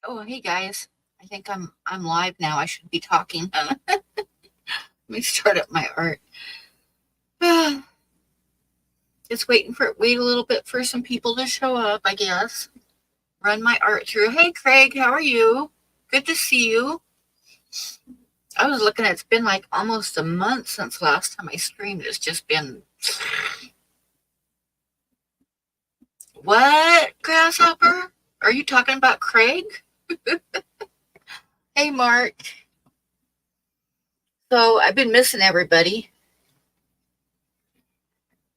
Oh, hey guys. I think I'm live now. I should be talking. Let me start up my art. Just wait a little bit for some people to show up, I guess. Run my art through. Hey Craig, how are you? Good to see you. I was looking at it's been like almost a month since last time I streamed. It's just been what, Grasshopper? Are you talking about Craig? Hey Mark. So I've been missing everybody.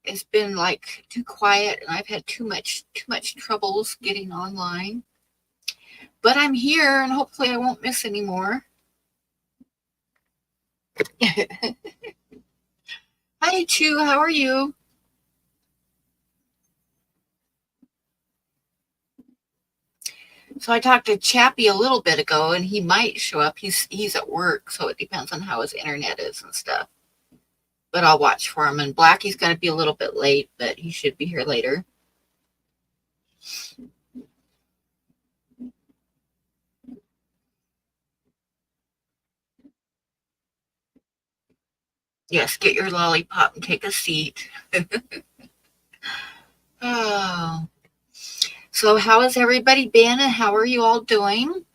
It's been like too quiet and I've had too much troubles getting online. But I'm here and hopefully I won't miss any more. Hi Chu, how are you? So I talked to Chappie a little bit ago and he might show up. He's at work, so it depends on how his internet is and stuff. But I'll watch for him. And Blackie's gonna be a little bit late, but he should be here later. Yes, get your lollipop and take a seat. Oh. So how has everybody been and how are you all doing?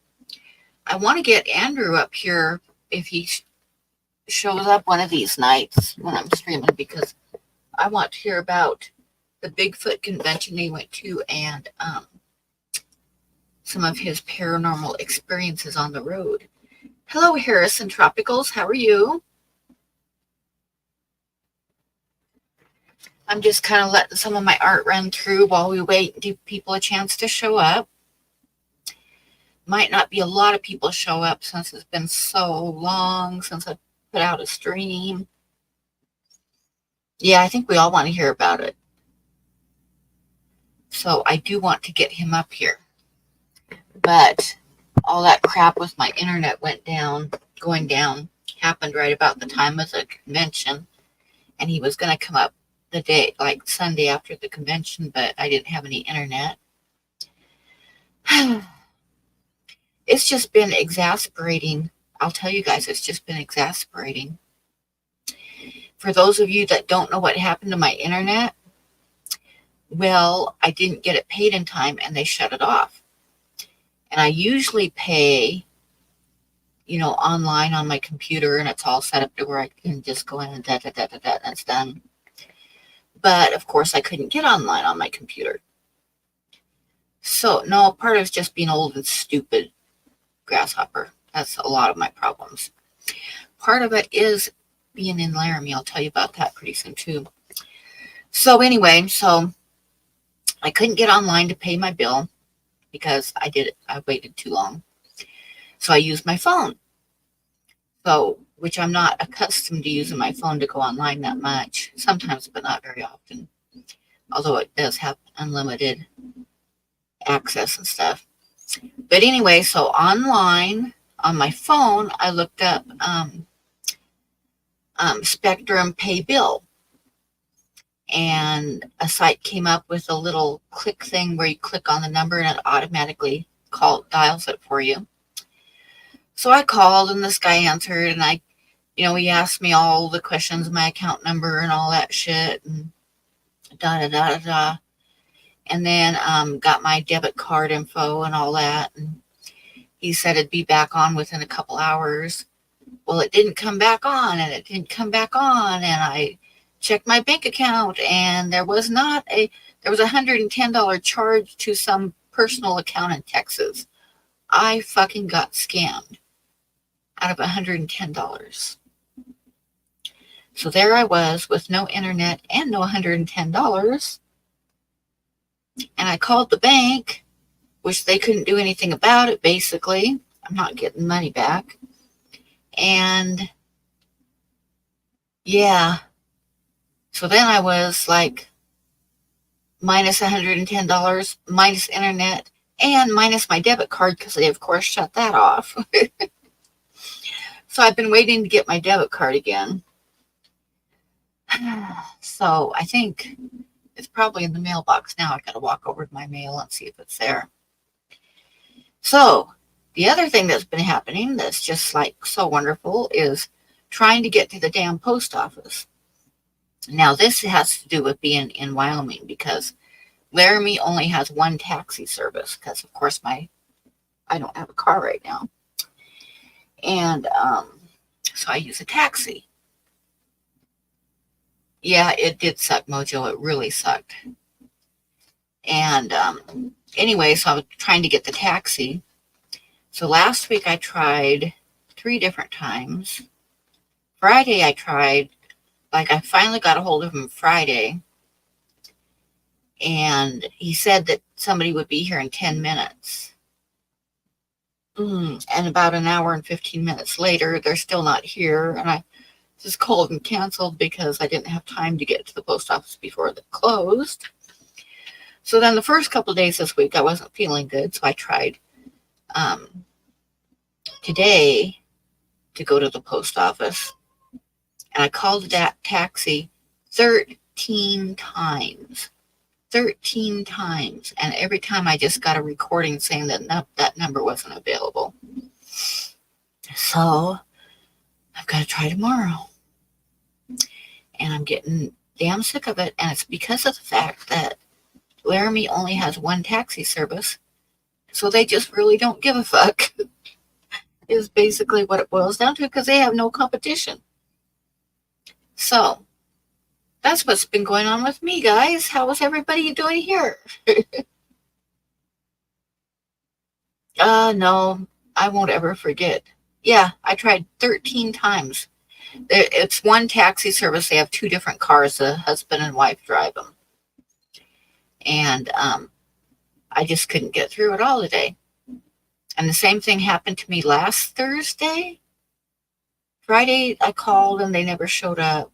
I want to get Andrew up here if he shows up one of these nights when I'm streaming because I want to hear about the Bigfoot convention he went to and some of his paranormal experiences on the road. Hello, Harrison Tropicals. How are you? I'm just kind of letting some of my art run through while we wait and give people a chance to show up. Might not be a lot of people show up since it's been so long since I put out a stream. Yeah, I think we all want to hear about it. So I do want to get him up here. But all that crap with my internet going down, happened right about the time of the convention. And he was going to come up the day, like Sunday after the convention, but I didn't have any internet. It's just been exasperating. I'll tell you guys, it's just been exasperating. For those of you that don't know what happened to my internet, well, I didn't get it paid in time and they shut it off. And I usually pay, online on my computer and it's all set up to where I can just go in and and it's done. But of course I couldn't get online on my computer. So no, part of it's just being old and stupid, Grasshopper. That's a lot of my problems. Part of it is being in Laramie. I'll tell you about that pretty soon too. So anyway, I couldn't get online to pay my bill because I waited too long. So I used my phone. So, which I'm not accustomed to using my phone to go online that much. Sometimes, but not very often. Although it does have unlimited access and stuff. But anyway, so online on my phone, I looked up Spectrum Pay Bill. And a site came up with a little click thing where you click on the number and it automatically dials it for you. So I called and this guy answered and he asked me all the questions, my account number and all that shit and da. And then got my debit card info and all that. And he said it'd be back on within a couple hours. Well, it didn't come back on and it didn't come back on. And I checked my bank account and there was a $110 charge to some personal account in Texas. I fucking got scammed out of $110. So there I was with no internet and no $110. And I called the bank, which they couldn't do anything about it, basically. I'm not getting money back. And yeah. So then I was like minus $110, minus internet, and minus my debit card because they, of course, shut that off. So I've been waiting to get my debit card again. So I think it's probably in the mailbox now. I got to walk over to my mail and see if it's there. So The other thing that's been happening that's just like so wonderful is trying to get to the damn post office. Now, this has to do with being in Wyoming because Laramie only has one taxi service because, of course, I don't have a car right now. And so I use a taxi. Yeah, it did suck, Mojo. It really sucked. And anyway, so I was trying to get the taxi. So last week I tried 3 different times. Friday I tried, like I finally got a hold of him Friday. And he said that somebody would be here in 10 minutes. And about an hour and 15 minutes later, they're still not here. And I just called and canceled because I didn't have time to get to the post office before it closed. So then the first couple of days this week, I wasn't feeling good. So I tried today to go to the post office. And I called that taxi 13 times. 13 times. And every time I just got a recording saying that that number wasn't available. So I've got to try tomorrow. And I'm getting damn sick of it. And it's because of the fact that Laramie only has one taxi service. So they just really don't give a fuck. Is basically what it boils down to because they have no competition. So that's what's been going on with me, guys. How is everybody doing here? No, I won't ever forget. Yeah, I tried 13 times. It's one taxi service. They have 2 different cars. The husband and wife drive them. And I just couldn't get through it all today. And the same thing happened to me last Thursday. Friday, I called and they never showed up.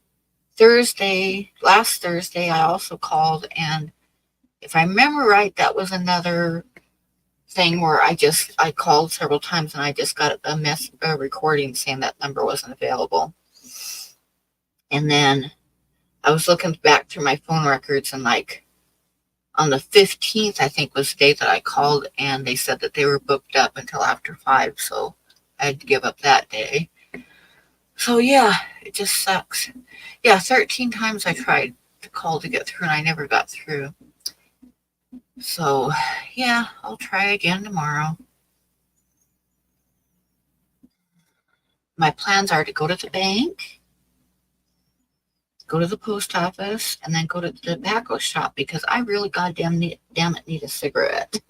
Last Thursday, I also called. And if I remember right, that was another thing where I called several times and I just got a recording saying that number wasn't available. And then I was looking back through my phone records and like on the 15th, I think was the day that I called and they said that they were booked up until after 5. So I had to give up that day. So yeah, it just sucks. Yeah, 13 times I tried to call to get through and I never got through. So yeah, I'll try again tomorrow. My plans are to go to the bank, go to the post office, and then go to the tobacco shop because I really damn it need a cigarette.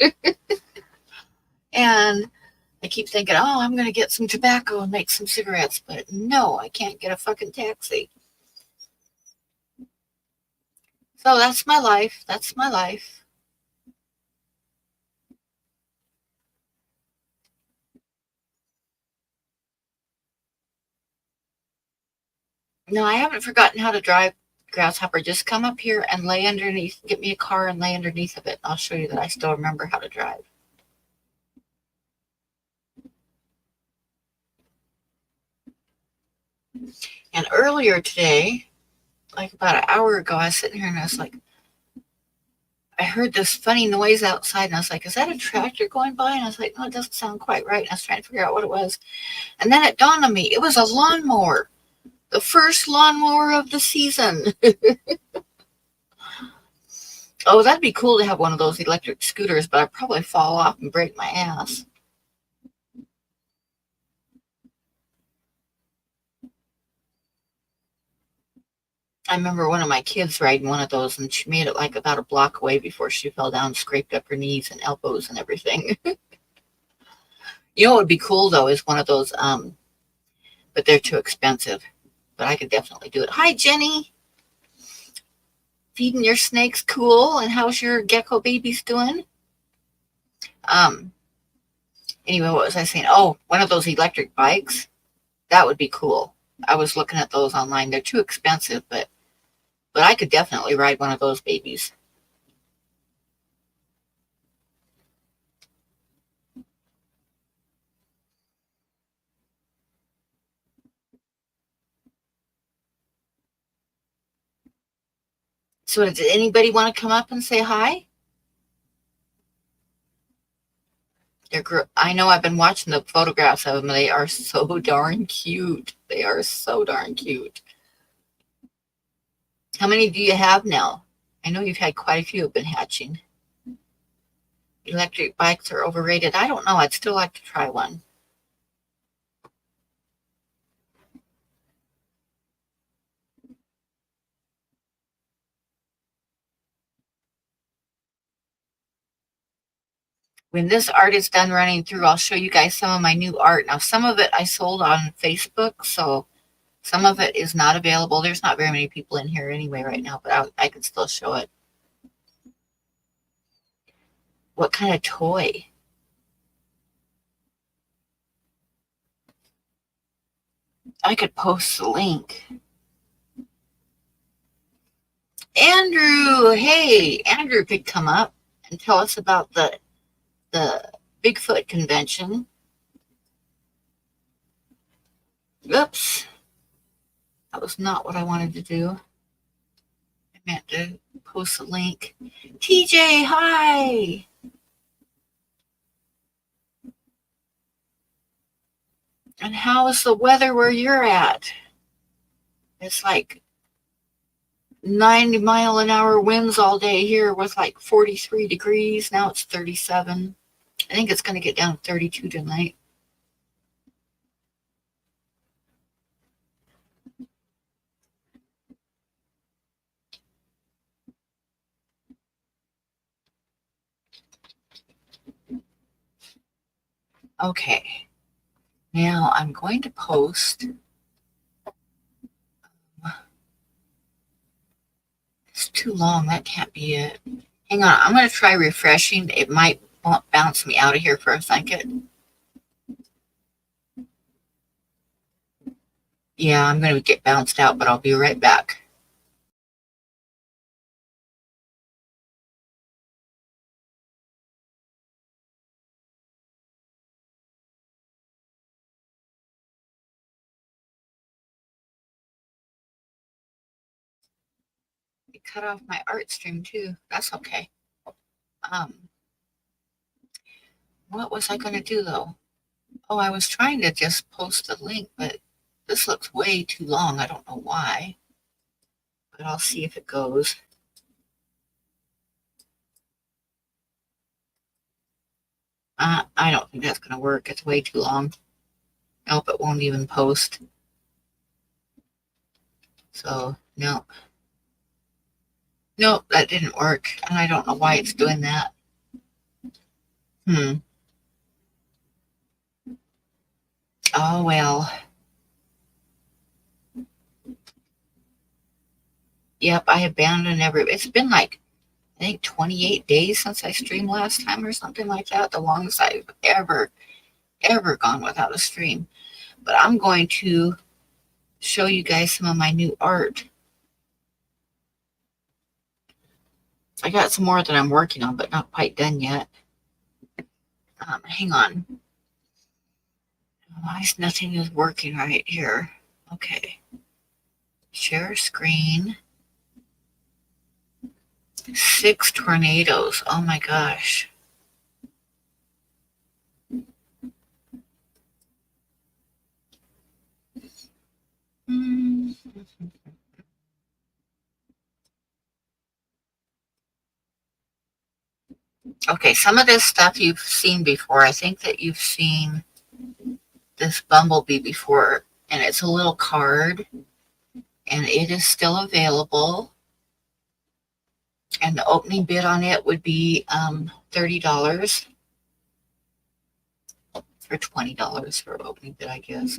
And I keep thinking, oh, I'm going to get some tobacco and make some cigarettes. But no, I can't get a fucking taxi. So that's my life. That's my life. No, I haven't forgotten how to drive, Grasshopper. Just come up here and lay underneath, get me a car and lay underneath of it. I'll show you that I still remember how to drive. And earlier today, like about an hour ago, I was sitting here and I was like, I heard this funny noise outside and I was like, is that a tractor going by? And I was like, no, it doesn't sound quite right. And I was trying to figure out what it was. And then it dawned on me, it was a lawnmower. The first lawnmower of the season. Oh, that'd be cool to have one of those electric scooters, but I'd probably fall off and break my ass. I remember one of my kids riding one of those, and she made it like about a block away before she fell down, scraped up her knees and elbows and everything. You know what would be cool, though, is one of those, but they're too expensive. But I could definitely do it. Hi, Jenny. Feeding your snakes cool, and how's your gecko babies doing? Anyway, what was I saying? Oh, one of those electric bikes. That would be cool. I was looking at those online. They're too expensive, but I could definitely ride one of those babies. So does anybody want to come up and say hi? I know I've been watching the photographs of them. They are so darn cute. They are so darn cute. How many do you have now? I know you've had quite a few have been hatching. Electric bikes are overrated. I don't know. I'd still like to try one. When this art is done running through, I'll show you guys some of my new art. Now, some of it I sold on Facebook, so some of it is not available. There's not very many people in here anyway right now, but I can still show it. What kind of toy? I could post the link. Andrew, hey, Andrew could come up and tell us about the Bigfoot convention. Oops, that was not what I wanted to do. I meant to post a link. TJ, hi. And how is the weather where you're at? It's like 90-mile-an-hour winds all day here with like 43 degrees. Now it's 37. I think it's going to get down to 32 tonight. Okay. Now I'm going to post. It's too long. That can't be it. Hang on. I'm going to try refreshing. It might bounce me out of here for a second. Yeah, I'm going to get bounced out, but I'll be right back. It cut off my art stream too. That's okay. What was I going to do though? Oh, I was trying to just post a link, but this looks way too long. I don't know why, but I'll see if it goes. I don't think that's going to work. It's way too long. Nope, it won't even post. So, no. Nope, that didn't work. And I don't know why it's doing that. Oh, well. Yep, I abandoned it's been like, I think 28 days since I streamed last time or something like that. The longest I've ever gone without a stream. But I'm going to show you guys some of my new art. I got some more that I'm working on, but not quite done yet. Hang on. Why is nothing is working right here? Okay. Share screen. 6 tornadoes. Oh my gosh. Okay, some of this stuff you've seen before. I think that you've seen this bumblebee before, and it's a little card, and it is still available. And the opening bid on it would be $30 or $20 for opening bid, I guess.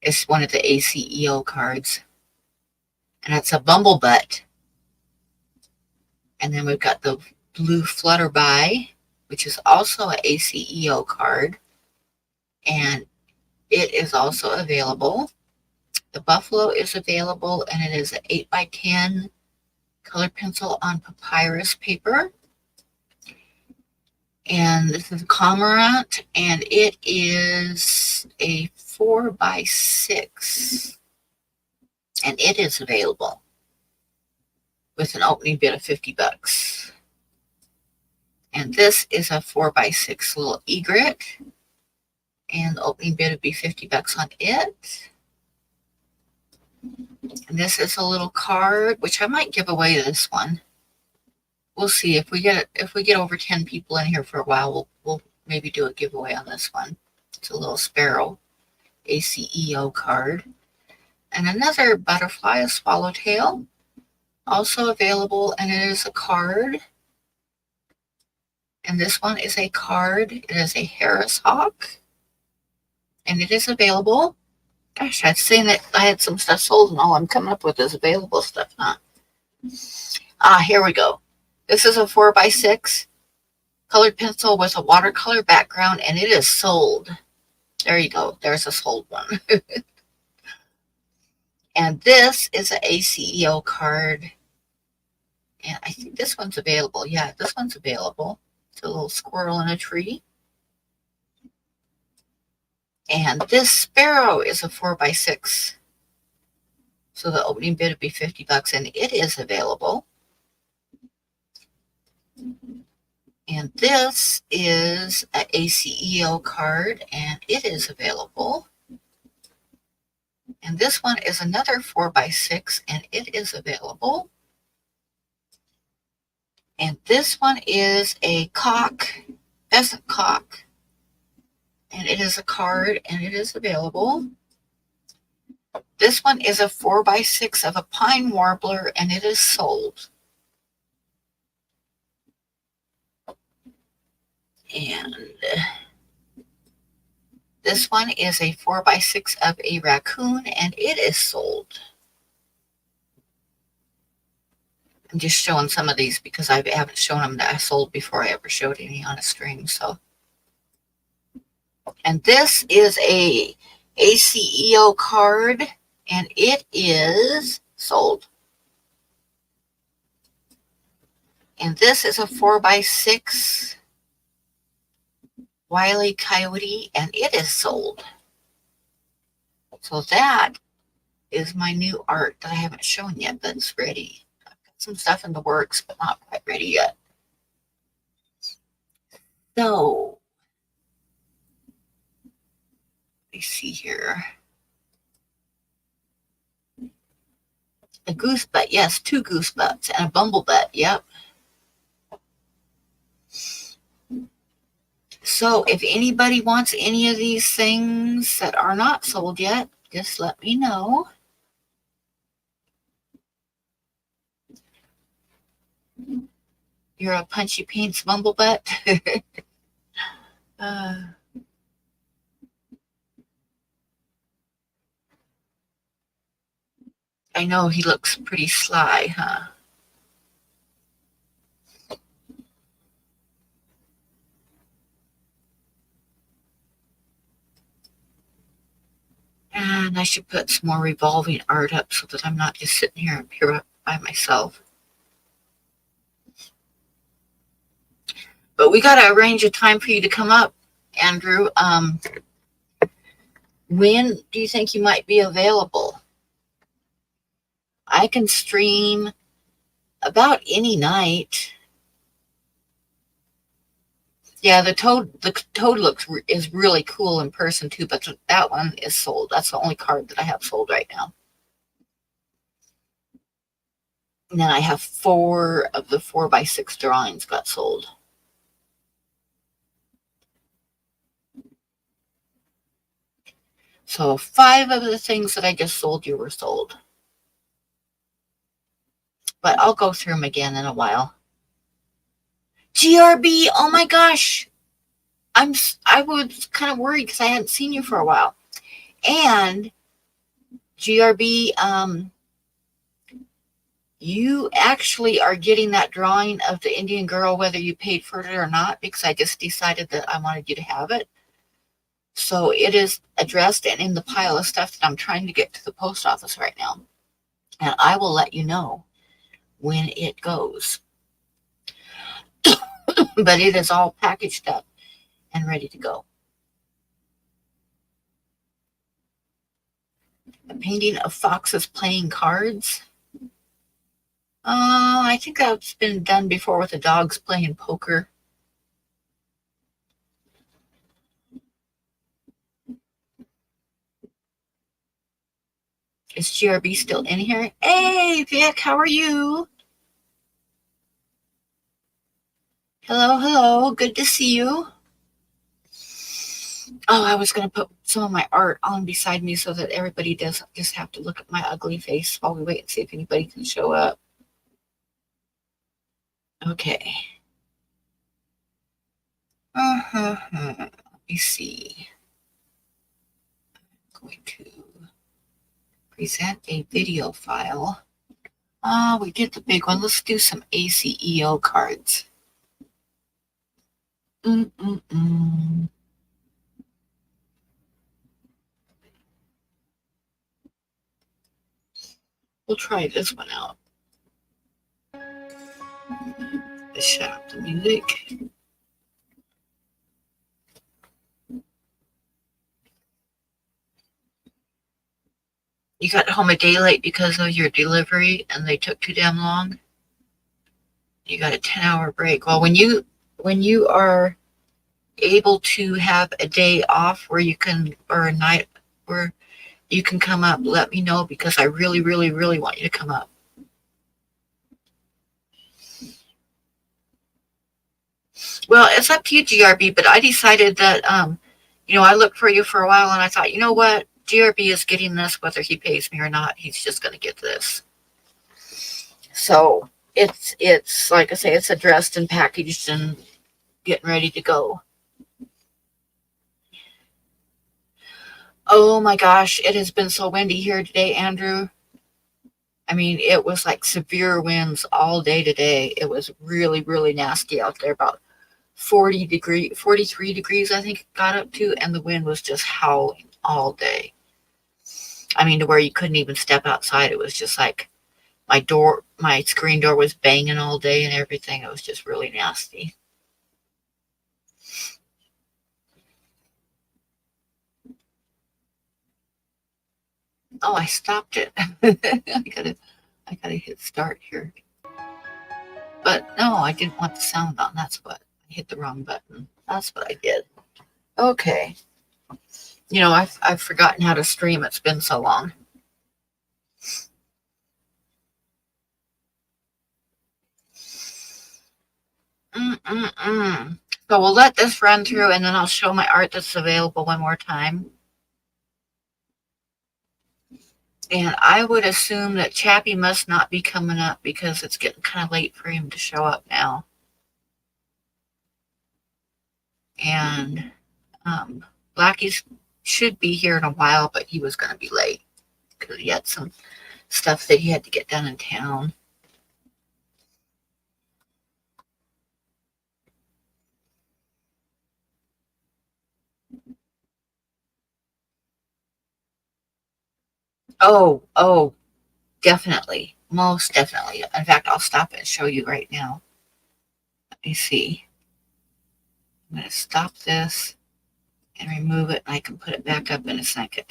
It's one of the ACEO cards, and it's a bumblebutt. And then we've got the blue flutterby, which is also an ACEO card, and it is also available. The buffalo is available, and it is an 8x10 colored pencil on papyrus paper. And this is a cormorant, and it is a 4x6, and it is available with an opening bid of $50. And this is a 4x6 little egret. And the opening bid would be $50 on it. And this is a little card, which I might give away this one. We'll see if we get over 10 people in here for a while. We'll maybe do a giveaway on this one. It's a little sparrow, ACEO card, and another butterfly, a swallowtail, also available, and it is a card. And this one is a card. It is a Harris hawk, and it is available. Gosh, I'd seen that I had some stuff sold, and all I'm coming up with is available stuff, huh? Here we go. This is a 4x6 colored pencil with a watercolor background, and it is sold. There you go. There's a sold one. And this is an ACEO card. And I think this one's available. Yeah, this one's available. It's a little squirrel in a tree. And this sparrow is a 4x6. So the opening bid would be $50, and it is available. And this is an ACEO card, and it is available. And this one is another 4x6, and it is available. And this one is a cock, pheasant cock, and it is a card, and it is available. This one is a 4x6 of a pine warbler, and it is sold. And this one is a 4x6 of a raccoon, and it is sold. I'm just showing some of these because I haven't shown them that I sold before I ever showed any on a stream. So, and this is a ACEO card, and it is sold. And this is a 4x6 Wile E. Coyote, and it is sold. So that is my new art that I haven't shown yet, but it's ready. I've got some stuff in the works, but not quite ready yet. So, let me see here. A goose butt, yes, 2 goose butts, and a bumble butt, yep. So if anybody wants any of these things that are not sold yet, just let me know. You're a Punchy Paints bumblebutt. I know he looks pretty sly, huh? And I should put some more revolving art up so that I'm not just sitting here by myself. But we got to arrange a time for you to come up, Andrew. When do you think you might be available? I can stream about any night. Yeah, the toad is really cool in person too, but that one is sold. That's the only card that I have sold right now. And then I have 4 of the 4x6 drawings got sold. So 5 of the things that I just sold you were sold. But I'll go through them again in a while. GRB, oh my gosh. I was kind of worried because I hadn't seen you for a while. And GRB, you actually are getting that drawing of the Indian girl, whether you paid for it or not, because I just decided that I wanted you to have it. So it is addressed and in the pile of stuff that I'm trying to get to the post office right now. And I will let you know when it goes. But it is all packaged up and ready to go. A painting of foxes playing cards. I think that's been done before with the dogs playing poker. Is GRB still in here? Hey, Vic, how are you? Hello, hello. Good to see you. Oh, I was going to put some of my art on beside me so that everybody doesn't just have to look at my ugly face while we wait and see if anybody can show up. Okay. Let me see. I'm going to present a video file. We did the big one. Let's do some ACEO cards. We'll try this one out. Let's shut up the music. You got home a day late because of your delivery and they took too damn long. You got a 10-hour break. Well, when you are able to have a day off where you can, or a night where you can come up, let me know, because I really, really, really want you to come up. Well, it's up to you, GRB, but I decided that, I looked for you for a while and I thought, you know what? GRB is getting this whether he pays me or not. He's just going to get this. So it's like I say, it's addressed and packaged and getting ready to go. Oh my gosh, it has been so windy here today, Andrew. I mean, it was like severe winds all day today. It was really, really nasty out there. About 43 degrees, I think it got up to, and the wind was just howling all day. I mean, to where you couldn't even step outside. It was just like my screen door was banging all day and everything. It was just really nasty. Oh, I stopped it. I gotta hit start here. But no, I didn't want the sound on. That's what. I hit the wrong button. That's what I did. Okay. I've forgotten how to stream. It's been so long. So we'll let this run through and then I'll show my art that's available one more time. And I would assume that Chappie must not be coming up because it's getting kind of late for him to show up now. And Blackie's should be here in a while, but he was going to be late because he had some stuff that he had to get done in town. Oh, definitely. Most definitely. In fact, I'll stop and show you right now. Let me see. I'm going to stop this and remove it, and I can put it back up in a second.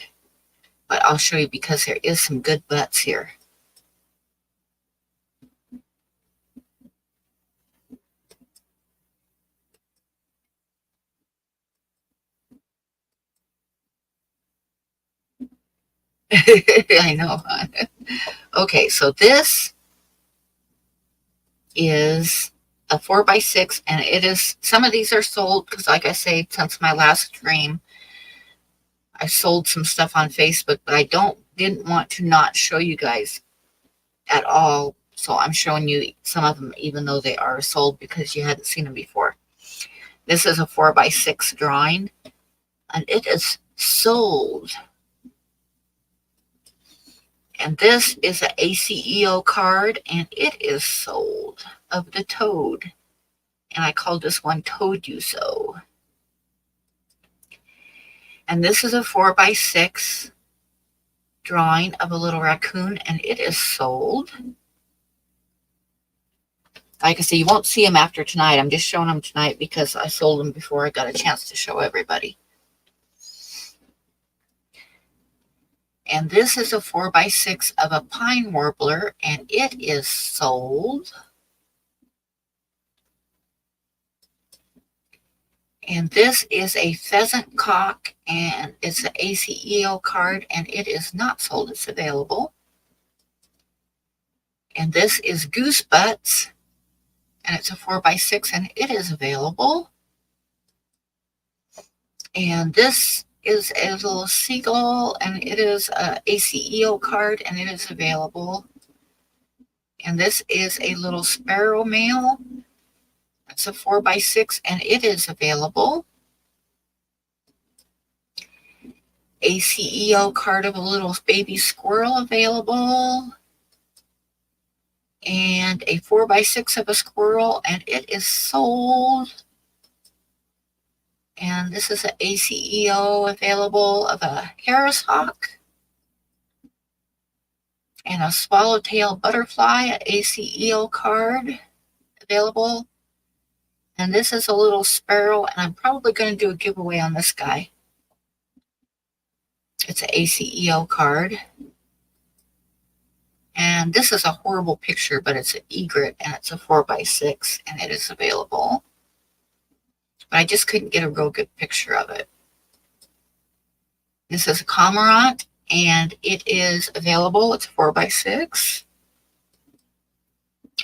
But I'll show you because there is some good butts here. I know. Okay, so this is a 4x6, and it is, some of these are sold because, like I say, since my last stream, I sold some stuff on Facebook, but I didn't want to not show you guys at all. So I'm showing you some of them, even though they are sold because you hadn't seen them before. This is a 4x6 drawing, and it is sold. And this is an ACEO card, and it is sold, of the toad. And I called this one Toad You So. And this is a 4x6 drawing of a little raccoon, and it is sold. Like I say, you won't see them after tonight. I'm just showing them tonight because I sold them before I got a chance to show everybody. And this is a 4x6 of a pine warbler, and it is sold. And this is a pheasant cock and it's an ACEO card, and it is not sold. It's available. And this is Goose Butts, and it's a 4x6, and it is available. And this is a little seagull, and it is a ACEO card, and it is available. And this is a little sparrow male. It's a 4x6, and it is available. ACEO card of a little baby squirrel available. And a 4x6 of a squirrel, and it is sold. And this is an ACEO available of a Harris hawk and a swallowtail butterfly, an ACEO card available. And this is a little sparrow, and I'm probably going to do a giveaway on this guy. It's an ACEO card. And this is a horrible picture, but it's an egret, and it's a 4x6, and it is available. But I just couldn't get a real good picture of it. This is a cormorant, and it is available. It's 4x6.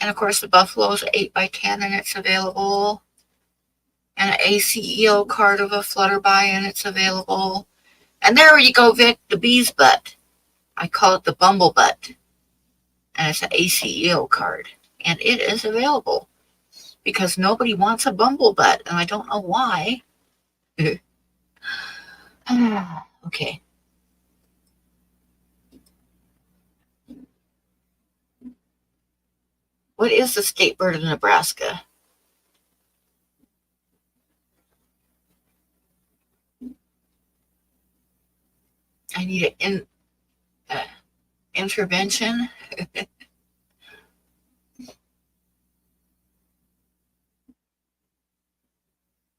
And of course, the buffalo is 8x10, and it's available. And an ACEO card of a flutterby, and it's available. And there you go, Vic, the bee's butt. I call it the bumble butt. And it's an ACEO card, and it is available. Because nobody wants a bumble butt, and I don't know why. Okay. What is the state bird of Nebraska? I need an intervention.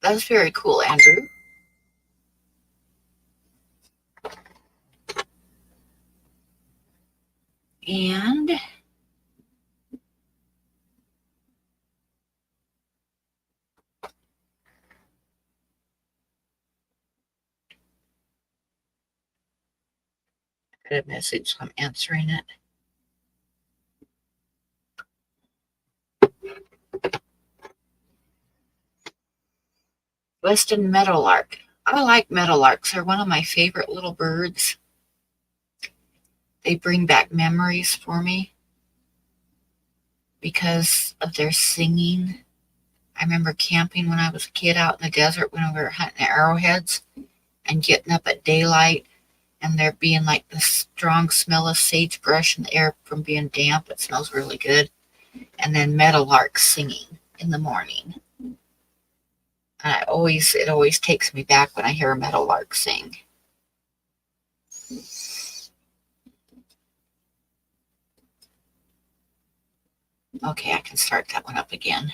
That's very cool, Andrew. And I got a message, so I'm answering it. Western meadowlark. I like meadowlarks. They're one of my favorite little birds. They bring back memories for me because of their singing. I remember camping when I was a kid out in the desert when we were hunting arrowheads and getting up at daylight, and there being like the strong smell of sagebrush in the air from being damp. It smells really good. And then meadowlarks singing in the morning. And it always takes me back when I hear a meadowlark sing. Okay, I can start that one up again.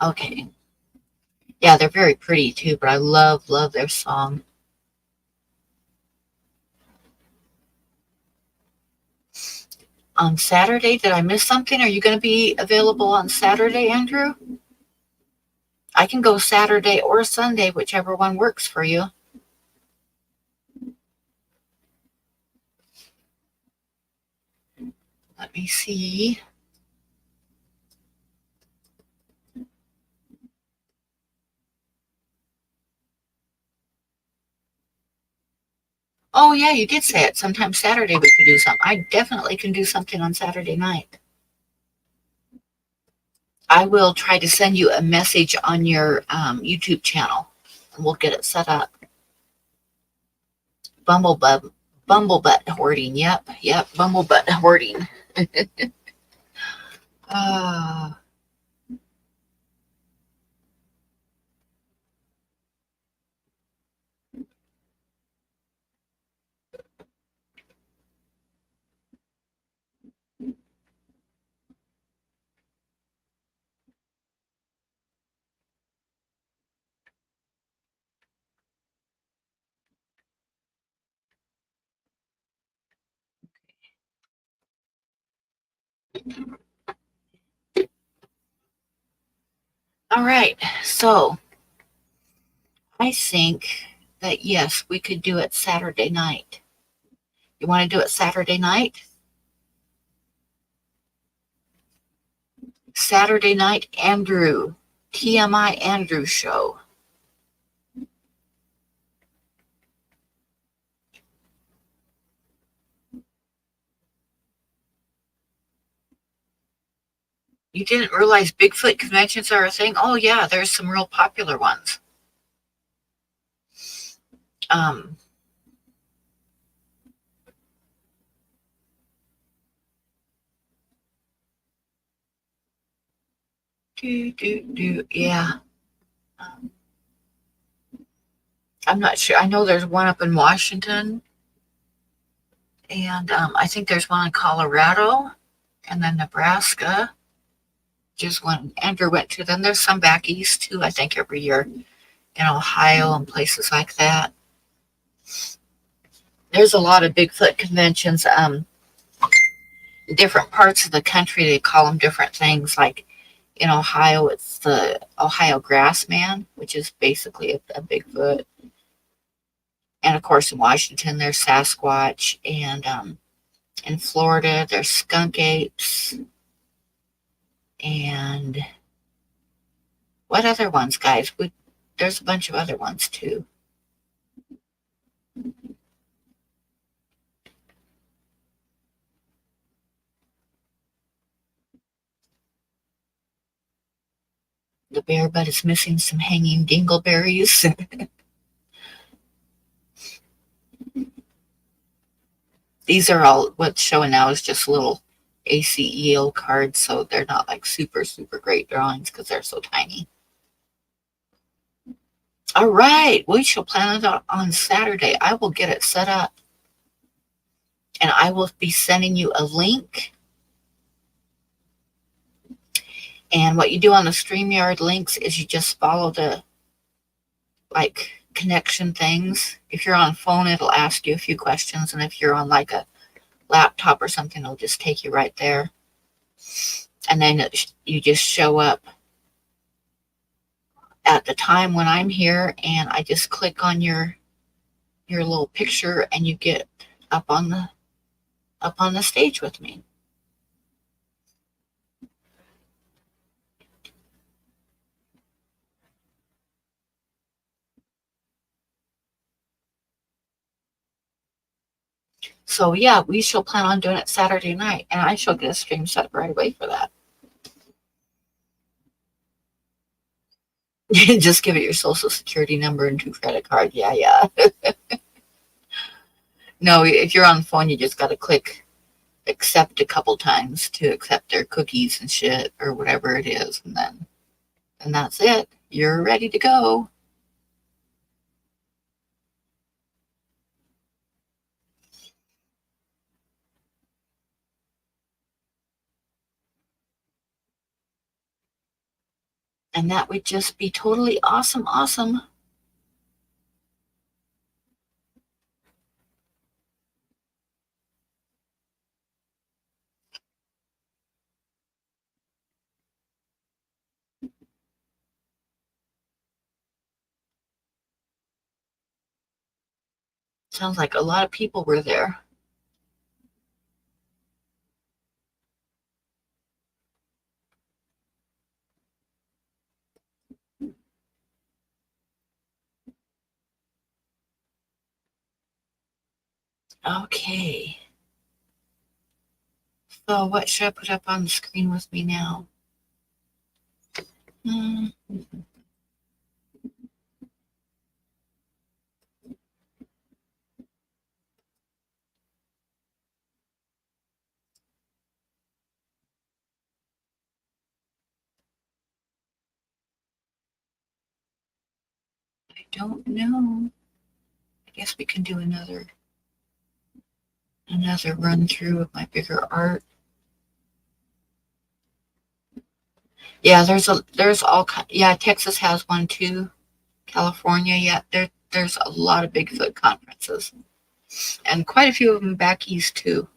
Okay. Yeah, they're very pretty too, but I love their song. On Saturday, did I miss something? Are you going to be available on Saturday, Andrew? I can go Saturday or Sunday, whichever one works for you. Let me see. Oh, yeah, you did say it. Sometime Saturday we could do something. I definitely can do something on Saturday night. I will try to send you a message on your YouTube channel, and we'll get it set up. Bumblebutt hoarding. Yep, bumblebutt hoarding. All right, so I think that yes, we could do it Saturday night. You want to do it Saturday night? Saturday night, Andrew. TMI Andrew show. You didn't realize Bigfoot conventions are a thing? Oh, yeah, there's some real popular ones. Um, yeah. Um, I'm not sure. I know there's one up in Washington, and I think there's one in Colorado, and then Nebraska. Just one Andrew went to. Then there's some back east too, I think, every year in Ohio and places like that. There's a lot of Bigfoot conventions. Different parts of the country, they call them different things. Like in Ohio, it's the Ohio Grassman, which is basically a Bigfoot. And of course, in Washington, there's Sasquatch, and in Florida, there's skunk apes, and what other ones, guys? There's a bunch of other ones too. The bear butt is missing some hanging dingleberries. These are all what's showing now is just little ACEO cards, so they're not like super, super great drawings because they're so tiny. All right, we shall plan it on Saturday. I will get it set up, and I will be sending you a link. And what you do on the StreamYard links is you just follow the like connection things. If you're on a phone, it'll ask you a few questions, and if you're on like a laptop or something, it'll just take you right there. And then you just show up at the time when I'm here, and I just click on your little picture, and you get up on the stage with me. So yeah, we shall plan on doing it Saturday night, and I shall get a stream set up right away for that. Just give it your social security number and 2 credit card. Yeah. No, if you're on the phone, you just got to click accept a couple times to accept their cookies and shit or whatever it is, and that's it. You're ready to go. And that would just be totally awesome. Sounds like a lot of people were there. Okay. So what should I put up on the screen with me now? I don't know. I guess we can do another run through of my bigger art. Yeah, there's all kind. Yeah, Texas has one too. California, yeah, there's a lot of Bigfoot conferences, and quite a few of them back east too.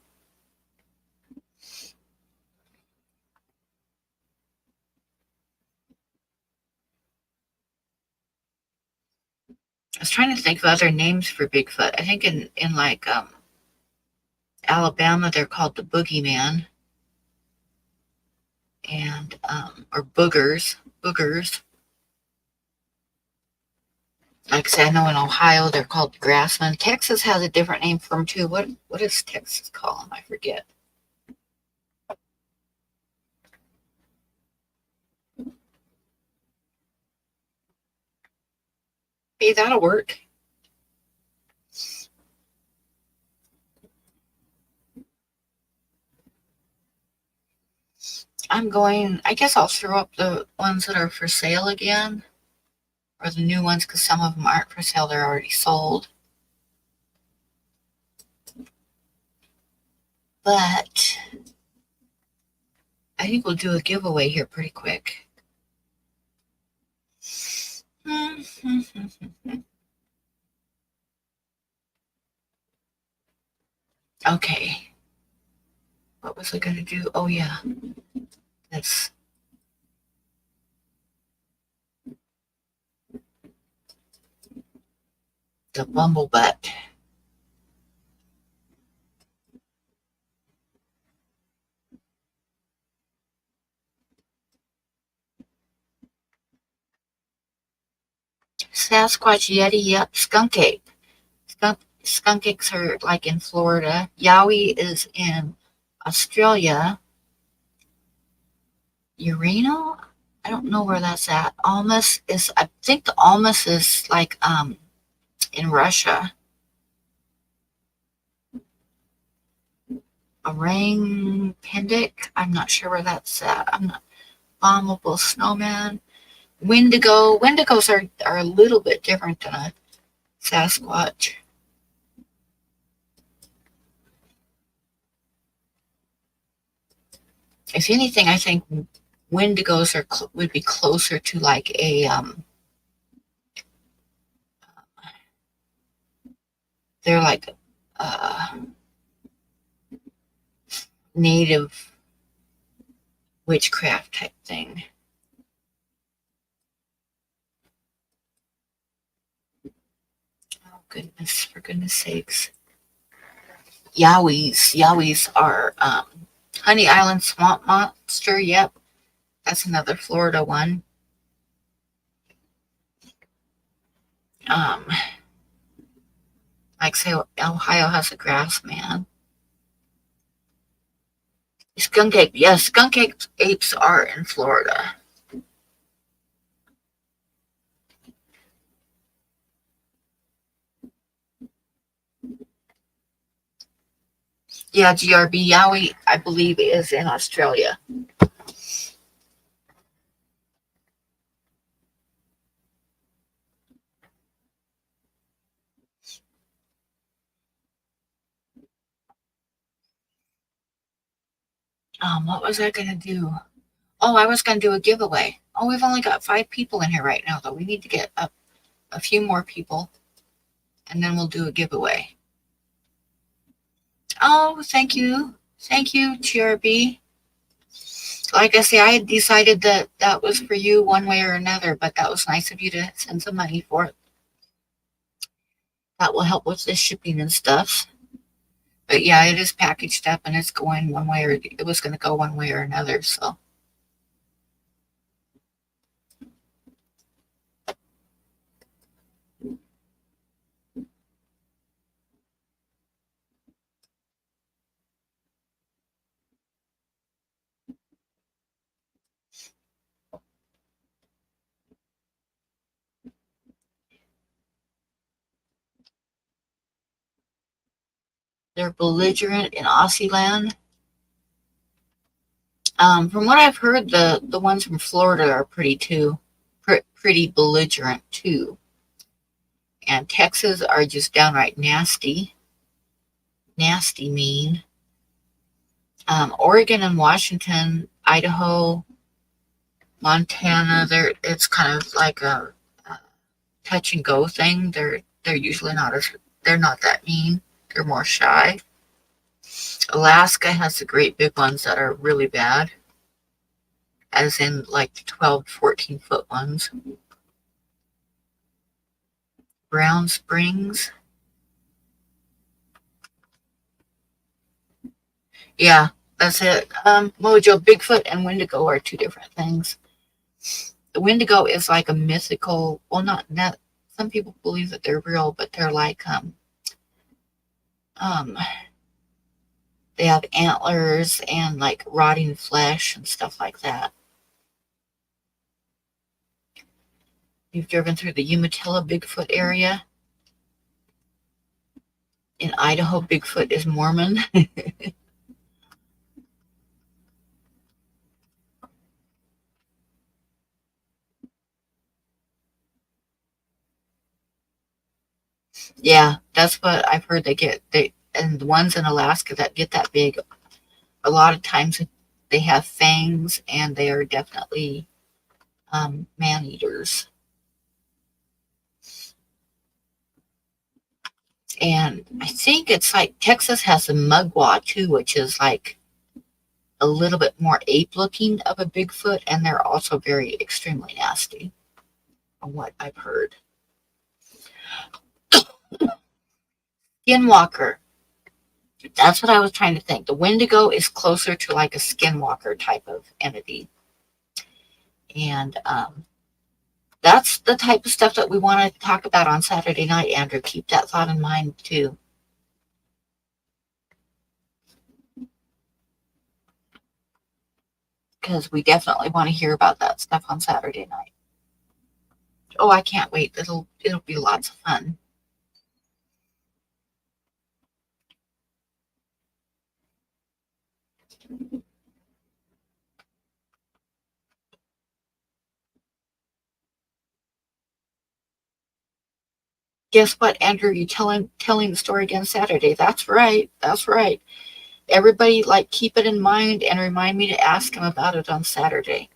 I was trying to think of other names for Bigfoot. I think in like Alabama they're called the boogeyman, and or boogers. Like I said, I know in Ohio they're called grassmen. Texas has a different name for them too. What does Texas call them? I forget. Hey, that'll work. I guess I'll throw up the ones that are for sale again, or the new ones, because some of them aren't for sale, they're already sold. But I think we'll do a giveaway here pretty quick. Okay. What was I going to do? Oh, yeah. That's the bumblebutt. Sasquatch, Yeti, yep, skunk ape. Skunk apes are like in Florida. Yowie is in Australia. Urano? I don't know where that's at. Almas is, I think the Almas is like in Russia. Orang Pendek, I'm not sure where that's at. I'm not. Bombable snowman. Wendigo. Wendigos are a little bit different than a Sasquatch. If anything, I think Wendigos would be closer to like a they're like native witchcraft type thing. Oh goodness, for goodness sakes. Yowies are Honey Island Swamp Monster. Yep, that's another Florida one. Like say Ohio has a grass man. Skunk ape, yes, skunk apes are in Florida. Yeah, GRB Yowie, I believe, is in Australia. What was I gonna do? Oh, I was gonna do a giveaway. Oh, we've only got 5 people in here right now, though. We need to get up a few more people, and then we'll do a giveaway. Oh, thank you, GRB. Like I say, I had decided that was for you one way or another, but that was nice of you to send some money for it. That will help with the shipping and stuff. But yeah, it is packaged up and it's going one way, or it was going to go one way or another. So they're belligerent in Aussie land. From what I've heard, the ones from Florida are pretty belligerent too. And Texas are just downright nasty mean. Oregon and Washington, Idaho, Montana, it's kind of like a touch and go thing. They're usually they're not that mean. They're more shy. Alaska has the great big ones that are really bad, as in like 12, 14-foot ones. Brown Springs. Yeah, that's it. Mojo, Bigfoot, and Wendigo are two different things. The Wendigo is like a mythical, well, not some people believe that they're real, but they're like um they have antlers and like rotting flesh and stuff like that. You've driven through the Umatilla Bigfoot area. In Idaho, Bigfoot is Mormon. Yeah, that's what I've heard. And the ones in Alaska that get that big, a lot of times they have fangs and they are definitely man eaters. And I think it's like Texas has a mugwort too, which is like a little bit more ape looking of a Bigfoot, and they're also very extremely nasty, from what I've heard. Skinwalker. That's what I was trying to think. The Wendigo is closer to like a skinwalker type of entity. And that's the type of stuff that we want to talk about on Saturday night, Andrew. Keep that thought in mind too. Because we definitely want to hear about that stuff on Saturday night. Oh, I can't wait. It'll be lots of fun. Guess what, Andrew? You telling the story again Saturday. That's right. That's right. Everybody, like, keep it in mind and remind me to ask him about it on Saturday.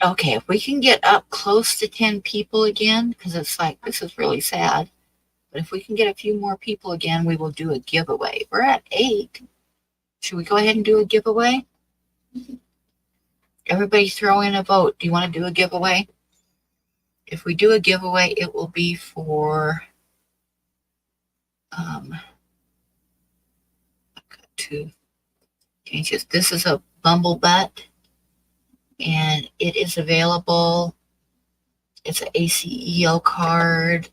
Okay, if we can get up close to 10 people again, because it's like, this is really sad. But if we can get a few more people again, we will do a giveaway. We're at 8. Should we go ahead and do a giveaway? Everybody throw in a vote. Do you want to do a giveaway? If we do a giveaway, it will be for to change this. This is a bumble butt, and it is available. It's an ACEO card.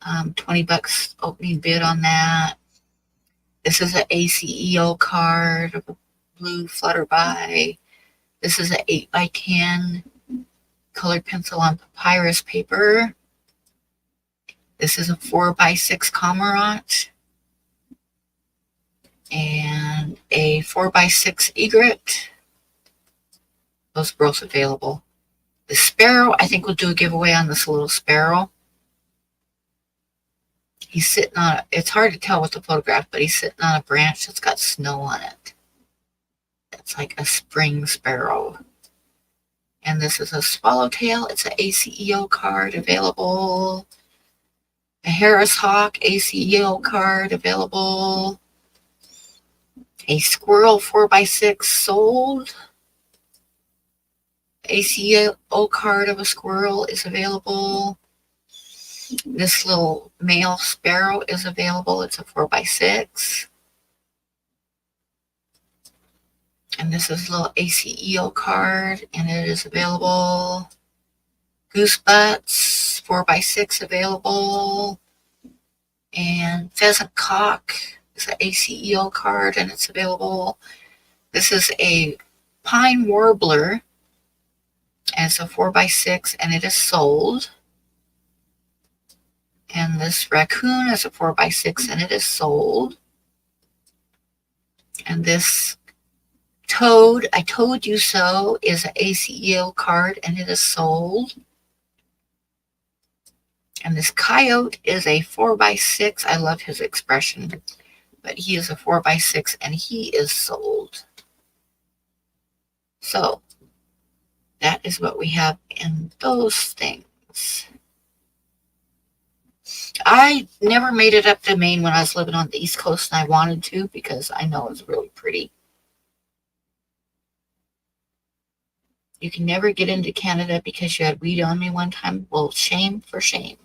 $20 opening bid on that. This is an ACEO card, a blue flutterby. This is an 8x10 colored pencil on papyrus paper. This is a 4x6 cormorant and a 4x6 egret. Those are both available. The sparrow, I think we'll do a giveaway on this little sparrow. He's sitting on, it's hard to tell with the photograph, but he's sitting on a branch that's got snow on it. It's like a spring sparrow. And this is a swallowtail. It's an ACEO card available. A Harris Hawk ACEO card available. A squirrel 4x6 sold. ACEO card of a squirrel is available. This little male sparrow is available. It's a 4x6. And this is a little ACEO card, and it is available. Goose butts, 4x6 available. And pheasant cock is an ACEO card, and it's available. This is a pine warbler, and it's a 4x6, and it is sold. And this raccoon is a 4x6, and it is sold. And this toad, I told you so, is an ACEO card, and it is sold. And this coyote is a 4x6. I love his expression, but he is a 4x6, and he is sold. So that that is what we have in those things. I never made it up to Maine when I was living on the East Coast, and I wanted to because I know it's really pretty. You can never get into Canada because you had weed on me one time. Well, shame for shame.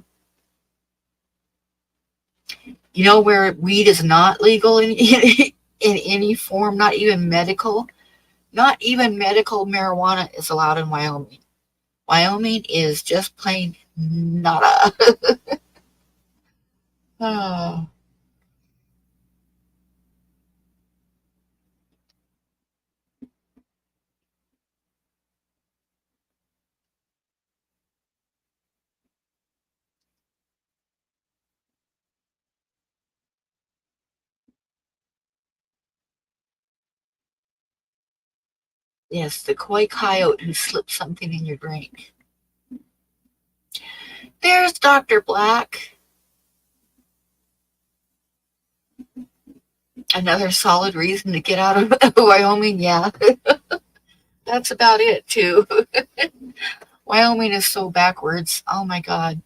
You know where weed is not legal in any form, not even medical? Not even medical marijuana is allowed in Wyoming. Wyoming is just plain nada. Oh. Yes, the coy coyote who slipped something in your drink. There's Dr. Black. Another solid reason to get out of Wyoming. Yeah, that's about it, too. Wyoming is so backwards. Oh, my God.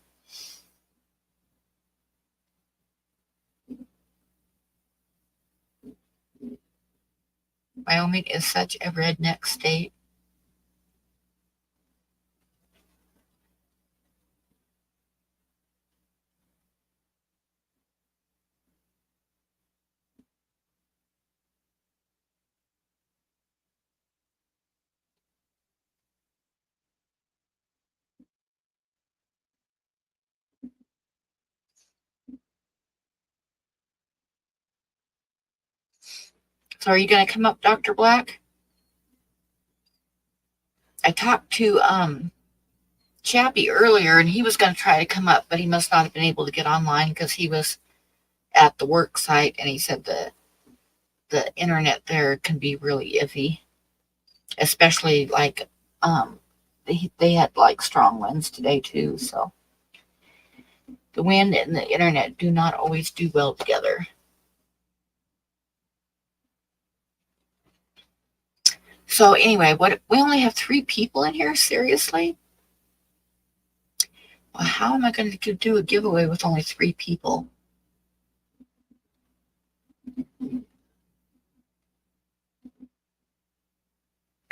Wyoming is such a redneck state. So are you going to come up, Dr. Black? I talked to Chappie earlier, and he was going to try to come up, but he must not have been able to get online because he was at the work site, and he said the internet there can be really iffy, especially like they had like strong winds today too, so the wind and the internet do not always do well together. So anyway, what, we only have 3 people in here? Seriously? Well, how am I going to do a giveaway with only 3 people?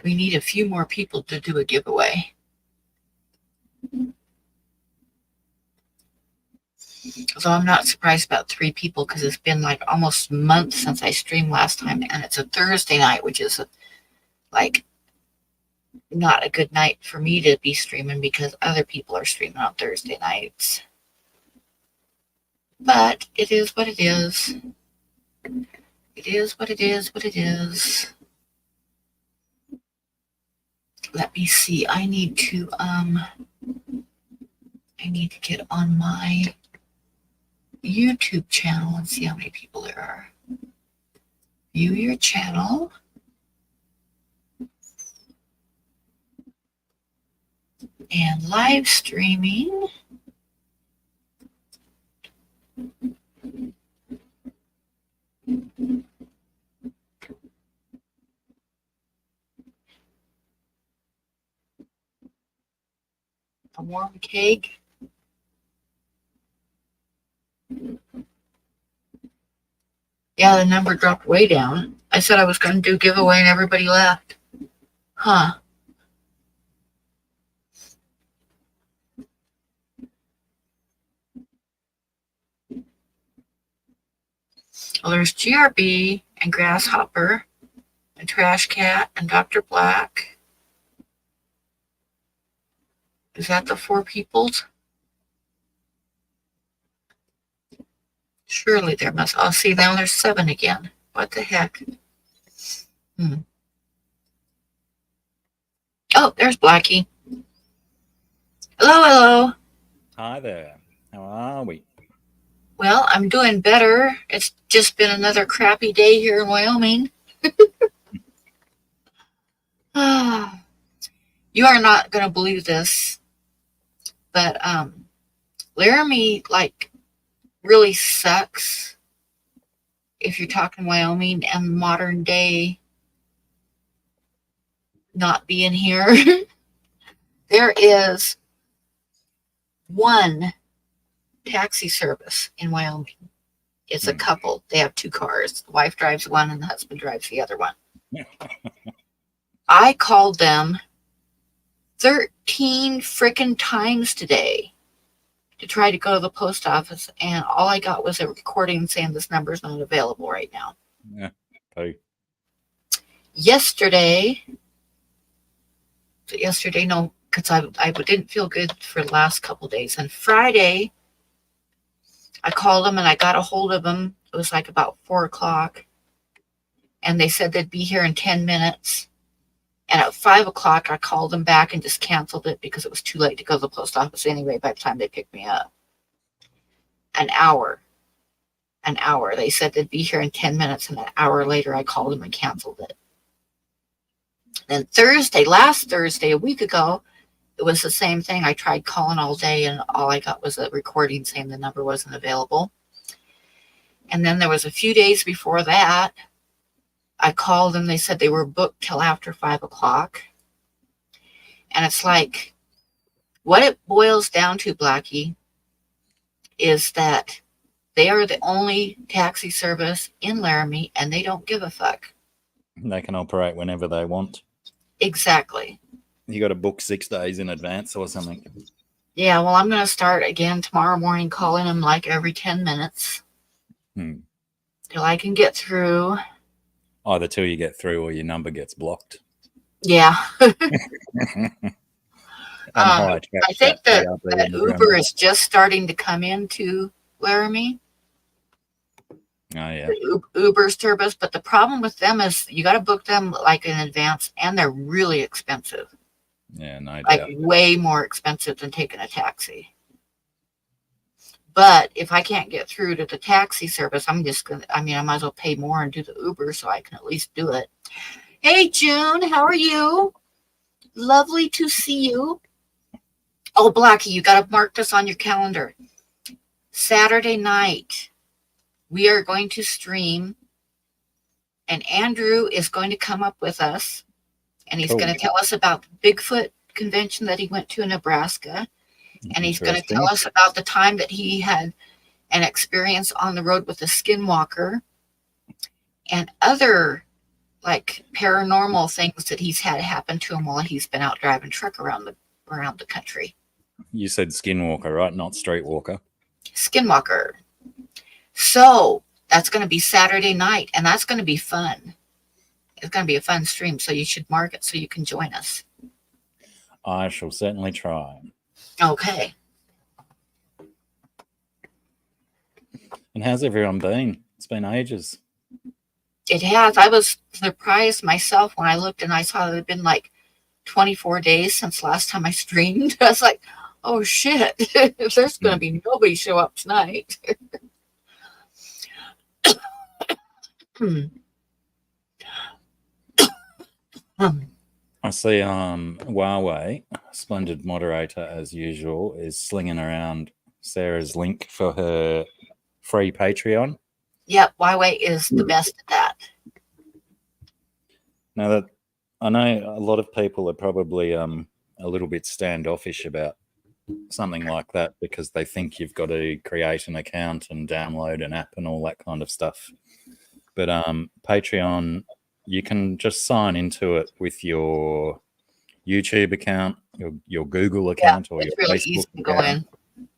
We need a few more people to do a giveaway. So I'm not surprised about 3 people because it's been like almost a month since I streamed last time, and it's a Thursday night, which is like not a good night for me to be streaming because other people are streaming on Thursday nights. But it is what it is. It is what it is, what it is. Let me see. I need to get on my YouTube channel and see how many people there are. View your channel. And live streaming. A warm cake. Yeah, the number dropped way down. I said I was going to do a giveaway and everybody left. Huh. Well, there's GRB and Grasshopper and Trash Cat and Dr. Black. Is that the 4 peoples? Surely there must. Oh, see, now there's 7 again. What the heck? Oh, there's Blackie. Hello, hello. Hi there. How are we? Well, I'm doing better. It's just been another crappy day here in Wyoming. You are not going to believe this, but Laramie, like, really sucks if you're talking Wyoming and modern day not being here. There is one taxi service in Wyoming. It's a couple. They have 2 cars. The wife drives one and the husband drives the other one. I called them 13 freaking times today to try to go to the post office, and all I got was a recording saying this number is not available right now. Yeah. Okay. Yesterday, no, because I didn't feel good for the last couple of days. And Friday, I called them and I got a hold of them. It was like about 4 o'clock. And they said they'd be here in 10 minutes. And at 5 o'clock, I called them back and just canceled it because it was too late to go to the post office anyway by the time they picked me up. An hour. They said they'd be here in 10 minutes. And an hour later, I called them and canceled it. Then last Thursday, a week ago, it was the same thing. I tried calling all day and all I got was a recording saying the number wasn't available. And then there was a few days before that, I called them. They said they were booked till after 5 o'clock. And it's like, what it boils down to, Blackie, is that they are the only taxi service in Laramie and they don't give a fuck. They can operate whenever they want. Exactly. You got to book 6 days in advance or something. Yeah, well, I'm going to start again tomorrow morning calling them like every 10 minutes till I can get through. Either till you get through or your number gets blocked. Yeah. I think that Uber is just starting to come into Laramie. Oh, yeah. Uber service, but the problem with them is you got to book them like in advance, and they're really expensive. Yeah, no doubt. Like way more expensive than taking a taxi. But if I can't get through to the taxi service, I might as well pay more and do the Uber so I can at least do it. Hey, June, how are you? Lovely to see you. Oh, Blackie, you got to mark this on your calendar. Saturday night, we are going to stream, and Andrew is going to come up with us, and he's going to tell us about the Bigfoot convention that he went to in Nebraska, and he's going to tell us about the time that he had an experience on the road with a skinwalker and other like paranormal things that he's had happen to him while he's been out driving truck around the country. You said skinwalker, right? Not streetwalker. Skinwalker. So that's going to be Saturday night, and that's going to be fun. It's going to be a fun stream, so you should mark it so you can join us. I shall certainly try. Okay. And how's everyone been? It's been ages. It has. I was surprised myself when I looked and I saw it had been like 24 days since last time I streamed. I was like, oh shit, there's going to be nobody show up tonight. I see Huawei, splendid moderator as usual, is slinging around Sarah's link for her free Patreon. Yep, Huawei is the best at that. Now that I know a lot of people are probably a little bit standoffish about something like that because they think you've got to create an account and download an app and all that kind of stuff. But Patreon, you can just sign into it with your YouTube account, your Google account, or your really Facebook account. Go in.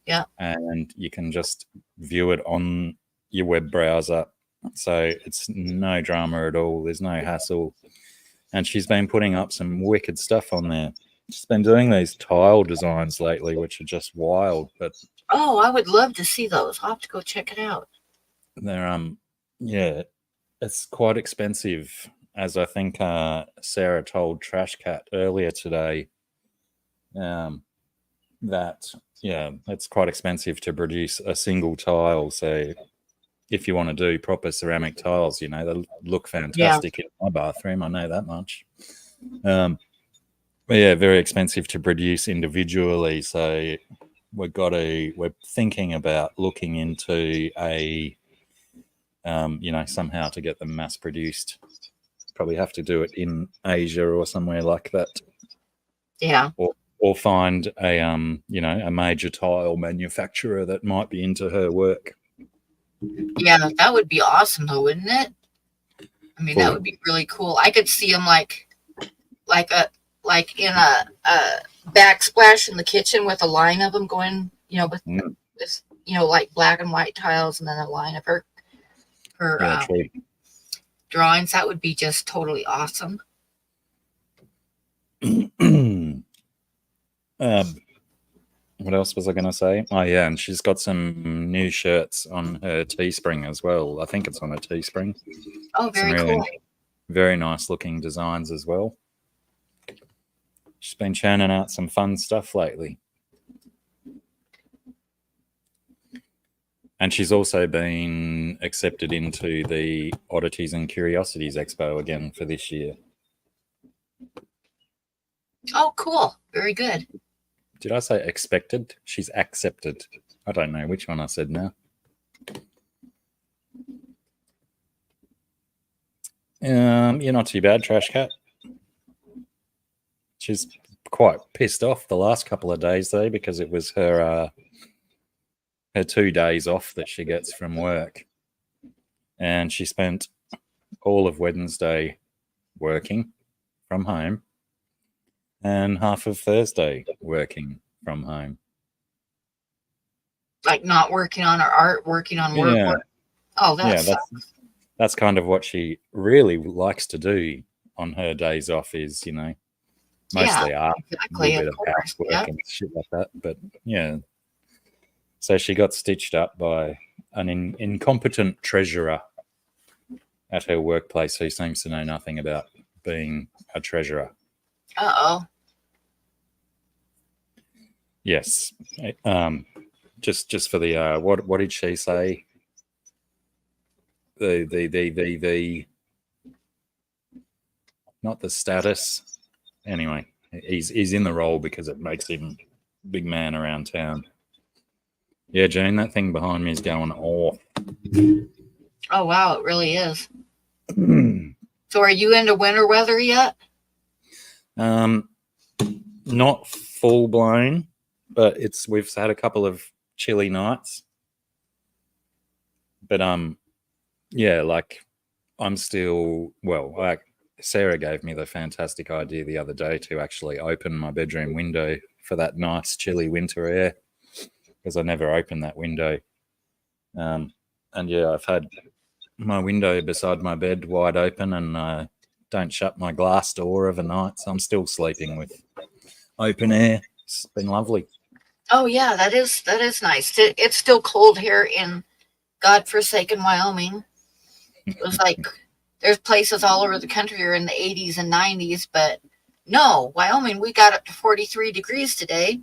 Yeah. And you can just view it on your web browser. So it's no drama at all. There's no hassle. And she's been putting up some wicked stuff on there. She's been doing these tile designs lately, which are just wild. But oh, I would love to see those. I'll have to go check it out. They're yeah, it's quite expensive, as I think Sarah told Trash Cat earlier today. That it's quite expensive to produce a single tile. So if you want to do proper ceramic tiles, they look fantastic in my bathroom. I know that much. But yeah, very expensive to produce individually. So we're thinking about looking into a, somehow to get them mass produced. Probably have to do it in Asia or somewhere like that. Yeah. or find a a major tile manufacturer that might be into her work. Yeah, that would be awesome, though, wouldn't it? I mean, that Fully. would be really cool. I could see him like in a backsplash in the kitchen with a line of them going, with this, like black and white tiles, and then a line of her Yeah, true. drawings. That would be just totally awesome. What else was I going to say? Oh, yeah, and she's got some new shirts on her Teespring as well. I think it's on a Teespring. Oh, very Some really cool. very nice looking designs as well. She's been churning out some fun stuff lately. And she's also been accepted into the Oddities and Curiosities Expo again for this year. Oh, cool. Very good. Did I say expected? She's accepted. I don't know which one I said now. You're not too bad, Trash Cat. She's quite pissed off the last couple of days, though, because it was her 2 days off that she gets from work. And she spent all of Wednesday working from home and half of Thursday working from home. Like not working on her art, working on work. Yeah. Oh, That's kind of what she really likes to do on her days off is, mostly art, exactly, a little bit of housework and shit like that. But yeah. So she got stitched up by an incompetent treasurer at her workplace who seems to know nothing about being a treasurer. Uh-oh. Yes. Just for the what did she say? The not the status. Anyway, he's in the role because it makes him big man around town. Yeah, Jane, that thing behind me is going off. Oh, wow, it really is. So are you into winter weather yet? Not full blown, but we've had a couple of chilly nights. But yeah, like I'm still Sarah gave me the fantastic idea the other day to actually open my bedroom window for that nice chilly winter air because I never open that window. And yeah, I've had my window beside my bed wide open and I don't shut my glass door overnight, so I'm still sleeping with open air. It's been lovely. Oh, yeah, that is nice. It's still cold here in godforsaken Wyoming. It was like there's places all over the country are in the 80s and 90s, but no, Wyoming, we got up to 43 degrees today,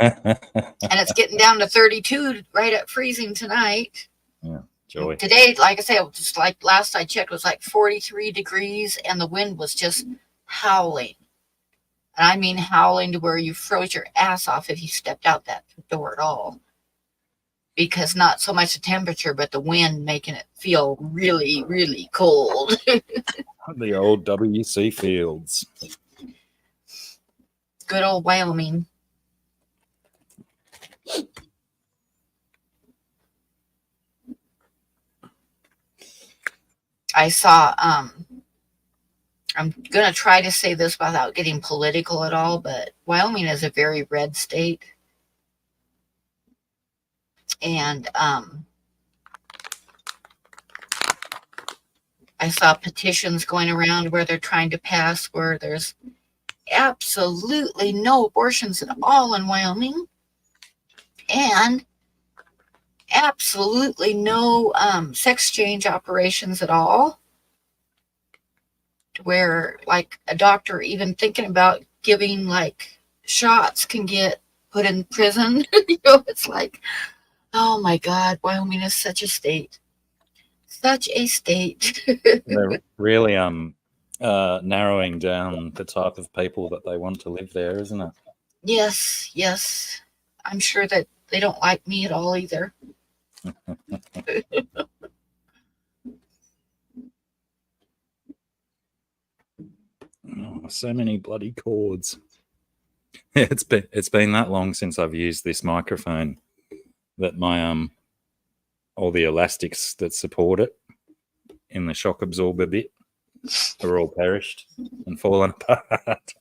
and it's getting down to 32 right at freezing tonight. Yeah, joy. Today, like I say, just like last I checked, it was like 43 degrees, and the wind was just howling. And I mean howling to where you froze your ass off if you stepped out that door at all. Because not so much the temperature, but the wind making it feel really, really cold. The old WC fields. Good old Wyoming. I saw, I'm going to try to say this without getting political at all, but Wyoming is a very red state. And I saw petitions going around where they're trying to pass where there's absolutely no abortions at all in Wyoming and absolutely no sex change operations at all, to where like a doctor even thinking about giving like shots can get put in prison. It's like, oh my God, Wyoming is such a state. Such a state. They're really narrowing down the type of people that they want to live there, isn't it? Yes, yes. I'm sure that they don't like me at all either. Oh, so many bloody cords. It's been that long since I've used this microphone that my all the elastics that support it in the shock absorber bit are all perished and fallen apart.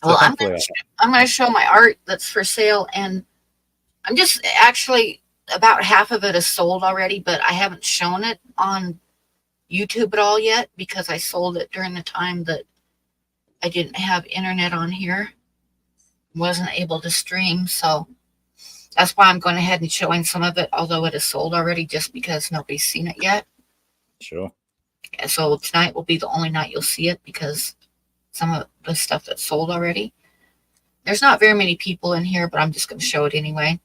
Well, I'm going to show my art that's for sale, and I'm just actually about half of it is sold already, but I haven't shown it on YouTube at all yet because I sold it during the time that I didn't have internet on here, wasn't able to stream, so that's why I'm going ahead and showing some of it, although it is sold already, just because nobody's seen it yet. Sure. So tonight will be the only night you'll see it because some of the stuff that's sold already. There's not very many people in here, but I'm just going to show it anyway.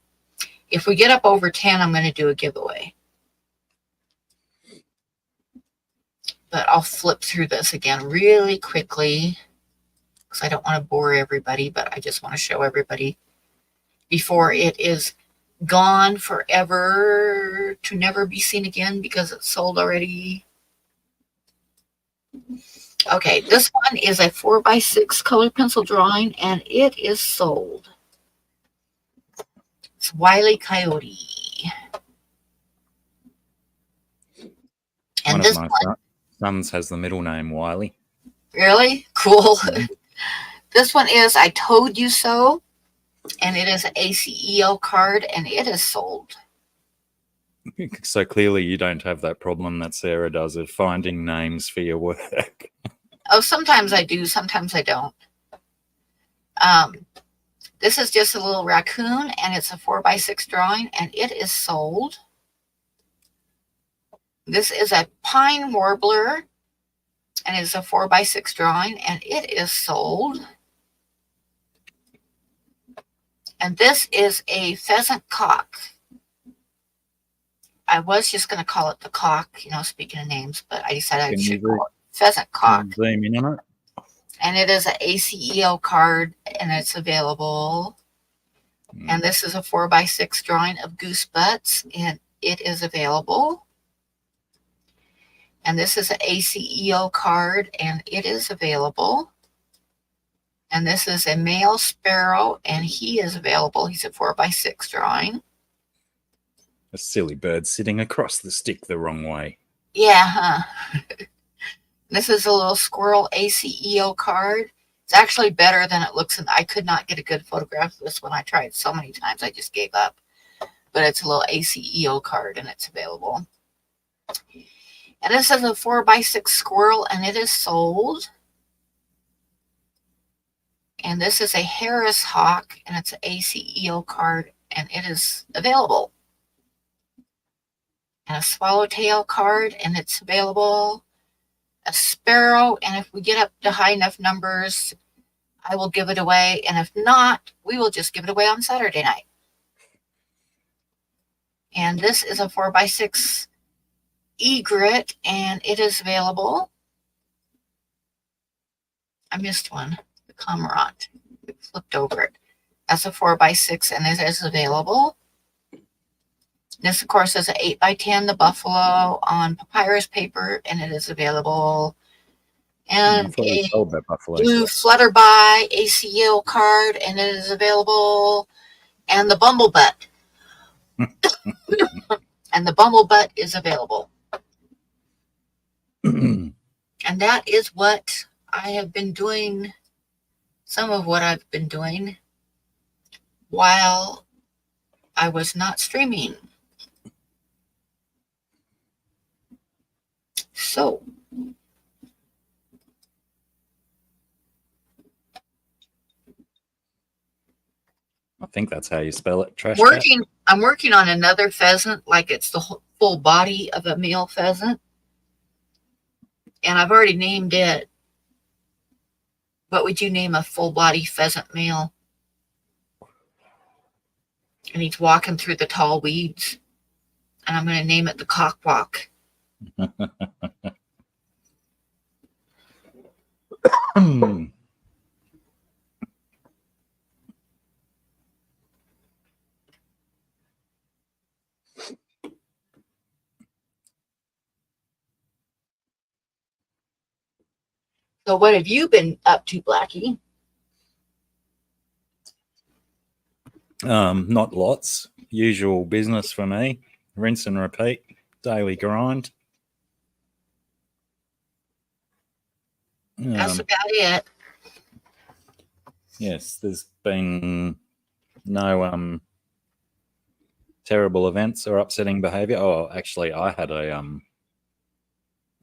If we get up over 10, I'm going to do a giveaway. But I'll flip through this again really quickly because I don't want to bore everybody, but I just want to show everybody before it is gone forever to never be seen again because it's sold already. Okay, this one is a 4x6 color pencil drawing, and it is sold. It's Wile E. Coyote. And One of my sons has the middle name Wiley. Really? Cool. Mm-hmm. This one is I Told You So, and it is an ACEO card, and it is sold. So clearly you don't have that problem that Sarah does of finding names for your work. Oh, sometimes I do, sometimes I don't. This is just a little raccoon, and it's a 4x6 drawing, and it is sold. This is a pine warbler, and it's a 4x6 drawing, and it is sold. And this is a pheasant cock. I was just going to call it the cock, speaking of names, but I decided I should call it pheasant cock. Zoom in on it. And it is an ACEO card, and it's available. And this is a 4x6 drawing of goose butts, and it is available. And this is an ACEO card, and it is available. And this is a male sparrow, and he is available. He's a 4x6 drawing. A silly bird sitting across the stick the wrong way. Yeah, huh? This is a little squirrel ACEO card. It's actually better than it looks, and I could not get a good photograph of this one. I tried so many times, I just gave up. But it's a little ACEO card, and it's available. And this is a 4x6 squirrel, and it is sold. And this is a Harris hawk, and it's an ACEO card, and it is available. And a swallowtail card, and it's available. A sparrow, and if we get up to high enough numbers, I will give it away. And if not, we will just give it away on Saturday night. And this is a 4x6 egret, and it is available. I missed one. The cormorant. We flipped over it. That's a 4x6, and it is available. This, of course, is an 8x10, the buffalo on papyrus paper, and it is available. And a blue flutterby ACEO card, and it is available. And the bumblebutt. And the bumblebutt is available. And that is what I have been doing, some of what I've been doing while I was not streaming. So, I think that's how you spell it. Trash I'm working on another pheasant, like it's the full body of a male pheasant. And I've already named it. What would you name a full body pheasant male? And he's walking through the tall weeds. And I'm going to name it the cock walk. So what have you been up to, Blackie? Not lots. Usual business for me. Rinse and repeat. Daily grind. That's about it. Yes, there's been no terrible events or upsetting behavior. Oh, actually, I had a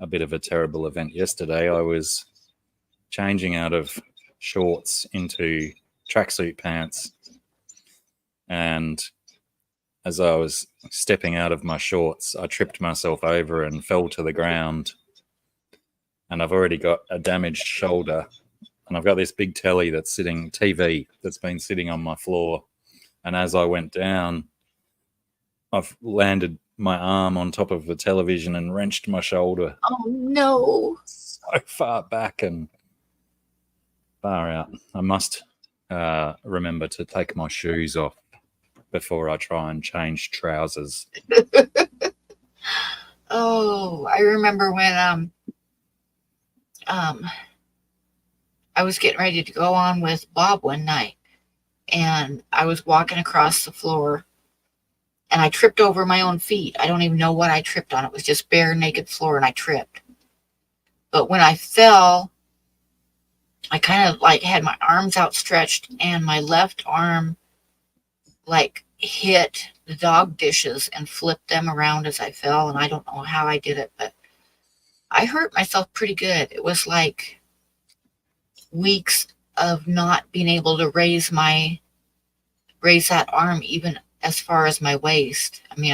bit of a terrible event yesterday. I was changing out of shorts into tracksuit pants, and as I was stepping out of my shorts, I tripped myself over and fell to the ground. And I've already got a damaged shoulder, and I've got this big TV that's been sitting on my floor. And as I went down, I've landed my arm on top of the television and wrenched my shoulder Oh no. so far back and far out. I must remember to take my shoes off before I try and change trousers. Oh, I remember when I was getting ready to go on with Bob one night, and I was walking across the floor, and I tripped over my own feet. I don't even know what I tripped on. It was just bare naked floor, and I tripped. But when I fell, I kind of like had my arms outstretched, and my left arm like hit the dog dishes and flipped them around as I fell. And I don't know how I did it, but I hurt myself pretty good. It was like weeks of not being able to raise that arm even as far as my waist. I mean,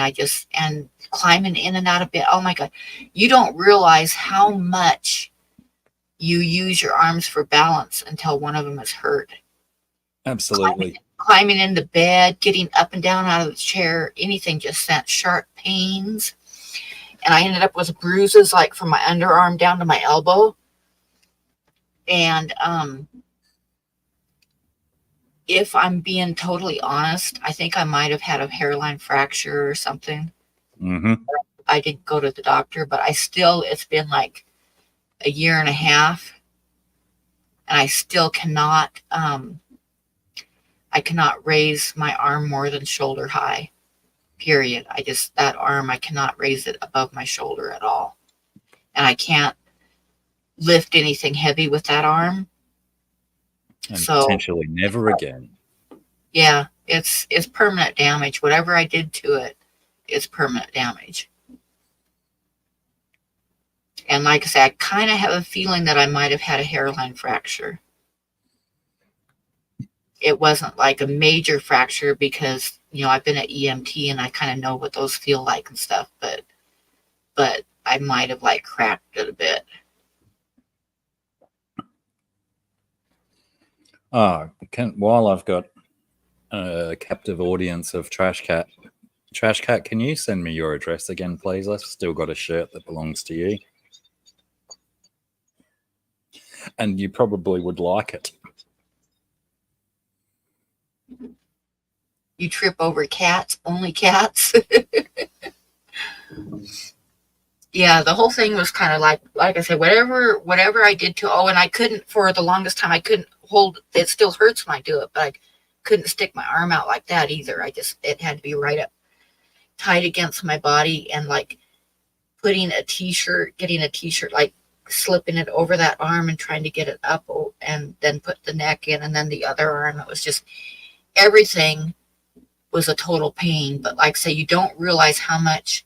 and climbing in and out of bed. Oh my God. You don't realize how much you use your arms for balance until one of them is hurt. Absolutely. Climbing into bed, getting up and down out of the chair, anything just sent sharp pains. And I ended up with bruises like from my underarm down to my elbow. And if I'm being totally honest, I think I might have had a hairline fracture or something. Mm-hmm. I didn't go to the doctor, but it's been like a year and a half, and I still cannot raise my arm more than shoulder high, period. That arm, I cannot raise it above my shoulder at all. And I can't lift anything heavy with that arm. And potentially never again. Yeah, it's permanent damage. Whatever I did to it is permanent damage. And like I said, I kind of have a feeling that I might have had a hairline fracture. It wasn't like a major fracture because, I've been at EMT and I kind of know what those feel like and stuff, but I might have like cracked it a bit. While I've got a captive audience of Trash Cat, can you send me your address again, please? I've still got a shirt that belongs to you. And you probably would like it. You trip over cats, only cats. Yeah, the whole thing was kind of like I said, whatever I did to, and I couldn't, for the longest time, I couldn't hold, it still hurts when I do it, but I couldn't stick my arm out like that either. It had to be right up tight against my body, and like getting a t-shirt, like slipping it over that arm and trying to get it up, and then put the neck in, and then the other arm. It was just, everything was a total pain. But like I say, you don't realize how much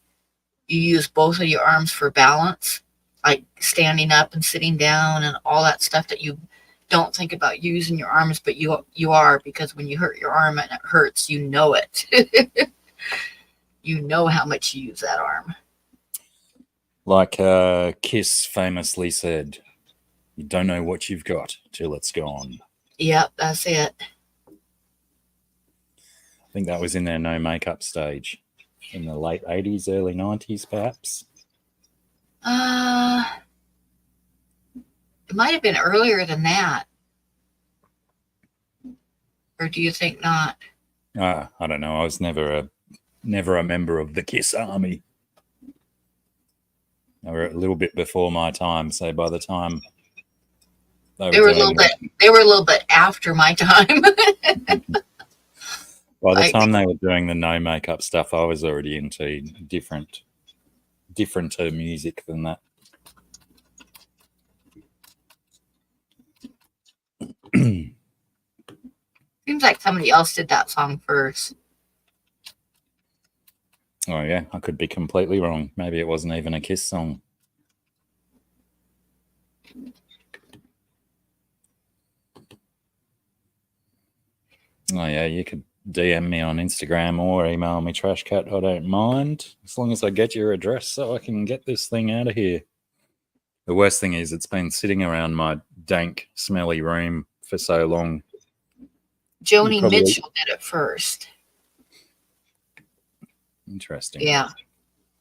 you use both of your arms for balance, like standing up and sitting down and all that stuff that you don't think about using your arms, but you are, because when you hurt your arm and it hurts, you know it. You know how much you use that arm. Like Kiss famously said, you don't know what you've got till it's gone. Yep, that's it. I think that was in their no makeup stage in the late 80s, early 90s, perhaps. It might have been earlier than that. Or do you think not? I don't know. I was never a member of the Kiss Army. They were a little bit before my time, so by the time they were a little bit after my time. By the Like, time they were doing the no makeup stuff, I was already into different music than that. seems like somebody else did that song first. Oh yeah, I could be completely wrong. Maybe it wasn't even a Kiss song. Oh yeah, you could DM me on Instagram or email me Trashcat. I don't mind, as long as I get your address so I can get this thing out of here. The worst thing is it's been sitting around my dank, smelly room for so long. Joni Mitchell did it first. Interesting. Yeah,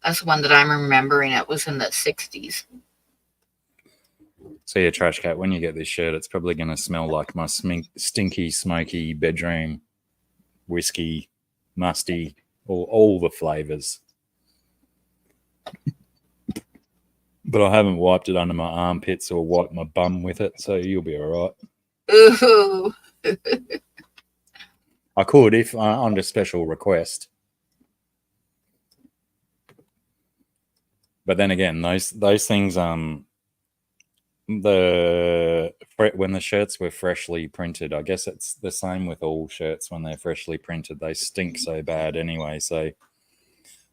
that's one that I'm remembering. It was in the 60s. So yeah, Trashcat, when you get this shirt, it's probably going to smell like my stinky, smoky bedroom, whiskey, musty, all the flavors. But I haven't wiped it under my armpits or wiped my bum with it, so you'll be all right. Ooh. I could if under special request. But then again, those things, when the shirts were freshly printed, I guess it's the same with all shirts when they're freshly printed. They stink so bad anyway, so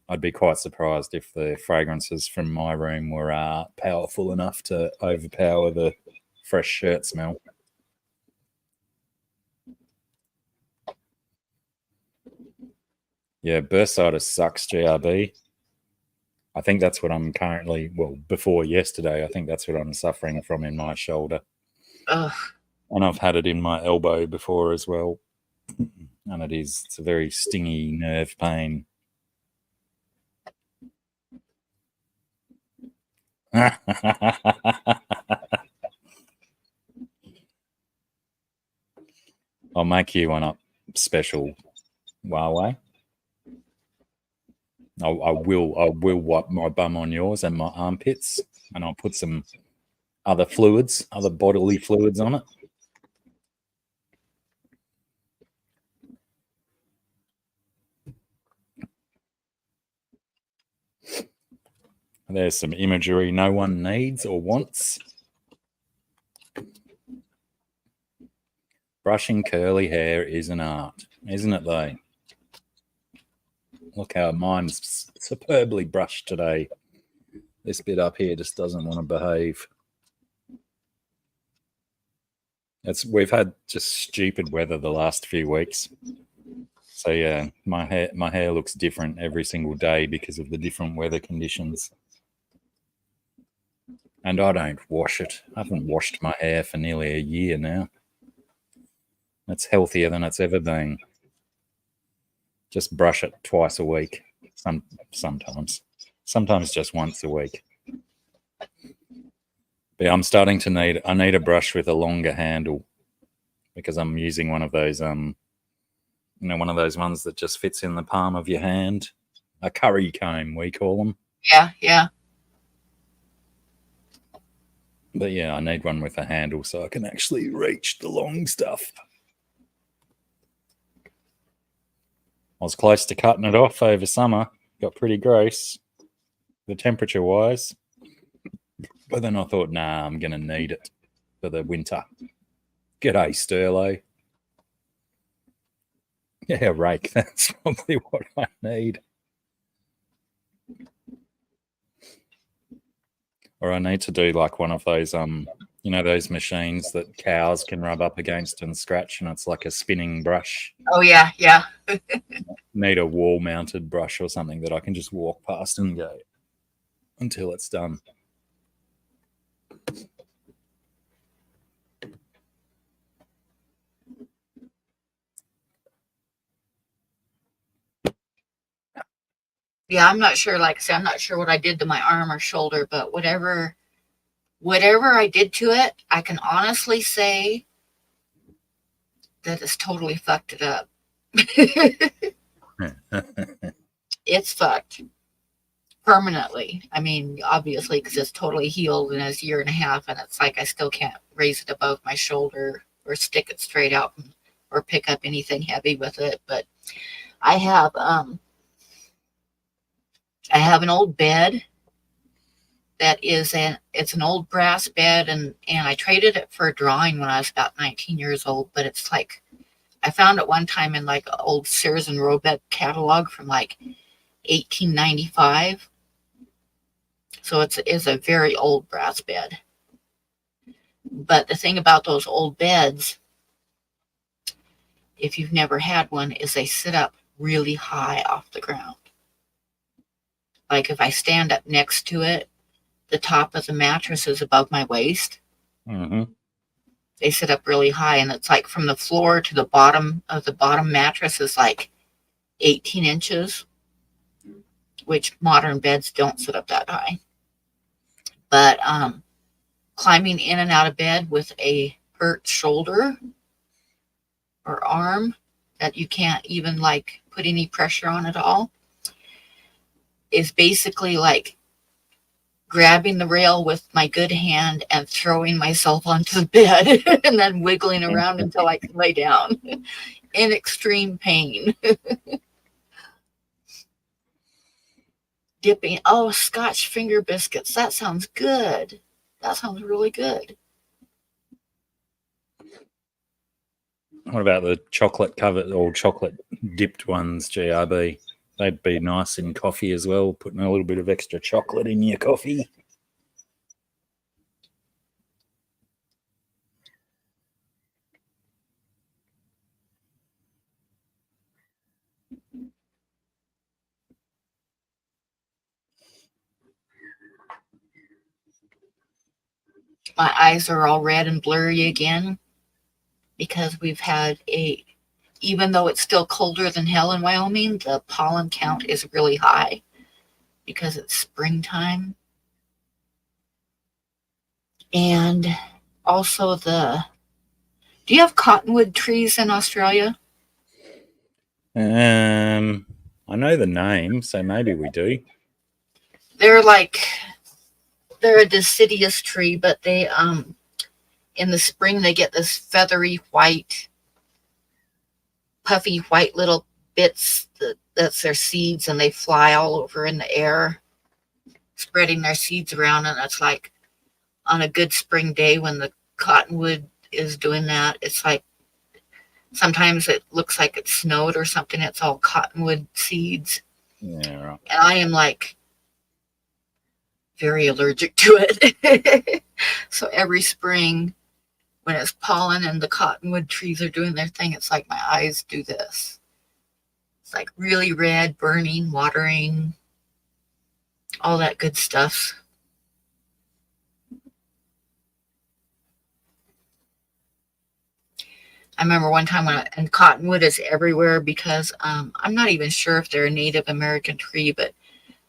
I'd be quite surprised if the fragrances from my room were powerful enough to overpower the fresh shirt smell. Yeah, bursitis sucks, GRB. I think that's what I'm currently, well, before yesterday, I think that's what I'm suffering from in my shoulder. Ugh. And I've had it in my elbow before as well. And it's a very stingy nerve pain. I'll make you one up special, Huawei. I will wipe my bum on yours and my armpits, and I'll put some other bodily fluids on it. There's some imagery no one needs or wants. Brushing curly hair is an art, isn't it though? Look how mine's superbly brushed today. This bit up here just doesn't want to behave. We've had just stupid weather the last few weeks. So yeah, my hair looks different every single day because of the different weather conditions. And I don't wash it. I haven't washed my hair for nearly a year now. It's healthier than it's ever been. Just brush it twice a week. Sometimes just once a week. But I'm starting to need a brush with a longer handle, because I'm using one of those one of those ones that just fits in the palm of your hand. A curry comb, we call them. Yeah. But yeah, I need one with a handle so I can actually reach the long stuff. I was close to cutting it off over summer. Got pretty gross, the temperature-wise. But then I thought, nah, I'm going to need it for the winter. G'day, Sterlo. Yeah, rake. That's probably what I need. Or I need to do like one of those, those machines that cows can rub up against and scratch, and it's like a spinning brush. Oh, yeah. Need a wall-mounted brush or something that I can just walk past and go until it's done. Yeah, I'm not sure. Like I said, I'm not sure what I did to my arm or shoulder, but whatever I did to it, I can honestly say that it's totally fucked it up. It's fucked permanently. I mean, obviously, because it's totally healed in a year and a half, and it's like I still can't raise it above my shoulder or stick it straight out or pick up anything heavy with it. But I have an old bed it's an old brass bed, and I traded it for a drawing when I was about 19 years old, but it's like I found it one time in like an old Sears and Roebuck catalog from like 1895. So it's a very old brass bed. But the thing about those old beds, if you've never had one, is they sit up really high off the ground. Like if I stand up next to it, the top of the mattress is above my waist. Mm-hmm. They sit up really high, and it's like from the floor to the bottom of the bottom mattress is like 18 inches, which modern beds don't sit up that high. But climbing in and out of bed with a hurt shoulder or arm that you can't even like put any pressure on at all is basically like grabbing the rail with my good hand and throwing myself onto the bed and then wiggling around until I can lay down in extreme pain. Dipping, oh, Scotch finger biscuits. That sounds good. That sounds really good. What about the chocolate covered or chocolate dipped ones, GRB? They'd be nice in coffee as well, putting a little bit of extra chocolate in your coffee. My eyes are all red and blurry again because we've had even though it's still colder than hell in Wyoming, the pollen count is really high because it's springtime. And also do you have cottonwood trees in Australia? I know the name, so maybe we do. They're a deciduous tree, but they in the spring they get this feathery white, puffy white little bits that's their seeds, and they fly all over in the air, spreading their seeds around. And it's like on a good spring day when the cottonwood is doing that, it's like sometimes it looks like it snowed or something. It's all cottonwood seeds. Yeah, right. And I am like very allergic to it. So every spring when it's pollen and the cottonwood trees are doing their thing, it's like my eyes do this. It's like really red, burning, watering, all that good stuff. I remember one time and cottonwood is everywhere because I'm not even sure if they're a Native American tree, but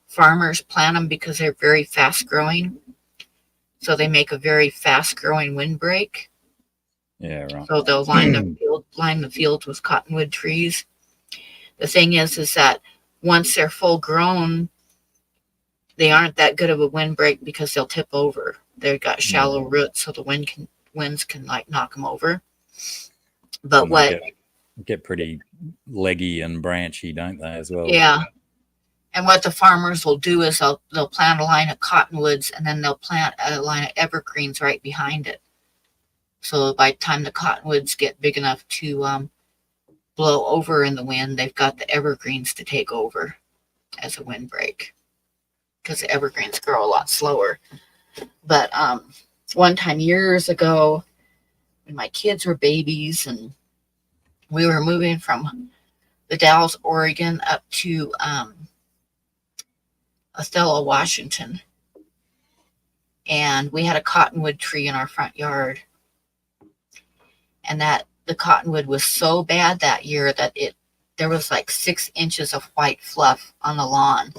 farmers plant them because they're very fast growing. So they make a very fast growing windbreak. Yeah, right. So they'll line the fields with cottonwood trees. The thing is that once they're full grown, they aren't that good of a windbreak because they'll tip over. They've got shallow roots, so the winds can like knock them over. But what get pretty leggy and branchy, don't they, as well? Yeah. And what the farmers will do is they'll plant a line of cottonwoods, and then they'll plant a line of evergreens right behind it. So by the time the cottonwoods get big enough to blow over in the wind, they've got the evergreens to take over as a windbreak because the evergreens grow a lot slower. But one time years ago, when my kids were babies and we were moving from the Dalles, Oregon up to Othello, Washington, and we had a cottonwood tree in our front yard, and that the cottonwood was so bad that year that there was like 6 inches of white fluff on the lawn.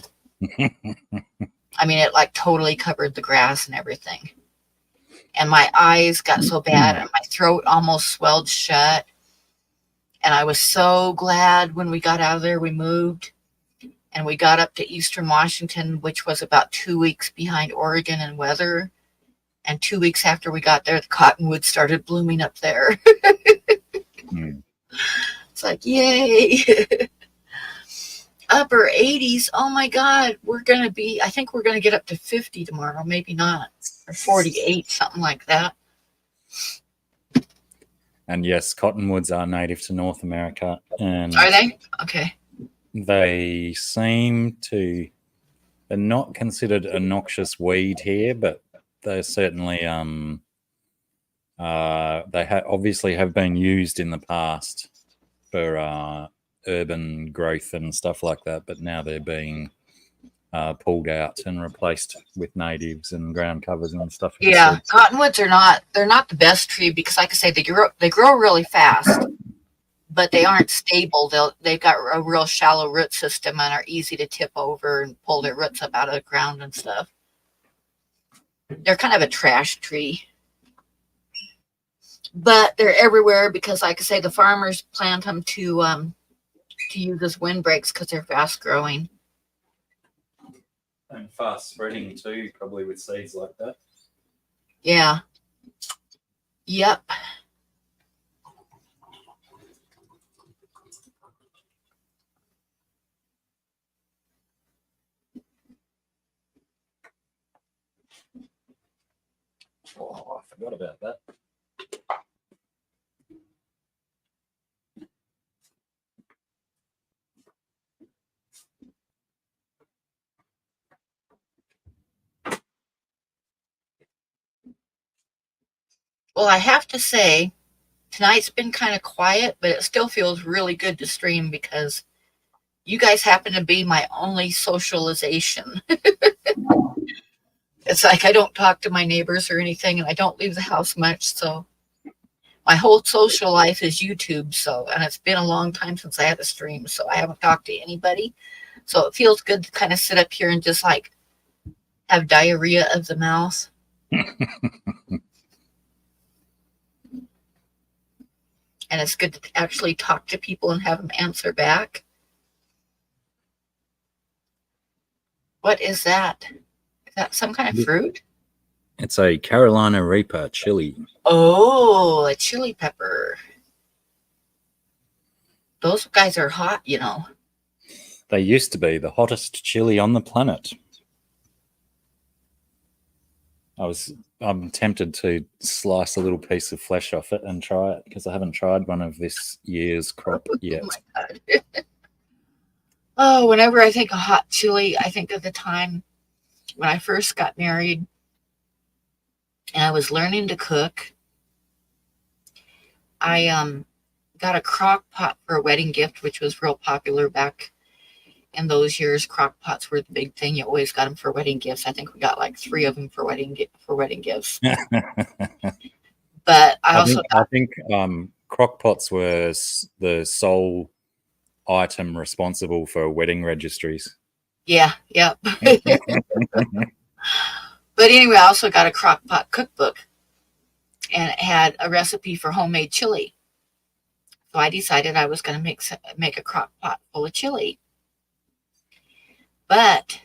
I mean, it like totally covered the grass and everything. And my eyes got so bad and my throat almost swelled shut. And I was so glad when we got out of there, we moved. And we got up to Eastern Washington, which was about 2 weeks behind Oregon in weather. And 2 weeks after we got there, the cottonwood started blooming up there. So like, yay. Upper 80s. Oh my God. I think we're going to get up to 50 tomorrow. Maybe not. Or 48, something like that. And yes, cottonwoods are native to North America. And are they? Okay. They seem to, they're not considered a noxious weed here, but they're certainly, they obviously have been used in the past for urban growth and stuff like that, but now they're being pulled out and replaced with natives and ground covers and stuff. Yeah, cottonwoods they're not the best tree because, like I say, they grow really fast, but they aren't stable. They've got a real shallow root system and are easy to tip over and pull their roots up out of the ground and stuff. They're kind of a trash tree, but they're everywhere because, like I say, the farmers plant them to use as windbreaks because they're fast growing. And fast spreading too, probably with seeds like that. Yeah. Yep. Oh, I forgot about that. Well, I have to say, tonight's been kind of quiet, but it still feels really good to stream because you guys happen to be my only socialization. It's like I don't talk to my neighbors or anything, and I don't leave the house much, so my whole social life is YouTube. So, and it's been a long time since I had a stream, so I haven't talked to anybody. So it feels good to kind of sit up here and just like have diarrhea of the mouth. And it's good to actually talk to people and have them answer back. What is that? Is that some kind of fruit? It's a Carolina Reaper chili. Oh, a chili pepper. Those guys are hot, you know. They used to be the hottest chili on the planet. I'm tempted to slice a little piece of flesh off it and try it because I haven't tried one of this year's crop yet. Oh my God. Oh, whenever I think of hot chili, I think of the time when I first got married and I was learning to cook. I got a crock pot for a wedding gift, which was real popular back in those years. Crock pots were the big thing. You always got them for wedding gifts. I think we got like 3 of them for wedding gifts. But I think crock pots were the sole item responsible for wedding registries. Yeah. But anyway, I also got a crock pot cookbook, and it had a recipe for homemade chili. So I decided I was going to make a crock pot full of chili. But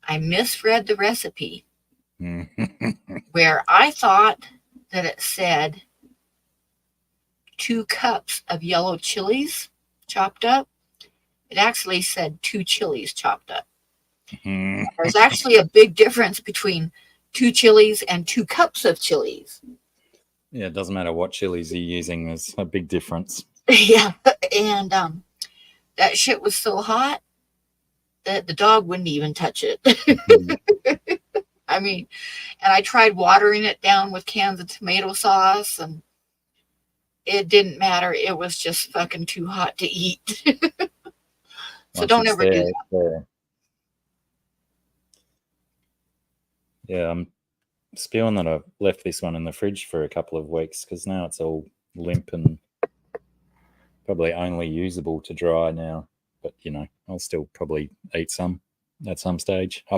I misread the recipe where I thought that it said 2 cups of yellow chilies chopped up. It actually said 2 chilies chopped up. There's actually a big difference between 2 chilies and 2 cups of chilies. Yeah, it doesn't matter what chilies you're using. There's a big difference. Yeah, and that shit was so hot that the dog wouldn't even touch it. I mean, and I tried watering it down with cans of tomato sauce, and it didn't matter. It was just fucking too hot to eat. So don't ever do that. Yeah, I'm spewing that I've left this one in the fridge for a couple of weeks because now it's all limp and probably only usable to dry now. But, you know, I'll still probably eat some at some stage. I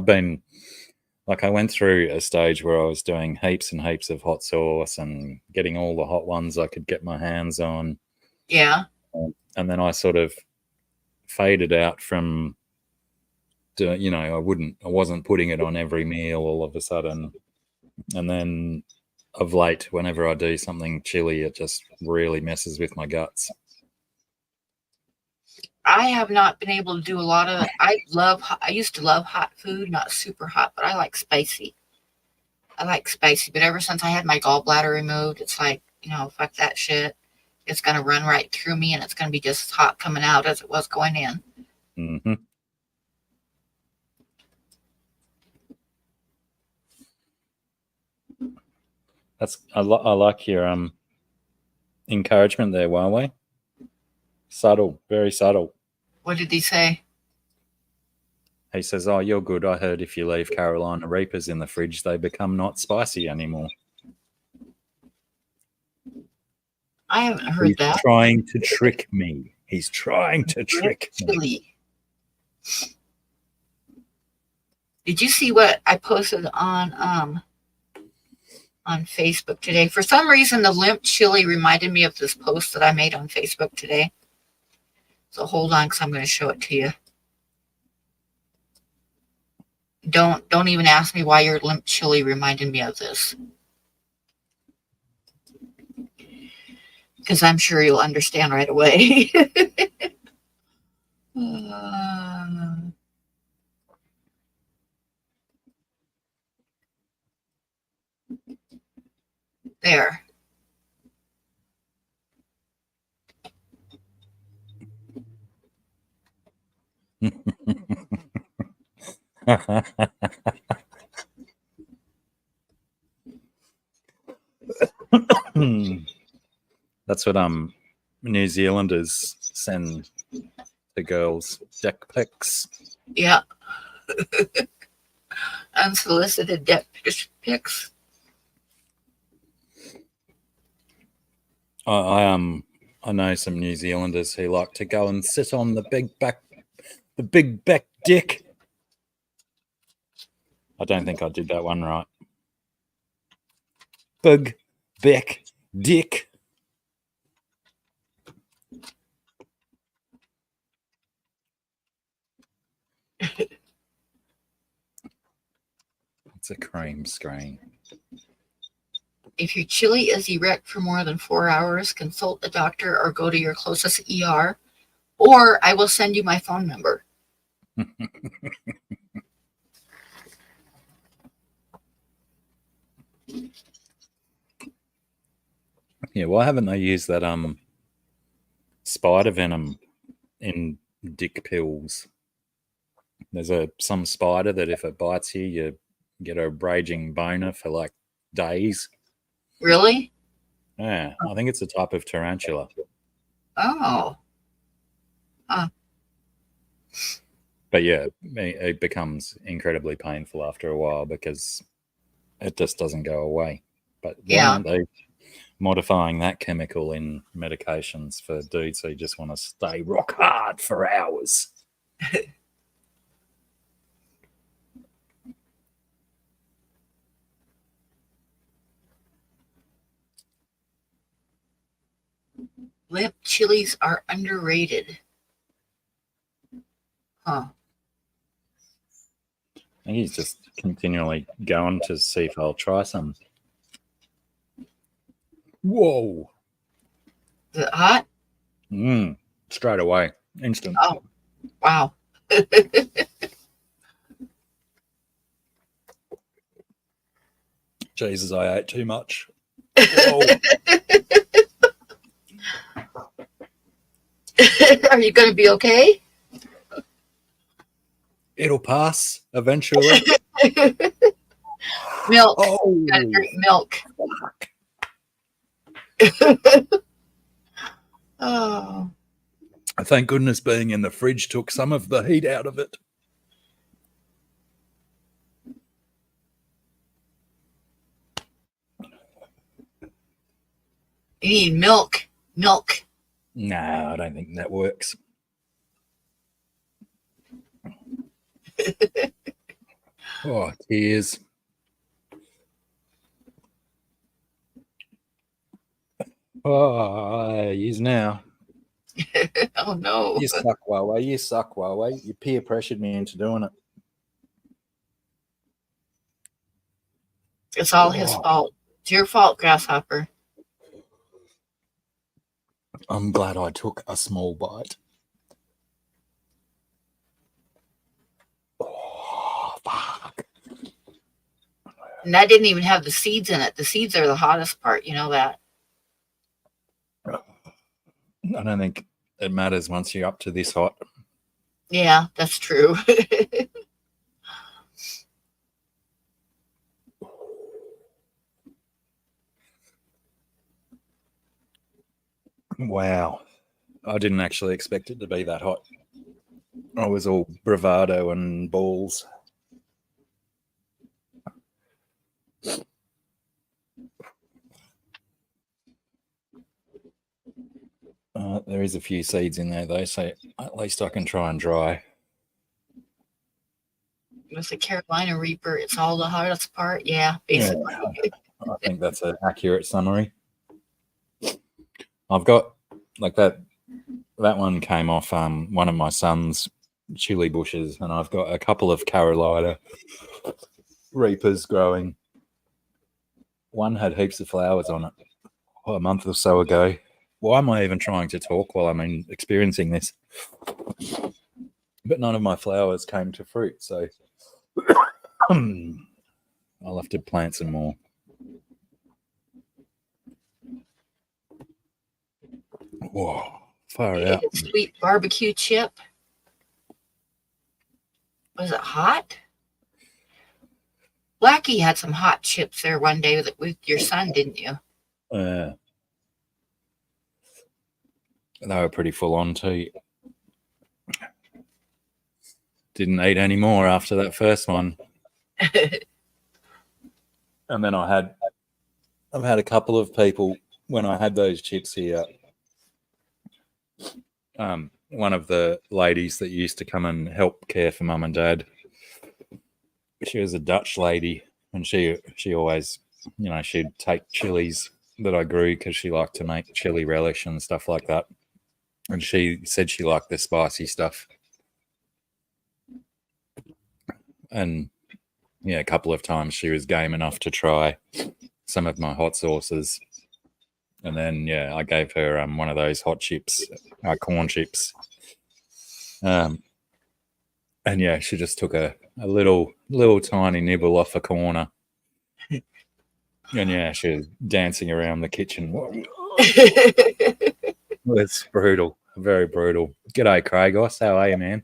went through a stage where I was doing heaps and heaps of hot sauce and getting all the hot ones I could get my hands on. Yeah. And then I sort of faded out from, you know, I wasn't putting it on every meal all of a sudden. And then of late, whenever I do something chili, it just really messes with my guts. I have not been able to do a lot of. I used to love hot food, not super hot, but I like spicy. But ever since I had my gallbladder removed, it's like, fuck that shit. It's gonna run right through me, and it's gonna be just as hot coming out as it was going in. Mm-hmm. I like your encouragement there, Huawei. Subtle, very subtle. What did he say? He says, "Oh, you're good. I heard if you leave Carolina Reapers in the fridge, they become not spicy anymore." I haven't heard that. He's trying to trick me. He's trying to trick me. Did you see what I posted on Facebook today? For some reason, the limp chili reminded me of this post that I made on Facebook today. So hold on, because I'm going to show it to you. Don't even ask me why your limp chili reminded me of this, because I'm sure you'll understand right away. There. That's what New Zealanders send the girls, dick pics. Yeah. Unsolicited dick pics. I know some New Zealanders who like to go and sit on the big back dick. I don't think I did that one right. Big back dick. It's a cream screen. If your chili is erect for more than 4 hours, consult a doctor or go to your closest ER, or I will send you my phone number. Yeah, why haven't they used that spider venom in dick pills? There's some spider that if it bites you, you get a raging boner for like days. Really? Yeah, I think it's a type of tarantula. Oh. Huh. But yeah, it becomes incredibly painful after a while because it just doesn't go away. But why aren't they modifying that chemical in medications for dudes who just want to stay rock hard for hours? Limp chilies are underrated. Huh. I think he's just continually going to see if I'll try some. Whoa. Is it hot? Straight away. Instant. Oh, wow. Jesus, I ate too much. Are you going to be okay? It'll pass eventually. Milk. Oh, You gotta drink milk. Oh. Thank goodness being in the fridge took some of the heat out of it. You need milk. Milk. No, I don't think that works. Oh, tears. Oh, he's now. Oh, no. You suck, Huawei. You suck, Huawei. You peer pressured me into doing it. It's all his fault. It's your fault, Grasshopper. I'm glad I took a small bite. And that didn't even have the seeds in it. The seeds are the hottest part, you know that. I don't think it matters once you're up to this hot. Yeah, that's true. Wow. I didn't actually expect it to be that hot. I was all bravado and balls. There is a few seeds in there, though, so at least I can try and dry. With the Carolina Reaper, it's all the hottest part. Yeah, basically. Yeah, I think that's an accurate summary. I've got like that one came off one of my son's chili bushes, and I've got a couple of Carolina Reapers growing. One had heaps of flowers on it a month or so ago. Why am I even trying to talk while I'm experiencing this? But none of my flowers came to fruit, so I'll have to plant some more. Whoa, far out. Sweet barbecue chip. Was it hot? Blackie had some hot chips there one day with your son, didn't you? They were pretty full on too. Didn't eat any more after that first one. And then I've had a couple of people when I had those chips here. One of the ladies that used to come and help care for mum and dad, she was a Dutch lady, and she always, she'd take chilies that I grew because she liked to make chili relish and stuff like that. And she said she liked the spicy stuff. And yeah, a couple of times she was game enough to try some of my hot sauces. And then, I gave her one of those hot chips, corn chips. And yeah, she just took a little tiny nibble off a corner. And yeah, she was dancing around the kitchen. It's brutal, very brutal. G'day, Craigos. How are you, man?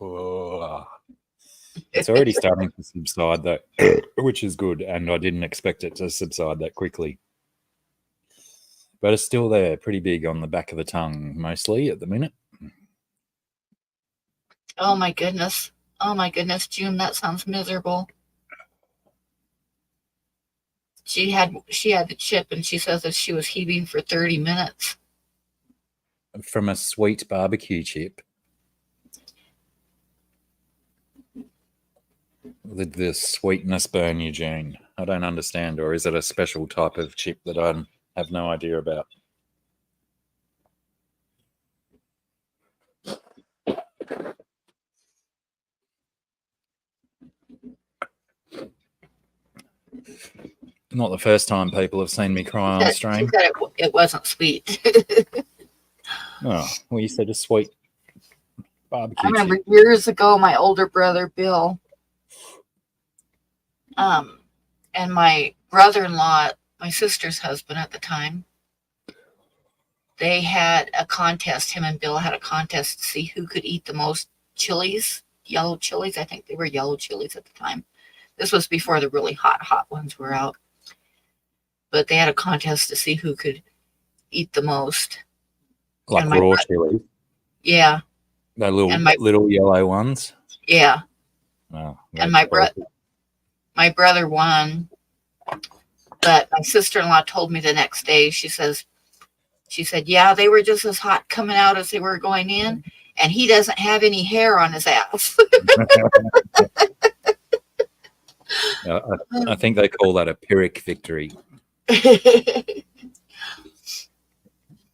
Oh. It's already starting to subside, though, which is good, and I didn't expect it to subside that quickly. But it's still there, pretty big on the back of the tongue, mostly at the minute. Oh my goodness, June, that sounds miserable. She had the chip, and she says that she was heaving for 30 minutes. From a sweet barbecue chip. Did the sweetness burn you, June? I don't understand. Or is it a special type of chip that I have no idea about? Not the first time people have seen me cry on stream. She said it wasn't sweet. Oh, well, you said a sweet barbecue I remember chip. years ago, my older brother, Bill, and my brother-in-law, my sister's husband at the time, they had a contest. Him and Bill had a contest to see who could eat the most chilies, yellow chilies. I think they were yellow chilies at the time. This was before the really hot ones were out. But they had a contest to see who could eat the most. Like raw chili? Yeah. The little yellow ones? Yeah. Oh, and my brother won. But my sister-in-law told me the next day, she said, yeah, they were just as hot coming out as they were going in, and he doesn't have any hair on his ass. I think they call that a Pyrrhic victory.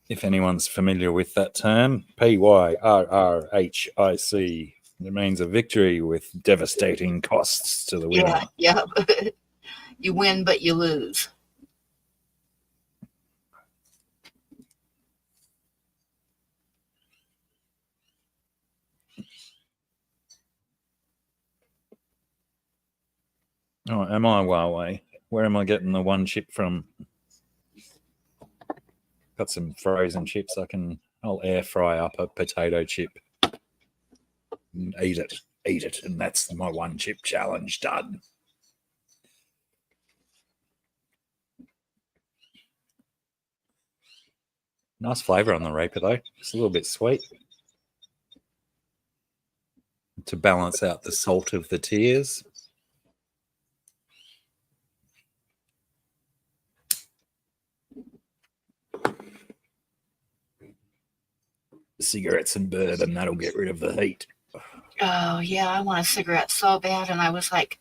If anyone's familiar with that term, PYRRHIC. It means a victory with devastating costs to the winner. Yeah. You win, but you lose. Oh, am I Huawei? Where am I getting the one chip from? Got some frozen chips. I'll air fry up a potato chip and eat it, and that's my one chip challenge done. Nice flavour on the Reaper though. It's a little bit sweet to balance out the salt of the tears. Cigarettes and bourbon, that'll get rid of the heat. Oh, yeah, I want a cigarette so bad. And I was like,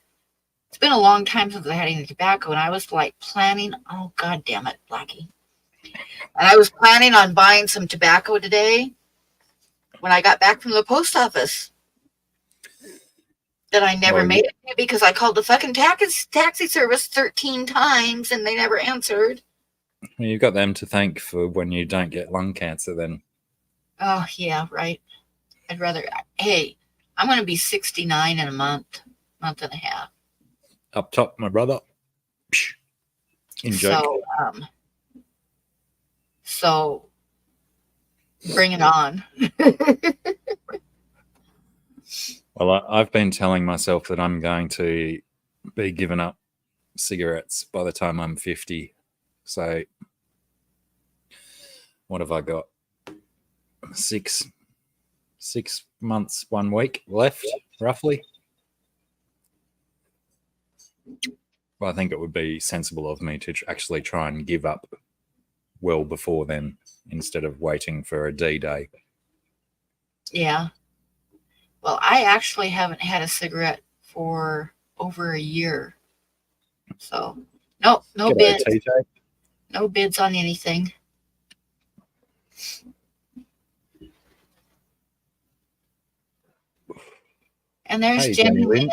it's been a long time since I had any tobacco. And I was like planning, oh, God damn it, Blackie. And I was planning on buying some tobacco today when I got back from the post office. That I never made it because I called the fucking taxi service 13 times and they never answered. Well, you've got them to thank for when you don't get lung cancer then. Oh, yeah, right. I'd rather, hey, I'm going to be 69 in a month and a half. Up top, my brother. In joke. So bring it on. Well, I've been telling myself that I'm going to be giving up cigarettes by the time I'm 50. So what have I got? 6 months, 1 week left, roughly. Well, I think it would be sensible of me to actually try and give up well before then instead of waiting for a D-Day. Yeah. Well, I actually haven't had a cigarette for over a year. So, no bids. No bids on anything. And there's Jenny Lynn.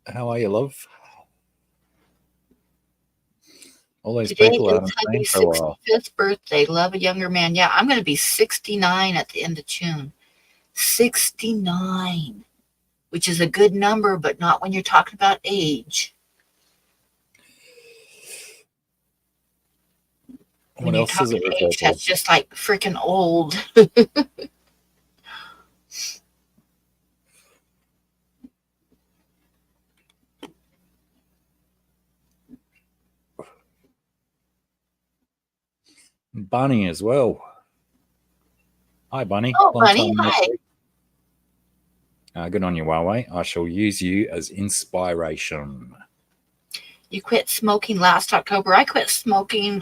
How are you, love? All those Today people is Hubby's 65th birthday. Love a younger man. Yeah, I'm going to be 69 at the end of June. 69, which is a good number, but not when you're talking about age. When you're talking age, that's just like freaking old. Bunny as well. Hi, Bunny. Oh, Bunny, hi. Good on you, Huawei. I shall use you as inspiration. You quit smoking last October. I quit smoking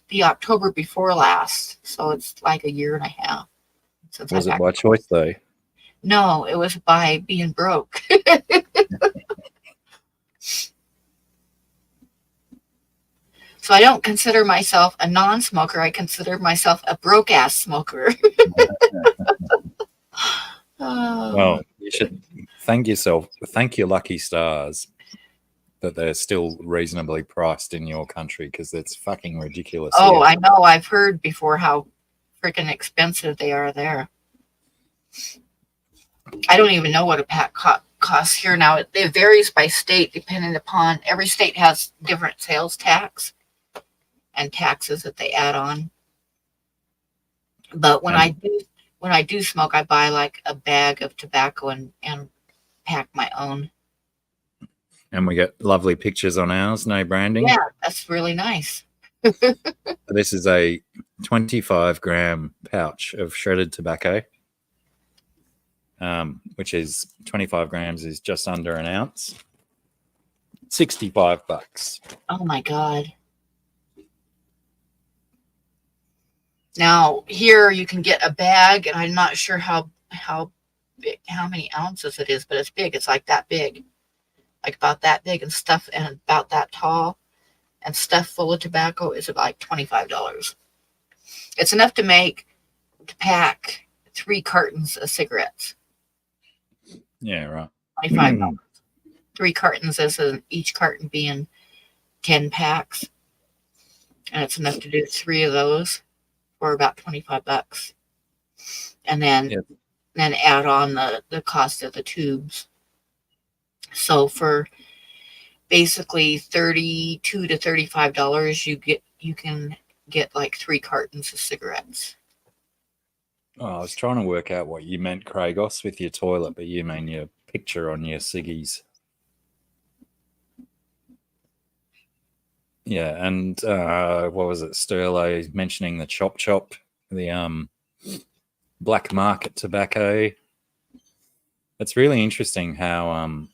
the October before last. So it's like a year and a half. Was it by choice, though? No, it was by being broke. So I don't consider myself a non-smoker. I consider myself a broke-ass smoker. Well, you should thank yourself. Thank your lucky stars that they're still reasonably priced in your country because it's fucking ridiculous. Oh, here. I know. I've heard before how freaking expensive they are there. I don't even know what a pack costs here now. It varies by state depending upon, every state has different sales tax and taxes that they add on. But when I do smoke, I buy like a bag of tobacco and pack my own. And we get lovely pictures on ours, no branding. Yeah, that's really nice. This is a 25-gram pouch of shredded tobacco, which is 25 grams is just under an ounce. $65. Oh my God. Now here you can get a bag, and I'm not sure how big, how many ounces it is, but it's big. It's like that big, like about that big, and stuff, and about that tall, and stuff full of tobacco is about like $25. It's enough to pack 3 cartons of cigarettes. Yeah, right. $25. 3 cartons, each carton being 10 packs, and it's enough to do 3 of those for about $25, and then add on the cost of the tubes. So for basically $32 to $35. You can get like 3 cartons of cigarettes. Oh, I was trying to work out what you meant, Cragos, with your toilet, but you mean your picture on your ciggies. Yeah, and what was it? Sterlo mentioning the chop, the black market tobacco. It's really interesting how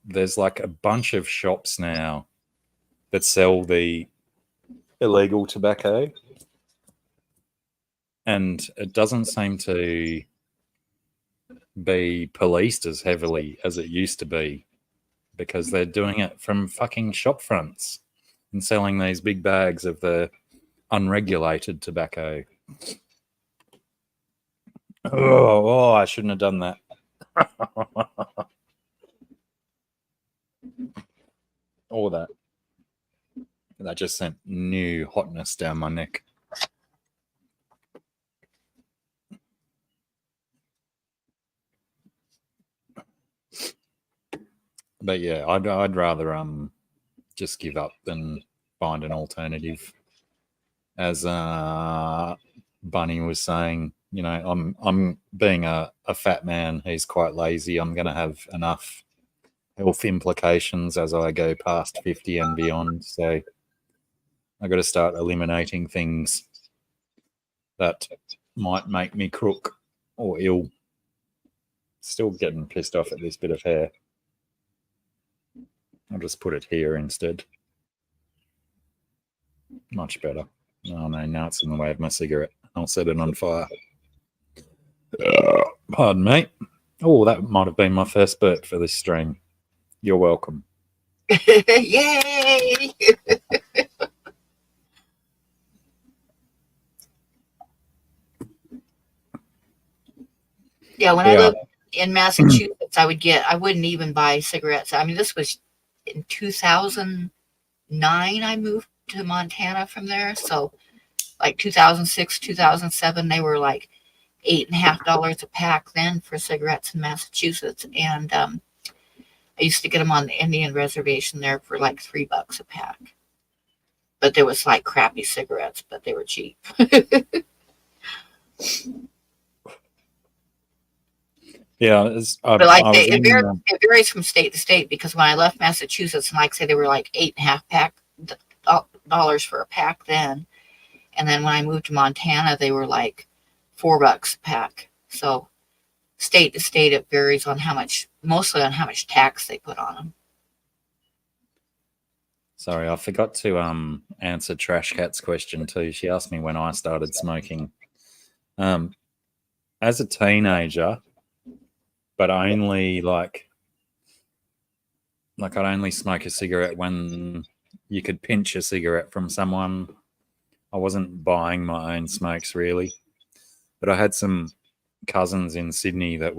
there's like a bunch of shops now that sell the illegal tobacco, and it doesn't seem to be policed as heavily as it used to be, because they're doing it from fucking shop fronts and selling these big bags of the unregulated tobacco. Oh, I shouldn't have done that. All that just sent new hotness down my neck. But yeah, I'd rather just give up than find an alternative. As Bunny was saying, you know, I'm being a fat man who's quite lazy. I'm going to have enough health implications as I go past 50 and beyond. So I got to start eliminating things that might make me crook or ill. Still getting pissed off at this bit of hair. I'll just put it here instead. Much better. Oh no, now it's in the way of my cigarette. I'll set it on fire. Pardon me. Oh, that might have been my first burp for this stream. You're welcome. Yay! Yeah, when I lived in Massachusetts, I wouldn't even buy cigarettes. I mean, this was in 2009. I moved to Montana from there. So like 2006, 2007, they were like $8.50 a pack then for cigarettes in Massachusetts. And I used to get them on the Indian reservation there for like $3 a pack. But there was like crappy cigarettes, but they were cheap. Yeah, but like it varies from state to state, because when I left Massachusetts, and like I say, they were like $8.50 for a pack then, and then when I moved to Montana, they were like $4 a pack. So state to state, it varies on mostly on how much tax they put on them. Sorry, I forgot to answer Trash Cat's question too. She asked me when I started smoking. As a teenager, but only like I'd only smoke a cigarette when you could pinch a cigarette from someone. I wasn't buying my own smokes really, but I had some cousins in Sydney that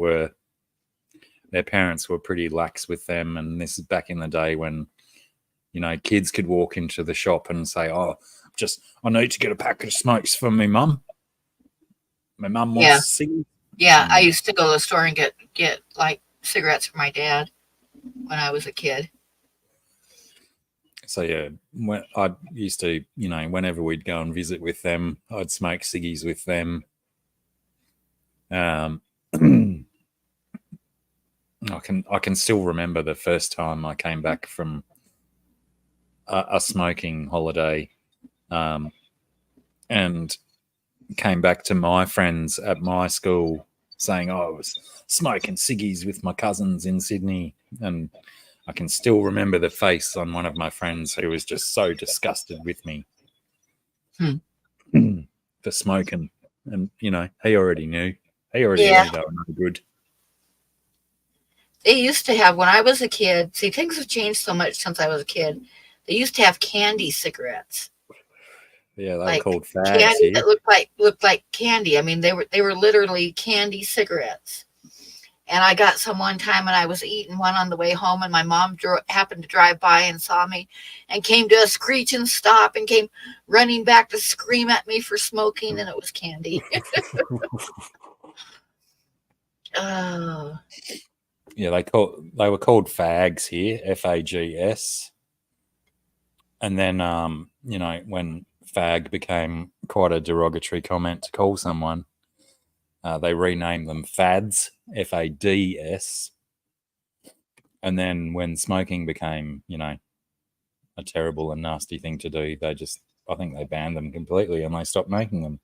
their parents were pretty lax with them, and this is back in the day when, you know, kids could walk into the shop and say, "Oh, I need to get a pack of smokes for my mum. My mum wants to see." Yeah, I used to go to the store and get like cigarettes for my dad when I was a kid. So yeah, when I used to, you know, whenever we'd go and visit with them, I'd smoke ciggies with them. I can still remember the first time I came back from a smoking holiday, and came back to my friends at my school saying, "Oh, I was smoking ciggies with my cousins in Sydney," and I can still remember the face on one of my friends who was just so disgusted with me for smoking. And, you know, he already knew. He already knew they were no good. They used to have, when I was a kid, see, things have changed so much since I was a kid. They used to have candy cigarettes. Yeah, they were called fags. Candy that looked like candy. I mean, they were literally candy cigarettes. And I got some one time, and I was eating one on the way home, and my mom happened to drive by and saw me and came to a screeching stop and came running back to scream at me for smoking, and it was candy. Oh. Yeah, they were called fags here, FAGS. And then when fag became quite a derogatory comment to call someone, they renamed them fads, FADS. And then when smoking became, a terrible and nasty thing to do, I think they banned them completely and they stopped making them.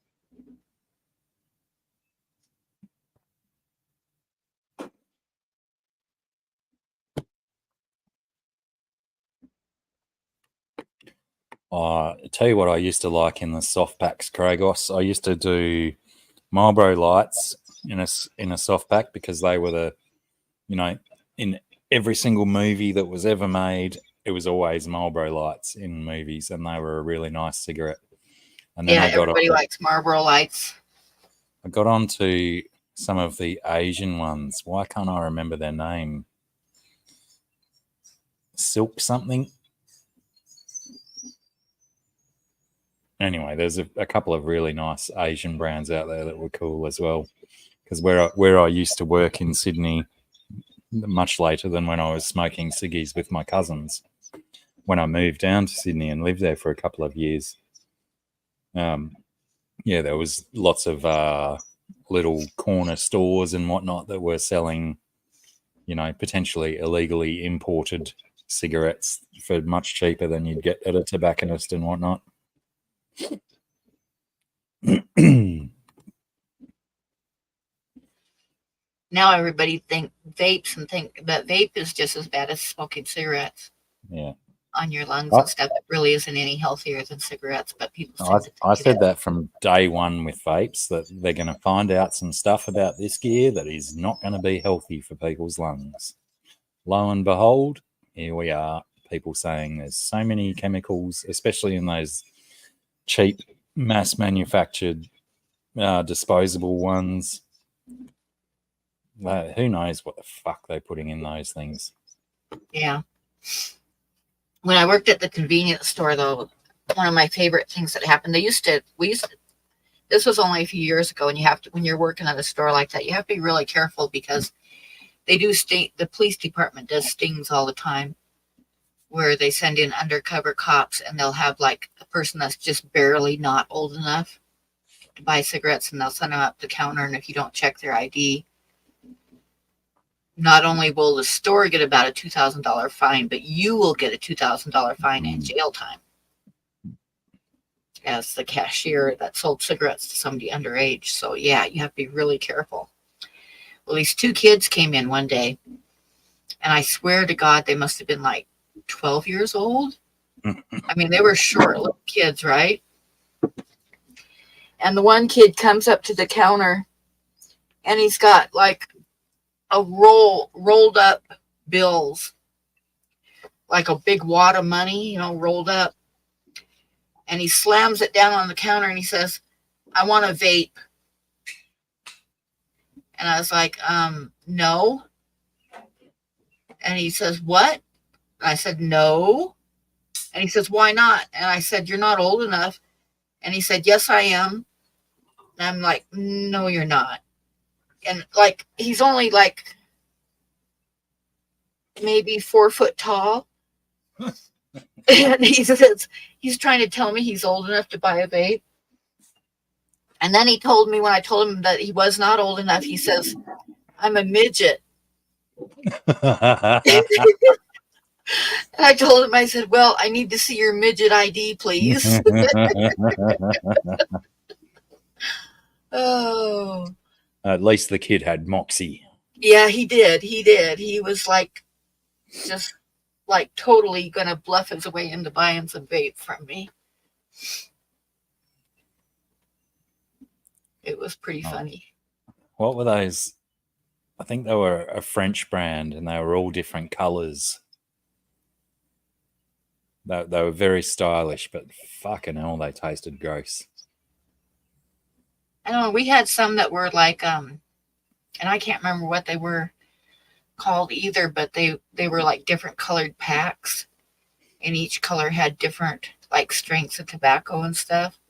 I tell you what I used to like in the soft packs, Kragos. I used to do Marlboro Lights in a soft pack because they were in every single movie that was ever made, it was always Marlboro Lights in movies, and they were a really nice cigarette. And then Yeah, everybody likes Marlboro Lights. I got on to some of the Asian ones. Why can't I remember their name? Silk something. Anyway, there's a couple of really nice Asian brands out there that were cool as well. Because where I used to work in Sydney, much later than when I was smoking ciggies with my cousins, when I moved down to Sydney and lived there for a couple of years, there was lots of little corner stores and whatnot that were selling, potentially illegally imported cigarettes for much cheaper than you'd get at a tobacconist and whatnot. Now everybody think that vape is just as bad as smoking cigarettes. Yeah. On your lungs and stuff. It really isn't any healthier than cigarettes, but people I said that from day one with vapes, that they're going to find out some stuff about this gear that is not going to be healthy for people's lungs. Lo and behold, here we are, people saying there's so many chemicals, especially in those cheap mass manufactured disposable ones. Who knows what the fuck they're putting in those things. Yeah. When I worked at the convenience store, though, one of my favorite things that happened, this was only a few years ago, and when you're working at a store like that, you have to be really careful because they do the police department does stings all the time where they send in undercover cops and they'll have like a person that's just barely not old enough to buy cigarettes, and they'll send them up the counter, and if you don't check their ID, not only will the store get about a $2,000 fine, but you will get a $2,000 fine and jail time as the cashier that sold cigarettes to somebody underage. So yeah, you have to be really careful. Well, these two kids came in one day, and I swear to God, they must have been like 12 years old. I mean, they were short little kids, right? And the one kid comes up to the counter, and he's got like a rolled up bills, like a big wad of money, rolled up. And he slams it down on the counter and he says, "I want a vape." And I was like, no. And he says, "What?" And I said, "No." And he says, "Why not?" And I said, "You're not old enough." And he said, "Yes, I am." And I'm like, "No, you're not." And like, he's only like maybe 4 foot tall. And he says, he's trying to tell me he's old enough to buy a vape. And then he told me, when I told him that he was not old enough, he says, "I'm a midget." And I told him, I said, "Well, I need to see your midget ID, please." Oh. At least the kid had moxie. Yeah, he did. He was like, just like totally going to bluff his way into buying some vape from me. It was pretty funny. What were those? I think they were a French brand, and they were all different colors. They were very stylish, but fucking hell, they tasted gross. I don't know. We had some that were like, and I can't remember what they were called either, but they were like different colored packs, and each color had different like strengths of tobacco and stuff.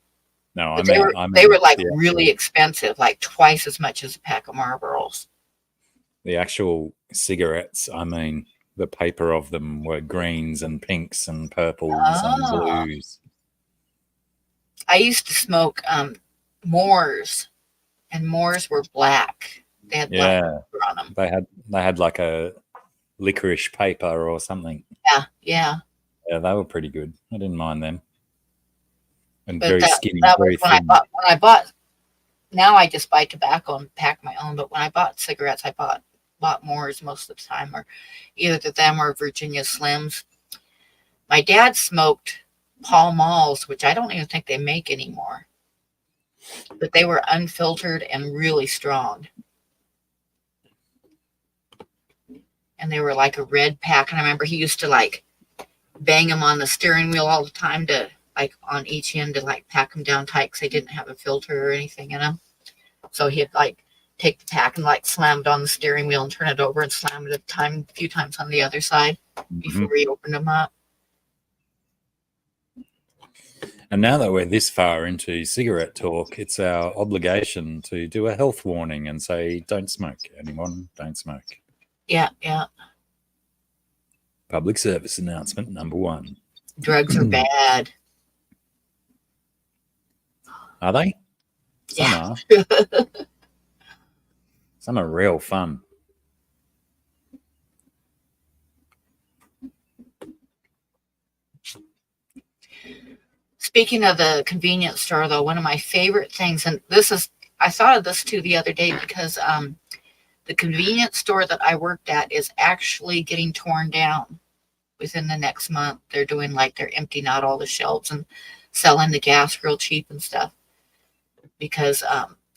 No, but they were like really expensive, like twice as much as a pack of Marlboros. the actual cigarettes, I mean, the paper of them were greens and pinks and purples and Oh, blues. I used to smoke Moors, and Moors were black. They had black Yeah, paper on them. they had like a licorice paper or something. Yeah, yeah. Yeah, they were pretty good. I didn't mind them. And But very skinny, that was very thin. when I bought. Now I just buy tobacco and pack my own. But when I bought cigarettes, I bought Moors most of the time, or either them or Virginia Slims. My dad smoked Pall Malls, which I don't even think they make anymore. But they were unfiltered and really strong. And they were like a red pack. And I remember he used to like bang them on the steering wheel all the time to like on each end to like pack them down tight because they didn't have a filter or anything in them. So he'd like take the pack and like slam it on the steering wheel and turn it over and slam it a few times on the other side before he opened them up. And now that we're this far into cigarette talk, it's our obligation to do a health warning and say, don't smoke. Anyone, don't smoke. Yeah, yeah. Public service announcement number 1. Drugs are bad. Are they? Some Yeah. are. Some are real fun. Speaking of the convenience store, though, one of my favorite things, and I thought of this too the other day because the convenience store that I worked at is actually getting torn down within the next month. They're emptying out all the shelves and selling the gas real cheap and stuff because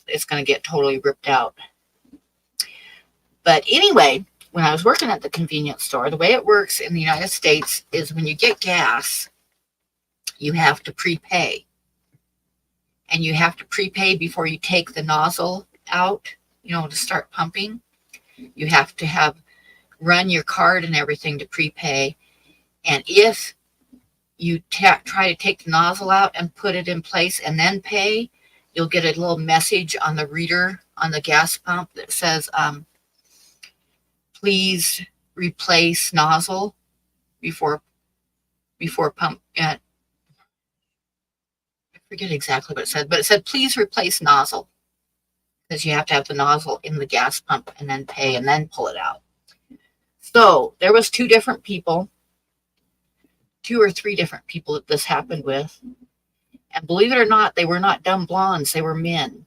it's going to get totally ripped out. But anyway, when I was working at the convenience store, the way it works in the United States is when you get gas, you have to prepay. And you have to prepay before you take the nozzle out, to start pumping. You have to run your card and everything to prepay. And if you try to take the nozzle out and put it in place and then pay, you'll get a little message on the reader on the gas pump that says, please replace nozzle before pump. I forget exactly what it said, but it said, please replace nozzle, because you have to have the nozzle in the gas pump and then pay and then pull it out. So there was 2 or 3 different people that this happened with. And believe it or not, they were not dumb blondes. They were men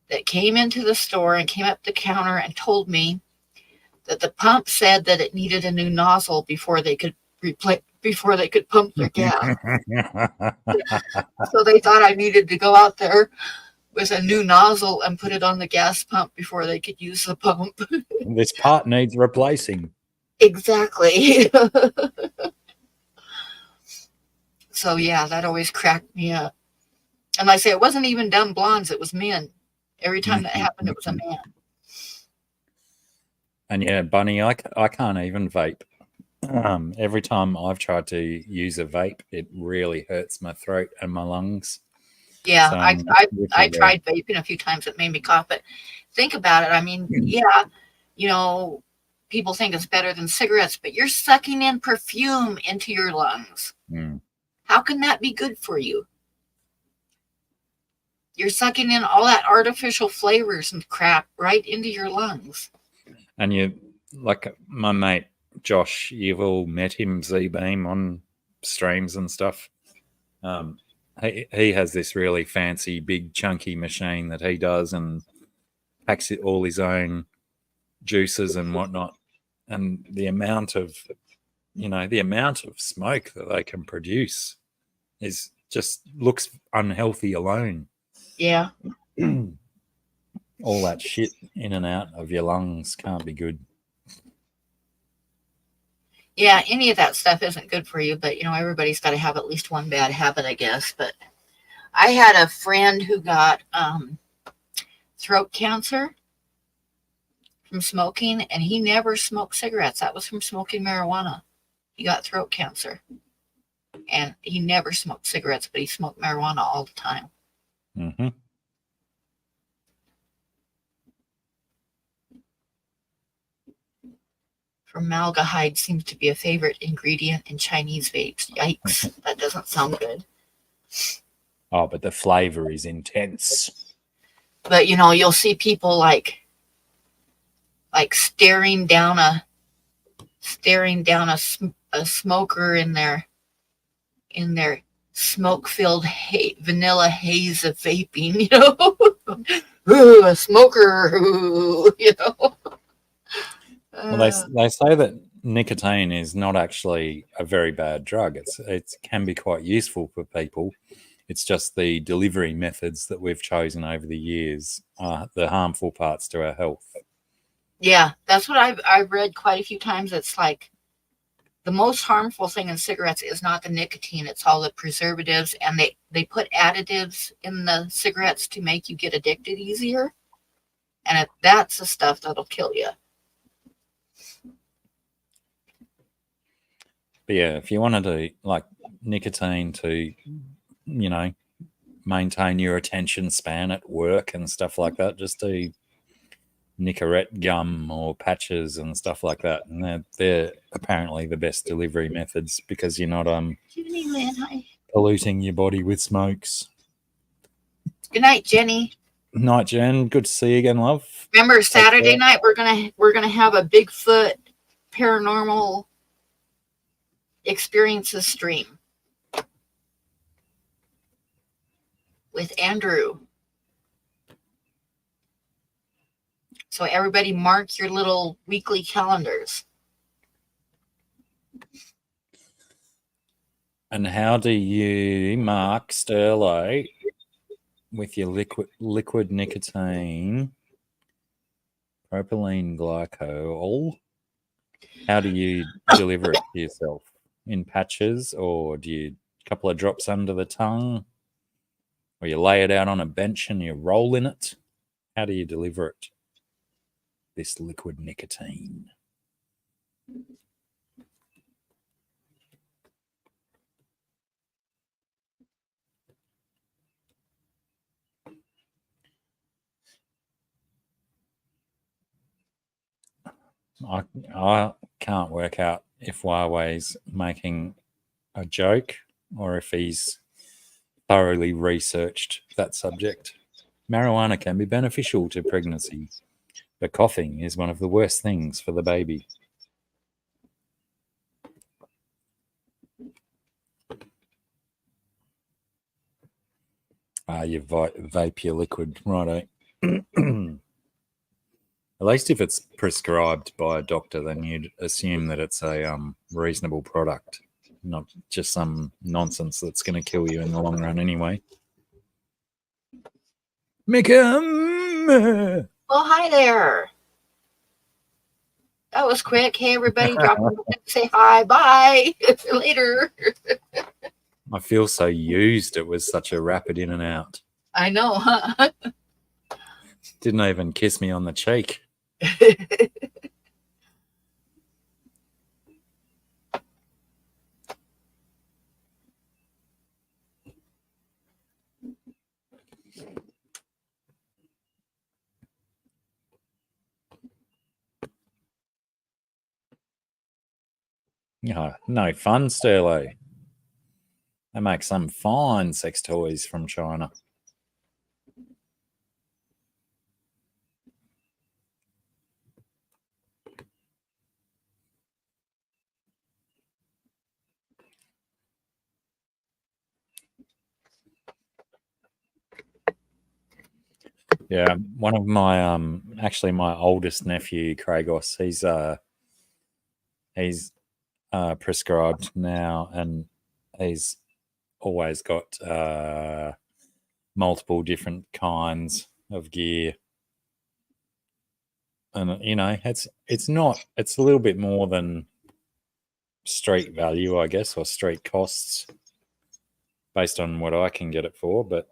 that came into the store and came up to the counter and told me that the pump said that it needed a new nozzle before they could pump their gas. So they thought I needed to go out there with a new nozzle and put it on the gas pump before they could use the pump. This part needs replacing. Exactly. So yeah, that always cracked me up. And like I say, it wasn't even dumb blondes, it was men. Every time that happened, it was a man. And yeah, Bunny, I can't even vape. Every time I've tried to use a vape, it really hurts my throat and my lungs. Yeah, So, I tried vaping a few times. It made me cough. But think about it. I mean, yeah, people think it's better than cigarettes, but you're sucking in perfume into your lungs. How can that be good for you? You're sucking in all that artificial flavors and crap right into your lungs. And you, like my mate Josh, you've all met him, Z-Beam, on streams and stuff. He has this really fancy, big, chunky machine that he does and packs it all his own juices and whatnot. And the amount of smoke that they can produce is just looks unhealthy alone. Yeah. All that shit in and out of your lungs can't be good. Yeah, any of that stuff isn't good for you, but everybody's got to have at least one bad habit, I guess. But I had a friend who got throat cancer from smoking, and he never smoked cigarettes. That was from smoking marijuana. He got throat cancer, and he never smoked cigarettes, but he smoked marijuana all the time. Mm-hmm. Formaldehyde seems to be a favorite ingredient in Chinese vapes. Yikes, that doesn't sound good. Oh, but the flavor is intense. But you know, you'll see people like staring down a smoker in their smoke-filled vanilla haze of vaping. You know, ooh, a smoker. Ooh, you know. Well, they say that nicotine is not actually a very bad drug. It can be quite useful for people. It's just the delivery methods that we've chosen over the years are the harmful parts to our health. Yeah, that's what I've read quite a few times. It's like the most harmful thing in cigarettes is not the nicotine, it's all the preservatives, and they put additives in the cigarettes to make you get addicted easier, and that's the stuff that'll kill you. But yeah, if you wanted to like nicotine to, you know, maintain your attention span at work and stuff like that, just do Nicorette gum or patches and stuff like that, and they're apparently the best delivery methods because you're not polluting your body with smokes. Good night, Jenny. Night, Jen. Good to see you again, love. Remember Saturday night we're gonna have a Bigfoot paranormal experiences stream with Andrew. So everybody mark your little weekly calendars. And how do you mark Sterlo with your liquid nicotine, propylene glycol? How do you deliver it to yourself? In patches, or do you a couple of drops under the tongue, or you lay it out on a bench and you roll in it? How do you deliver it? This liquid nicotine. I can't work out if Huawei's making a joke or if he's thoroughly researched that subject. Marijuana can be beneficial to pregnancy, but coughing is one of the worst things for the baby. You vape your liquid, righto. At least if it's prescribed by a doctor, then you'd assume that it's a reasonable product, not just some nonsense that's going to kill you in the long run anyway. Mickham! Well, hi there. That was quick. Hey, everybody, drop in, say hi, bye, later. I feel so used. It was such a rapid in and out. I know, huh? Didn't even kiss me on the cheek. No fun, Sterlo. They make some fine sex toys from China. Yeah, one of my actually my oldest nephew, Kragos, he's prescribed now, and he's always got multiple different kinds of gear, and you know it's a little bit more than street value, I guess, or street costs based on what I can get it for, but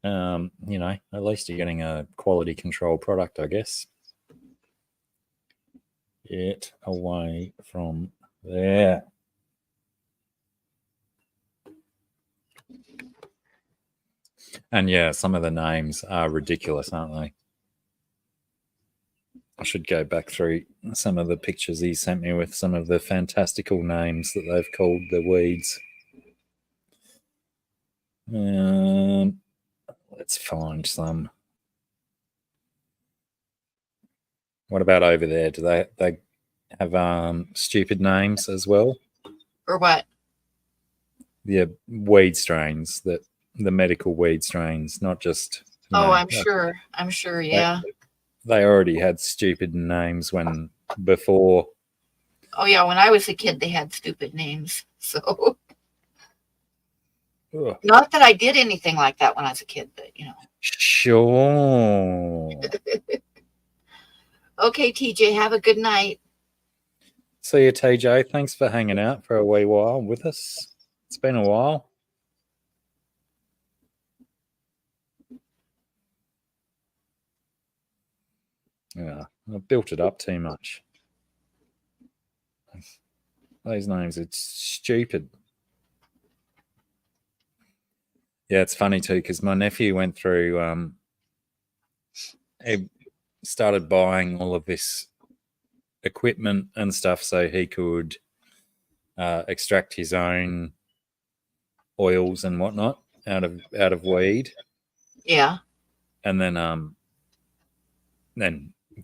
you know, at least you're getting a quality control product, I guess. Get away from there. And yeah, some of the names are ridiculous, aren't they? I should go back through some of the pictures he sent me with some of the fantastical names that they've called the weeds. Let's find some. What about over there? Do they have stupid names as well? Or what? Yeah, weed strains, the medical weed strains, not just. Oh, I'm sure. Yeah. They already had stupid names before. Oh yeah, when I was a kid, they had stupid names. So Ugh. not that I did anything like that when I was a kid, but Sure. Okay, TJ, have a good night. See you, TJ. Thanks for hanging out for a wee while with us. It's been a while. Yeah, I've built it up too much. Those names are stupid. Yeah, it's funny too because my nephew went through. He started buying all of this equipment and stuff so he could extract his own oils and whatnot out of weed. Yeah. And then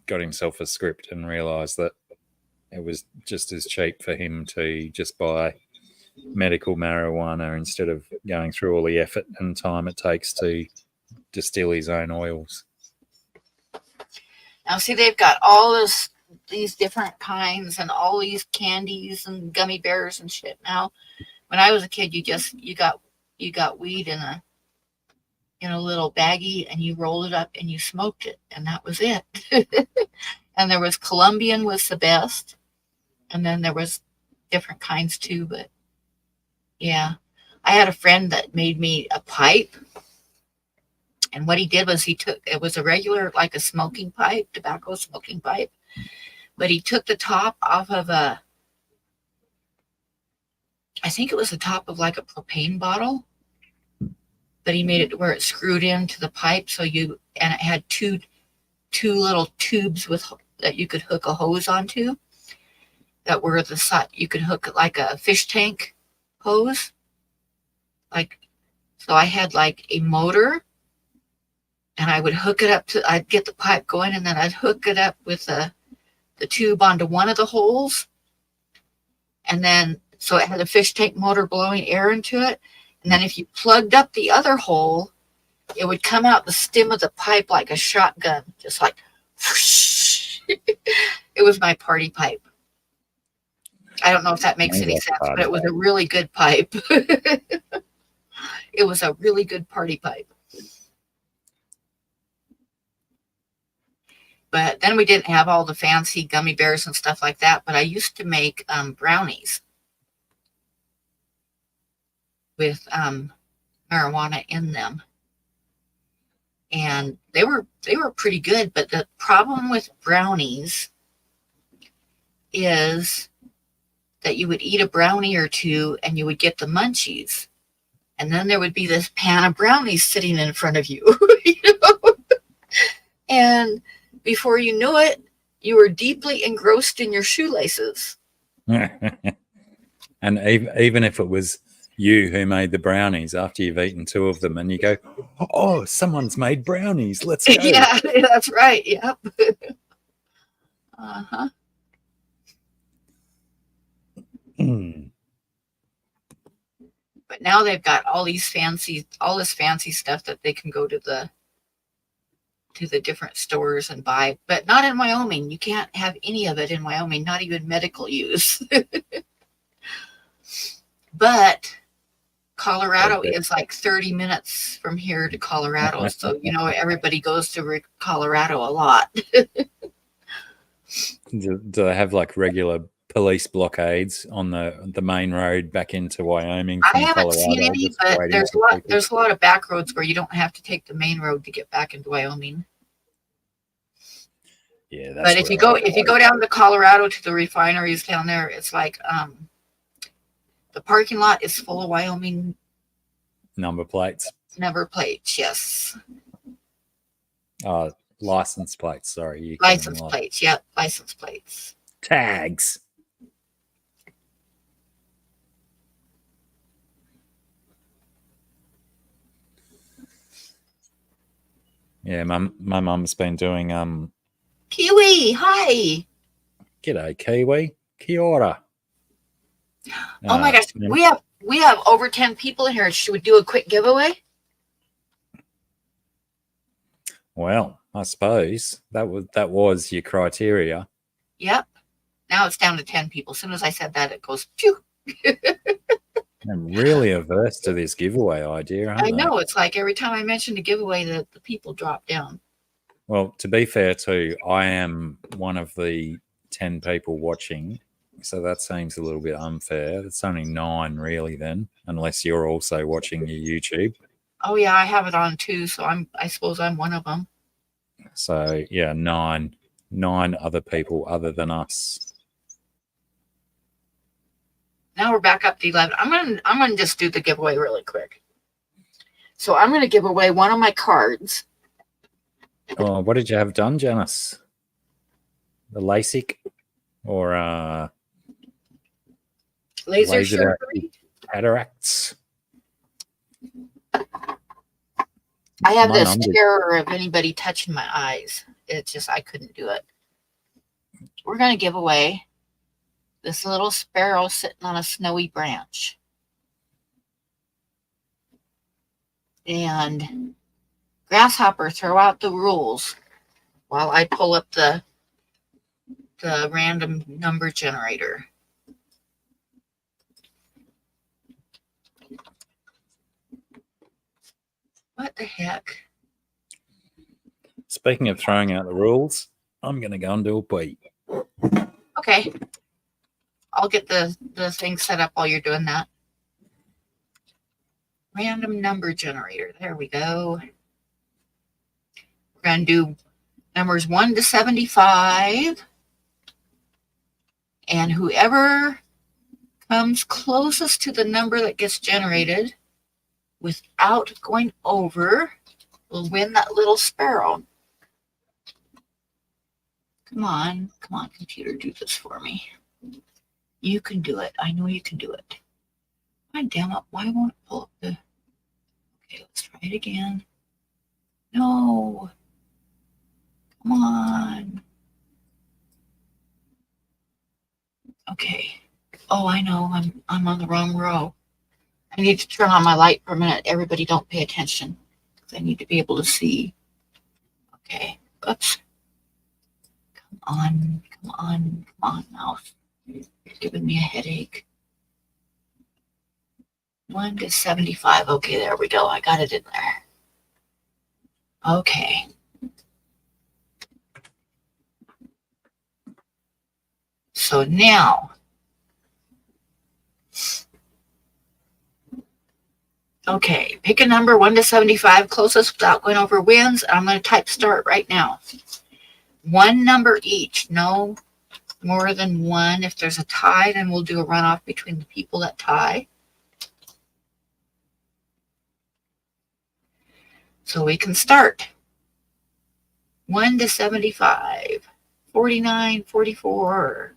got himself a script and realised that it was just as cheap for him to just buy medical marijuana instead of going through all the effort and time it takes to distill his own oils. Now, see, they've got all these different kinds and all these candies and gummy bears and shit. Now, when I was a kid, you got weed in a little baggie and you rolled it up and you smoked it, and that was it. And there was Colombian was the best, and then there was different kinds too. But yeah, I had a friend that made me a pipe. And what he did was it was a regular, like a smoking pipe, tobacco smoking pipe, but he took the top off of I think it was the top of like a propane bottle, but he made it where it screwed into the pipe. And it had two little tubes that you could hook a hose onto that were the side, you could hook like a fish tank hose. So I had like a motor, and I would hook it up I'd get the pipe going, and then I'd hook it up with the tube onto one of the holes. And then, so it had a fish tank motor blowing air into it. And then if you plugged up the other hole, it would come out the stem of the pipe like a shotgun, just like, whoosh. It was my party pipe. I don't know if that makes any sense, but it was a really good pipe. It was a really good party pipe. But then we didn't have all the fancy gummy bears and stuff like that. But I used to make brownies with marijuana in them. And they were pretty good. But the problem with brownies is that you would eat a brownie or two and you would get the munchies. And then there would be this pan of brownies sitting in front of you. And before you knew it, you were deeply engrossed in your shoelaces. And even if it was you who made the brownies after you've eaten two of them, and you go, "Oh, someone's made brownies. Let's go." Yeah, that's right. Yep. Uh-huh. But now they've got all this fancy stuff that they can go to the different stores and buy, but not in Wyoming. You can't have any of it in Wyoming, not even medical use. But Colorado is like 30 minutes from here to Colorado. So, everybody goes to Colorado a lot. Do they have like regular police blockades on the main road back into Wyoming from I haven't Colorado? seen any, but there's a lot of back roads where you don't have to take the main road to get back into Wyoming. Yeah, that's but if you go down to Colorado to the refineries down there, it's like the parking lot is full of Wyoming number plates. Yes. License plates. Sorry, you call them License plates. Yep, license plates. tags. Yeah, my mum's been doing Kiwi, hi. G'day Kiwi. Kia ora. Oh my gosh, we have over 10 people in here. Should we do a quick giveaway? Well, I suppose that was your criteria. Yep. Now it's down to 10 people. As soon as I said that, it goes, phew. I'm really averse to this giveaway idea, aren't I they? know. It's like every time I mention a giveaway, the people drop down. Well, to be fair too, I am one of the 10 people watching, so that seems a little bit unfair. It's only 9 really then, unless you're also watching your YouTube. Oh yeah, I have it on too, so I suppose I'm one of them. So yeah, 9 other people other than us. Now we're back up to 11. I'm gonna just do the giveaway really quick. So I'm gonna give away one of my cards. Oh, what did you have done, Janice? The LASIK or Laser surgery? Cataracts? I have this terror of anybody touching my eyes. It's just I couldn't do it. We're gonna give away this little sparrow sitting on a snowy branch. And Grasshopper, throw out the rules while I pull up the random number generator. What the heck? Speaking of throwing out the rules, I'm going to go and do a pee. Okay. I'll get the thing set up while you're doing that. Random number generator. There we go. We're going to do numbers 1 to 75. And whoever comes closest to the number that gets generated without going over will win that little sparrow. Come on, computer, do this for me. You can do it. I know you can do it. God damn it, why won't it pull up the... Okay, let's try it again. No. Come on. Okay. Oh, I know, I'm on the wrong row. I need to turn on my light for a minute. Everybody don't pay attention, because I need to be able to see. Okay, oops. Come on, mouse. You're giving me a headache. 1 to 75. Okay, there we go. I got it in there. Okay. So now, okay, pick a number 1 to 75, closest without going over wins. I'm going to type start right now. One number each, no more than one. If there's a tie, then we'll do a runoff between the people that tie. So we can start. 1 to 75, 49, 44,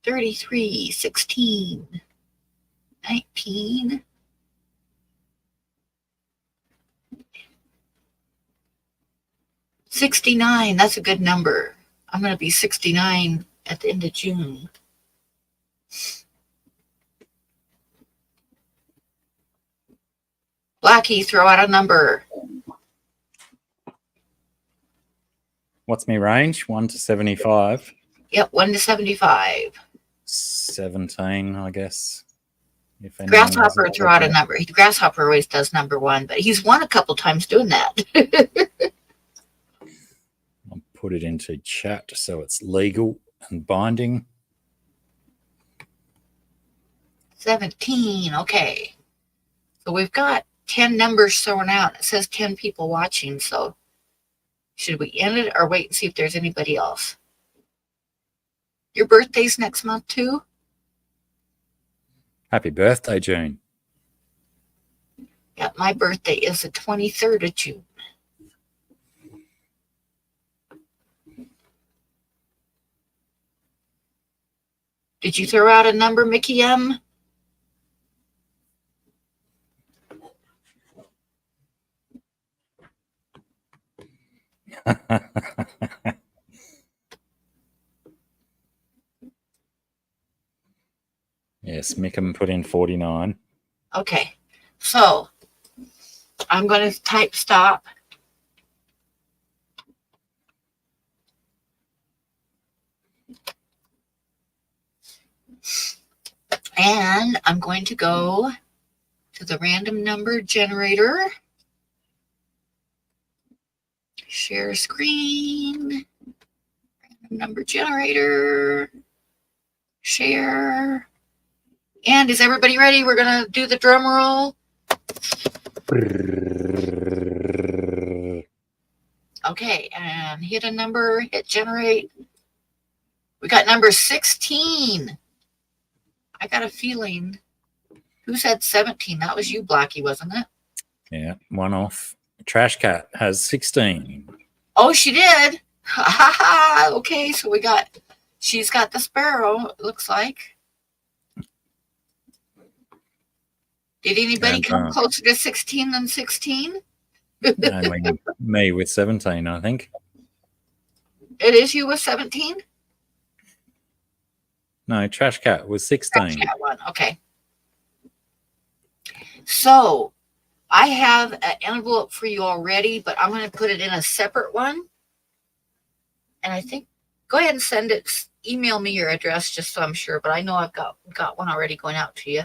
33, 16, 19, 69. That's a good number. I'm going to be 69 at the end of June. Blackie, throw out a number. What's my range? 1 to 75. Yep, 1 to 75. 17, I guess. If Grasshopper, throw out a number. Grasshopper always does number 1, but he's won a couple times doing that. I'll put it into chat so it's legal and binding. 17, okay. So we've got 10 numbers thrown out. It says 10 people watching, so should we end it or wait and see if there's anybody else? Your birthday's next month too? Happy birthday, June. Yeah, my birthday is the 23rd of June. Did you throw out a number, Mickey M? Yes, Mickham put in 49. Okay, so I'm going to type stop. And I'm going to go to the random number generator. Share screen. Random number generator. Share. And is everybody ready? We're going to do the drum roll. Okay, and hit a number, hit generate. We got number 16. I got a feeling. Who said 17? That was you, Blackie, wasn't it? Yeah, one off. Trash Cat has 16. Oh, she did. Ha ha ha. Okay, so she's got the sparrow, it looks like. Did anybody come closer to 16 than 16? Only me with 17, I think. It is you with 17? No, Trash Cat was 16. Trash Cat one, okay. So I have an envelope for you already, but I'm going to put it in a separate one. And I think, go ahead and send it. Email me your address just so I'm sure, but I know I've got one already going out to you.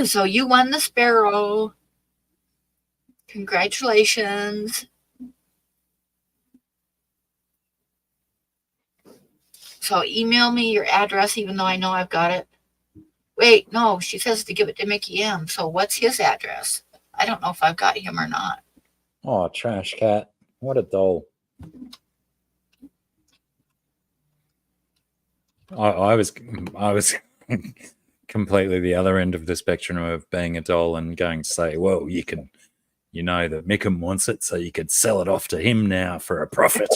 So you won the sparrow. Congratulations. So email me your address, even though I know I've got it. Wait, no, she says to give it to Mickey M. So what's his address? I don't know if I've got him or not. Oh, Trash Cat. What a doll. I was completely the other end of the spectrum of being a doll and going to say, well, you know that Mickham wants it, so you could sell it off to him now for a profit.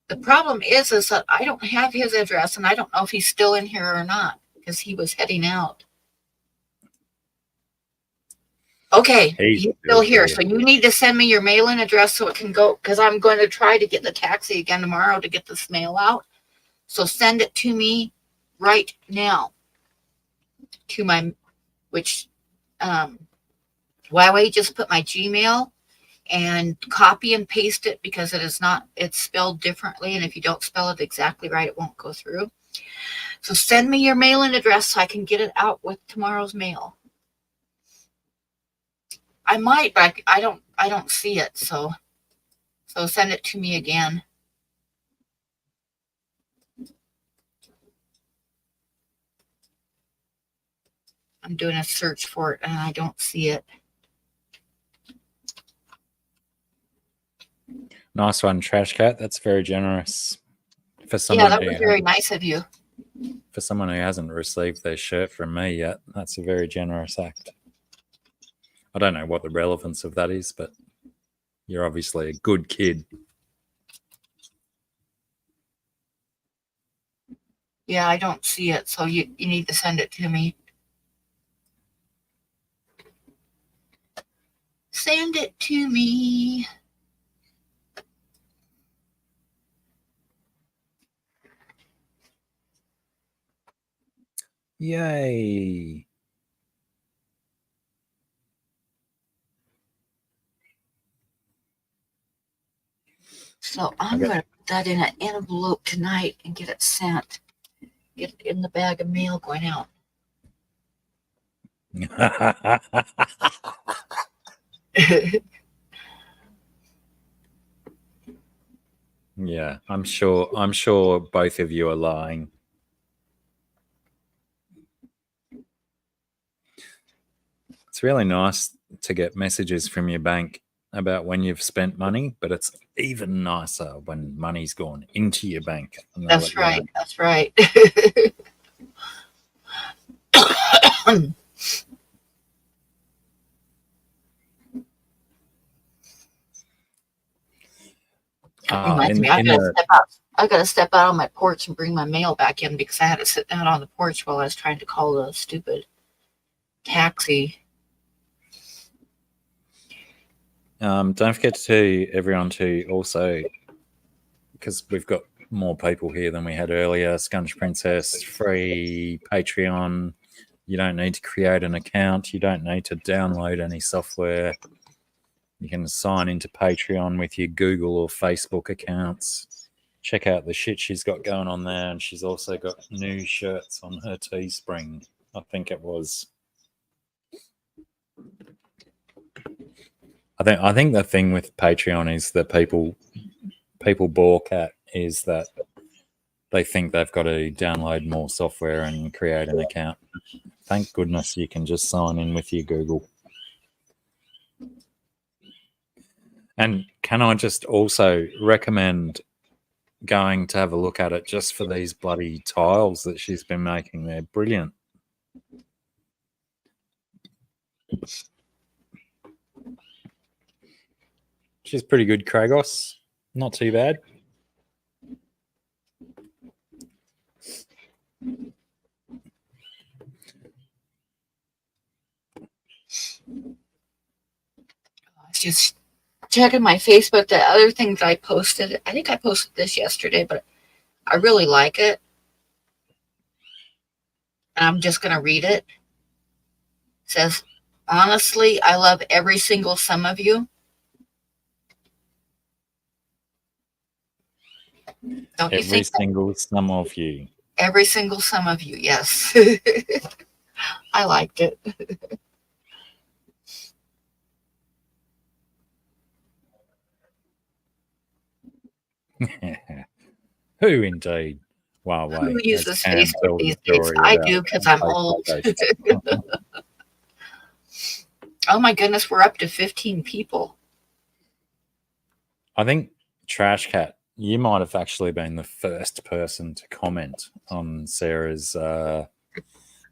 The problem is that I don't have his address, and I don't know if he's still in here or not, because he was heading out. Okay, he's still here. So you need to send me your mailing address so it can go, because I'm going to try to get the taxi again tomorrow to get this mail out. So send it to me right now to my, why don't you just put my Gmail and copy and paste it, because it's spelled differently. And if you don't spell it exactly right, it won't go through. So send me your mailing address so I can get it out with tomorrow's mail. I might, but I don't see it. So send it to me again. I'm doing a search for it and I don't see it. Nice one, Trash Cat. That's very generous. For someone that was very nice of you. For someone who hasn't received their shirt from me yet, that's a very generous act. I don't know what the relevance of that is, but you're obviously a good kid. Yeah, I don't see it, so you need to send it to me. Send it to me. Yay. So I'm going to put that in an envelope tonight and get it sent. Get it in the bag of mail going out. Yeah, I'm sure both of you are lying. It's really nice to get messages from your bank about when you've spent money, but it's even nicer when money's gone into your bank. That's right. That's right. That reminds me, I gotta step out on my porch and bring my mail back in because I had to sit down on the porch while I was trying to call the stupid taxi. Don't forget to everyone to also, because we've got more people here than we had earlier, Scunch Princess, free Patreon. You don't need to create an account. You don't need to download any software. You can sign into Patreon with your Google or Facebook accounts. Check out the shit she's got going on there. And she's also got new shirts on her Teespring, I think it was. I think the thing with Patreon is that people balk at is that they think they've got to download more software and create an account. Thank goodness you can just sign in with your Google. And can I just also recommend going to have a look at it just for these bloody tiles that she's been making? They're brilliant. She's pretty good, Kragos. Not too bad. Just checking my Facebook, the other things I posted. I think I posted this yesterday, but I really like it. And I'm just going to read it. It says, honestly, I love every single some of you. Don't you think? Every single some of you. Every single some of you, yes. I liked it. Who indeed? Wow, who uses Facebook these days? I do because I'm old. Oh my goodness, we're up to 15 people. I think Trash Cat, you might have actually been the first person to comment on Sarah's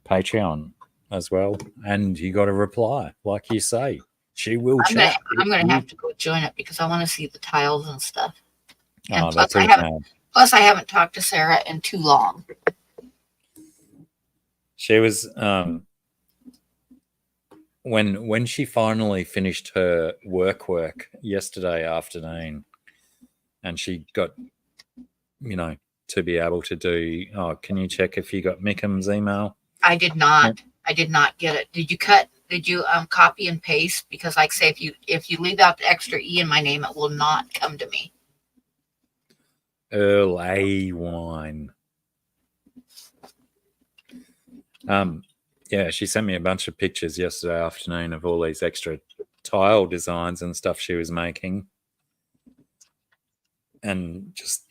Patreon as well, and you got a reply, like you say. She will chat. I'm going to have to go join it because I want to see the tiles and stuff. And oh, plus, I haven't talked to Sarah in too long. She was when she finally finished her work yesterday afternoon, and she got, to be able to do. Oh, can you check if you got Mickham's email? I did not. I did not get it. Did you copy and paste? Because, like, say, if you leave out the extra E in my name, it will not come to me. Earl A. Wine. Yeah, she sent me a bunch of pictures yesterday afternoon of all these extra tile designs and stuff she was making. And just,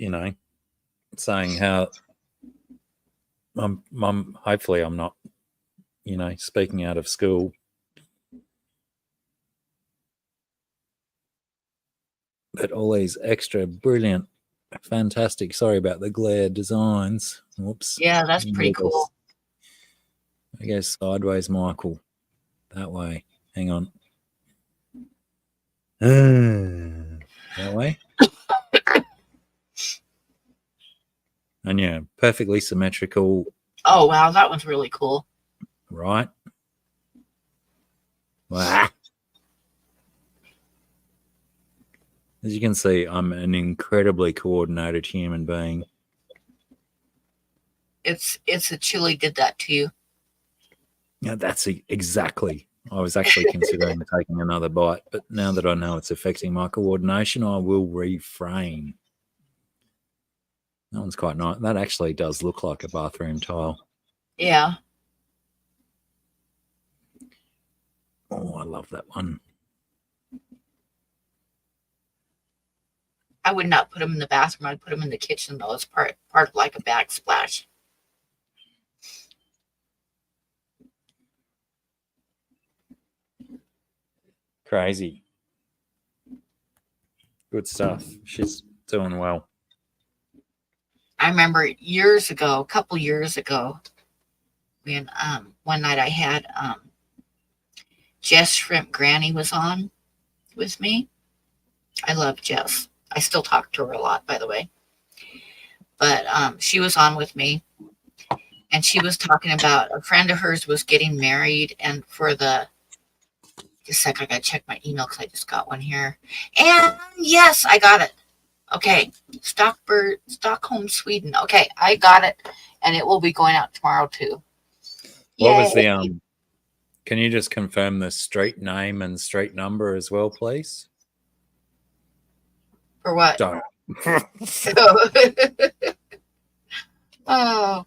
saying how hopefully I'm not, speaking out of school. But all these extra brilliant, fantastic, sorry about the glare, designs. Whoops. Yeah, that's pretty cool. I guess sideways, Michael. That way. Hang on. That way. And yeah, perfectly symmetrical. Oh, wow. That one's really cool. Right. Wow. As you can see, I'm an incredibly coordinated human being. It's a chili did that to you. Yeah, that's exactly. I was actually considering taking another bite, but now that I know it's affecting my coordination, I will refrain. That one's quite nice. That actually does look like a bathroom tile. Yeah. Oh, I love that one. I would not put them in the bathroom. I'd put them in the kitchen, though. It's part of like a backsplash. Crazy. Good stuff. She's doing well. I remember a couple years ago, when one night I had Jess Shrimp Granny was on with me. I love Jess. I still talk to her a lot, by the way. But she was on with me, and she was talking about a friend of hers was getting married, and for the just a sec, I gotta check my email because I just got one here. And yes, I got it. Okay, Stockholm, Sweden. Okay, I got it, and it will be going out tomorrow too. What was the Can you just confirm the street name and street number as well, please? For what? Don't. Oh.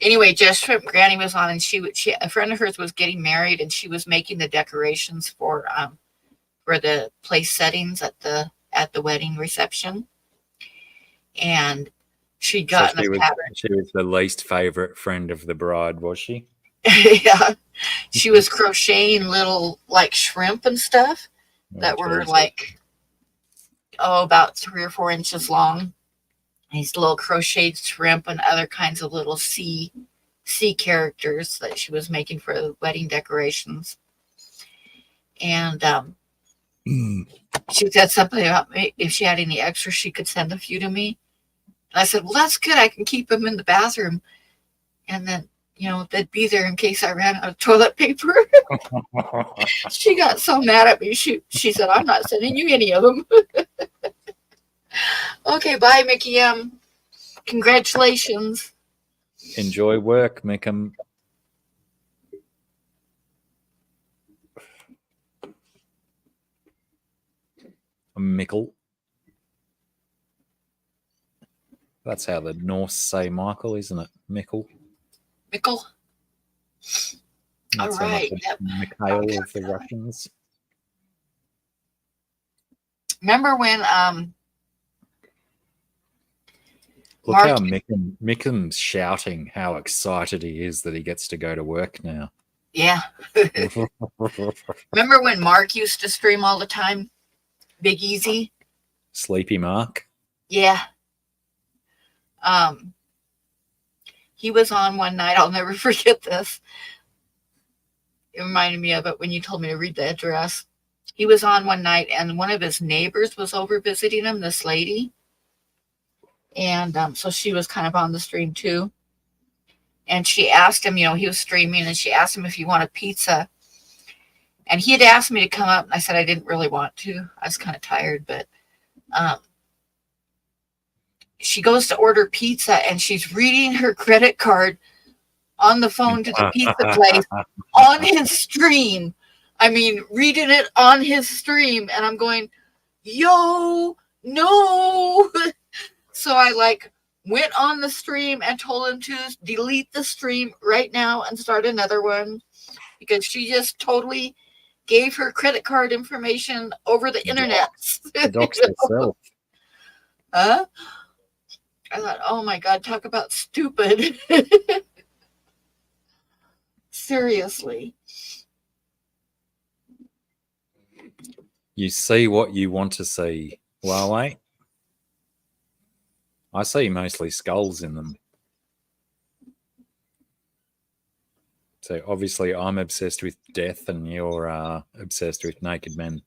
Anyway, Jess Shrimp Granny was on, and she a friend of hers was getting married, and she was making the decorations for the place settings at the wedding reception, and she got in a pattern. She was the least favorite friend of the bride, was she? Yeah, she was crocheting little like shrimp and stuff that were like about 3 or 4 inches long. These little crocheted shrimp and other kinds of little sea characters that she was making for the wedding decorations. And she said something about if she had any extras, she could send a few to me. And I said, well, that's good. I can keep them in the bathroom. And then, they'd be there in case I ran out of toilet paper. She got so mad at me. She said, I'm not sending you any of them. Okay, bye, Mickey M. Congratulations. Enjoy work, Mickham. Mickle. That's how the Norse say Michael, isn't it? Mickle. Mickle. All right. Yep. Mikhail of the Russians. Remember when Look how Mickham's shouting how excited he is that he gets to go to work now. Yeah. Remember when Mark used to stream all the time? Big Easy? Sleepy Mark? Yeah. He was on one night. I'll never forget this. It reminded me of it when you told me to read the address. He was on one night, and one of his neighbors was over visiting him, this lady. And so she was kind of on the stream too. And she asked him, he was streaming, and she asked him if he wanted pizza. And he had asked me to come up, and I said I didn't really want to. I was kind of tired, but she goes to order pizza, and she's reading her credit card on the phone to the pizza place on his stream. I mean, reading it on his stream, and I'm going, yo, no. So I went on the stream and told him to delete the stream right now and start another one, because she just totally gave her credit card information over the internet. Docs herself. Huh? I thought, oh my God, talk about stupid. Seriously. You see what you want to see, Huawei. I see mostly skulls in them. So obviously I'm obsessed with death and you're obsessed with naked men.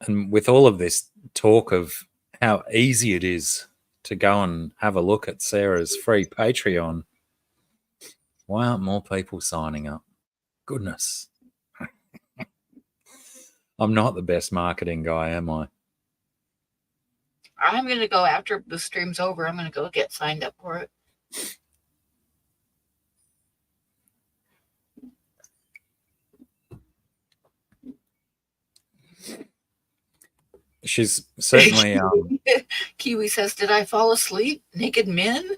And with all of this talk of how easy it is to go and have a look at Sarah's free Patreon, why aren't more people signing up? Goodness. I'm not the best marketing guy, am I? I'm going to go after the stream's over. I'm going to go get signed up for it. She's certainly... Kiwi says, did I fall asleep? Naked men?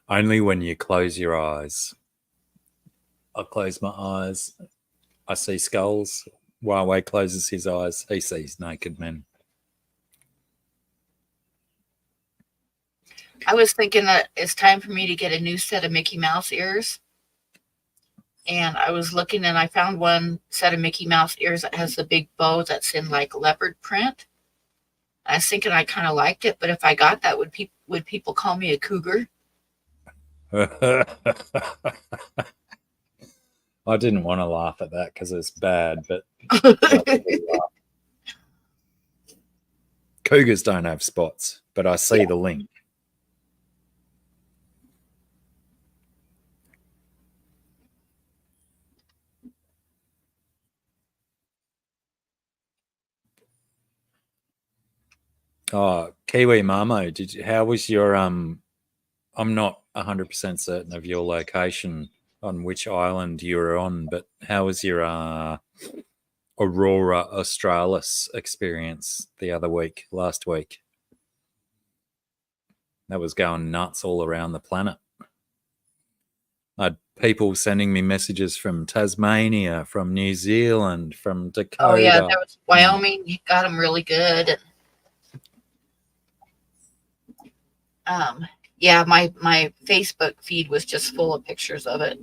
Only when you close your eyes. I close my eyes. I see skulls. Huawei closes his eyes. He sees naked men. I was thinking that it's time for me to get a new set of Mickey Mouse ears. and I was looking and I found one set of Mickey Mouse ears that has the big bow that's in like leopard print. I was thinking I kind of liked it, but if I got that, would people call me a cougar? I didn't want to laugh at that because it's bad, but cougars don't have spots, but I see the link. Oh, Kiwi Mamo, how was your I'm not 100% certain of your location on which island you were on, but how was your Aurora Australis experience last week? That was going nuts all around the planet. I had people sending me messages from Tasmania, from New Zealand, from Dakota. Oh yeah, that was Wyoming. You got them really good. Yeah, my Facebook feed was just full of pictures of it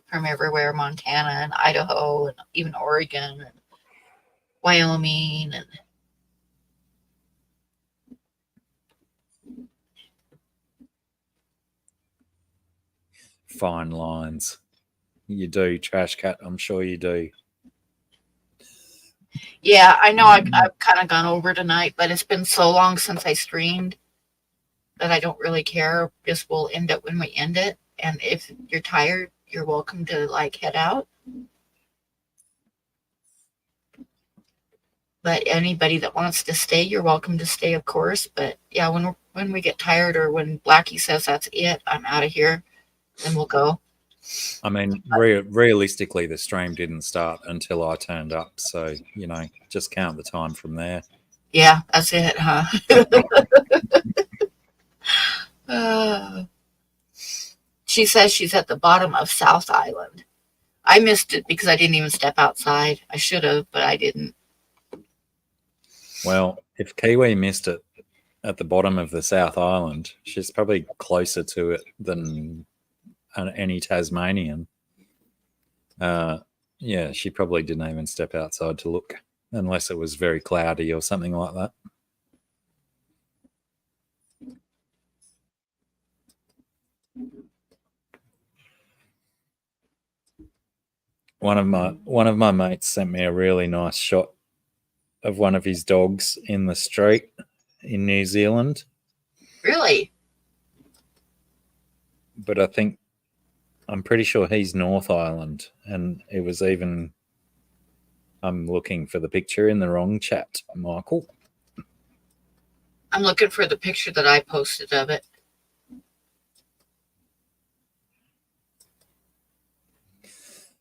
from everywhere, Montana and Idaho and even Oregon and Wyoming and fine lines. You do, Trash Cat. I'm sure you do. yeah, I know I've kind of gone over tonight, but it's been so long since I streamed that I don't really care. This will end it when we end it. And if you're tired, you're welcome to like head out. But anybody that wants to stay, you're welcome to stay, of course. But yeah, when we get tired or when Blackie says that's it, I'm out of here, then we'll go. I mean, realistically, the stream didn't start until I turned up. So, just count the time from there. Yeah, that's it, huh? She says she's at the bottom of South Island. I missed it because I didn't even step outside. I should have, but I didn't. Well, if Kiwi missed it at the bottom of the South Island, she's probably closer to it than any Tasmanian. Yeah, she probably didn't even step outside to look, unless it was very cloudy or something like that. One of my mates sent me a really nice shot of one of his dogs in the street in New Zealand. Really? But I'm pretty sure he's North Island, and it was even. I'm looking for the picture in the wrong chat, Michael. I'm looking for the picture that I posted of it.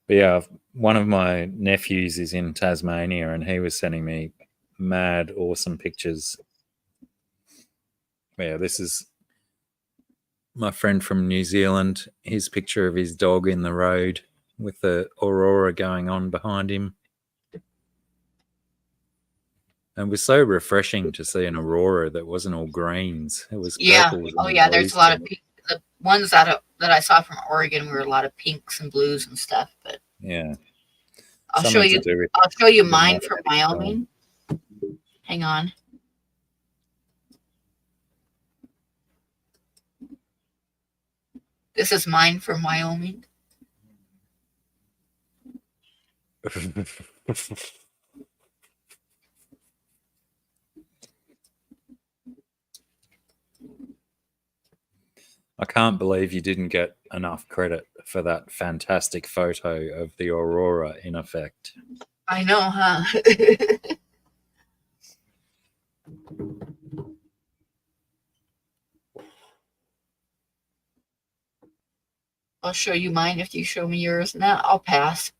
But yeah, one of my nephews is in Tasmania, and he was sending me mad awesome pictures. Yeah, this is my friend from New Zealand. His picture of his dog in the road with the aurora going on behind him. And it was so refreshing to see an aurora that wasn't all greens. It was purples. Oh yeah, there's a lot of pink. The ones that I saw from Oregon were a lot of pinks and blues and stuff. But yeah, I'll show you mine from Wyoming. Hang on. This is mine from Wyoming. I can't believe you didn't get enough credit for that fantastic photo of the aurora in effect. I know, huh? I'll show you mine if you show me yours. Now I'll pass.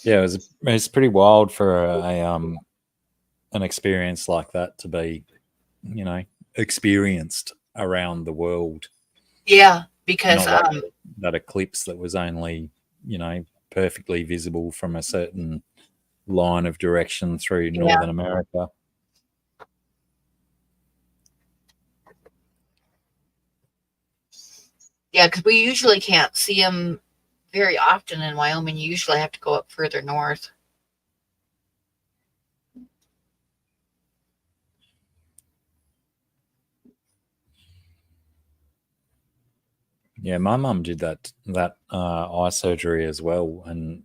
Yeah, it was pretty wild for an experience like that to be, experienced around the world. Yeah, because that eclipse that was only, perfectly visible from a certain line of direction through Northern America. Yeah, because we usually can't see them very often in Wyoming. You usually have to go up further north. Yeah, my mum did that eye surgery as well, and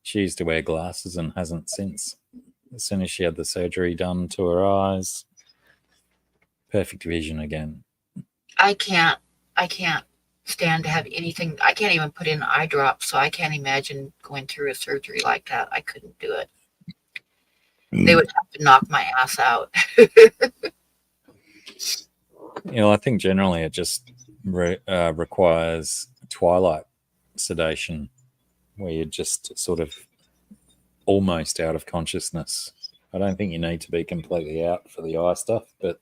she used to wear glasses and hasn't since. As soon as she had the surgery done to her eyes, perfect vision again. I can't stand to have anything. I can't even put in eye drops, so I can't imagine going through a surgery like that. I couldn't do it. They would have to knock my ass out. I think generally it just requires twilight sedation, where you're just sort of almost out of consciousness. I don't think you need to be completely out for the eye stuff, but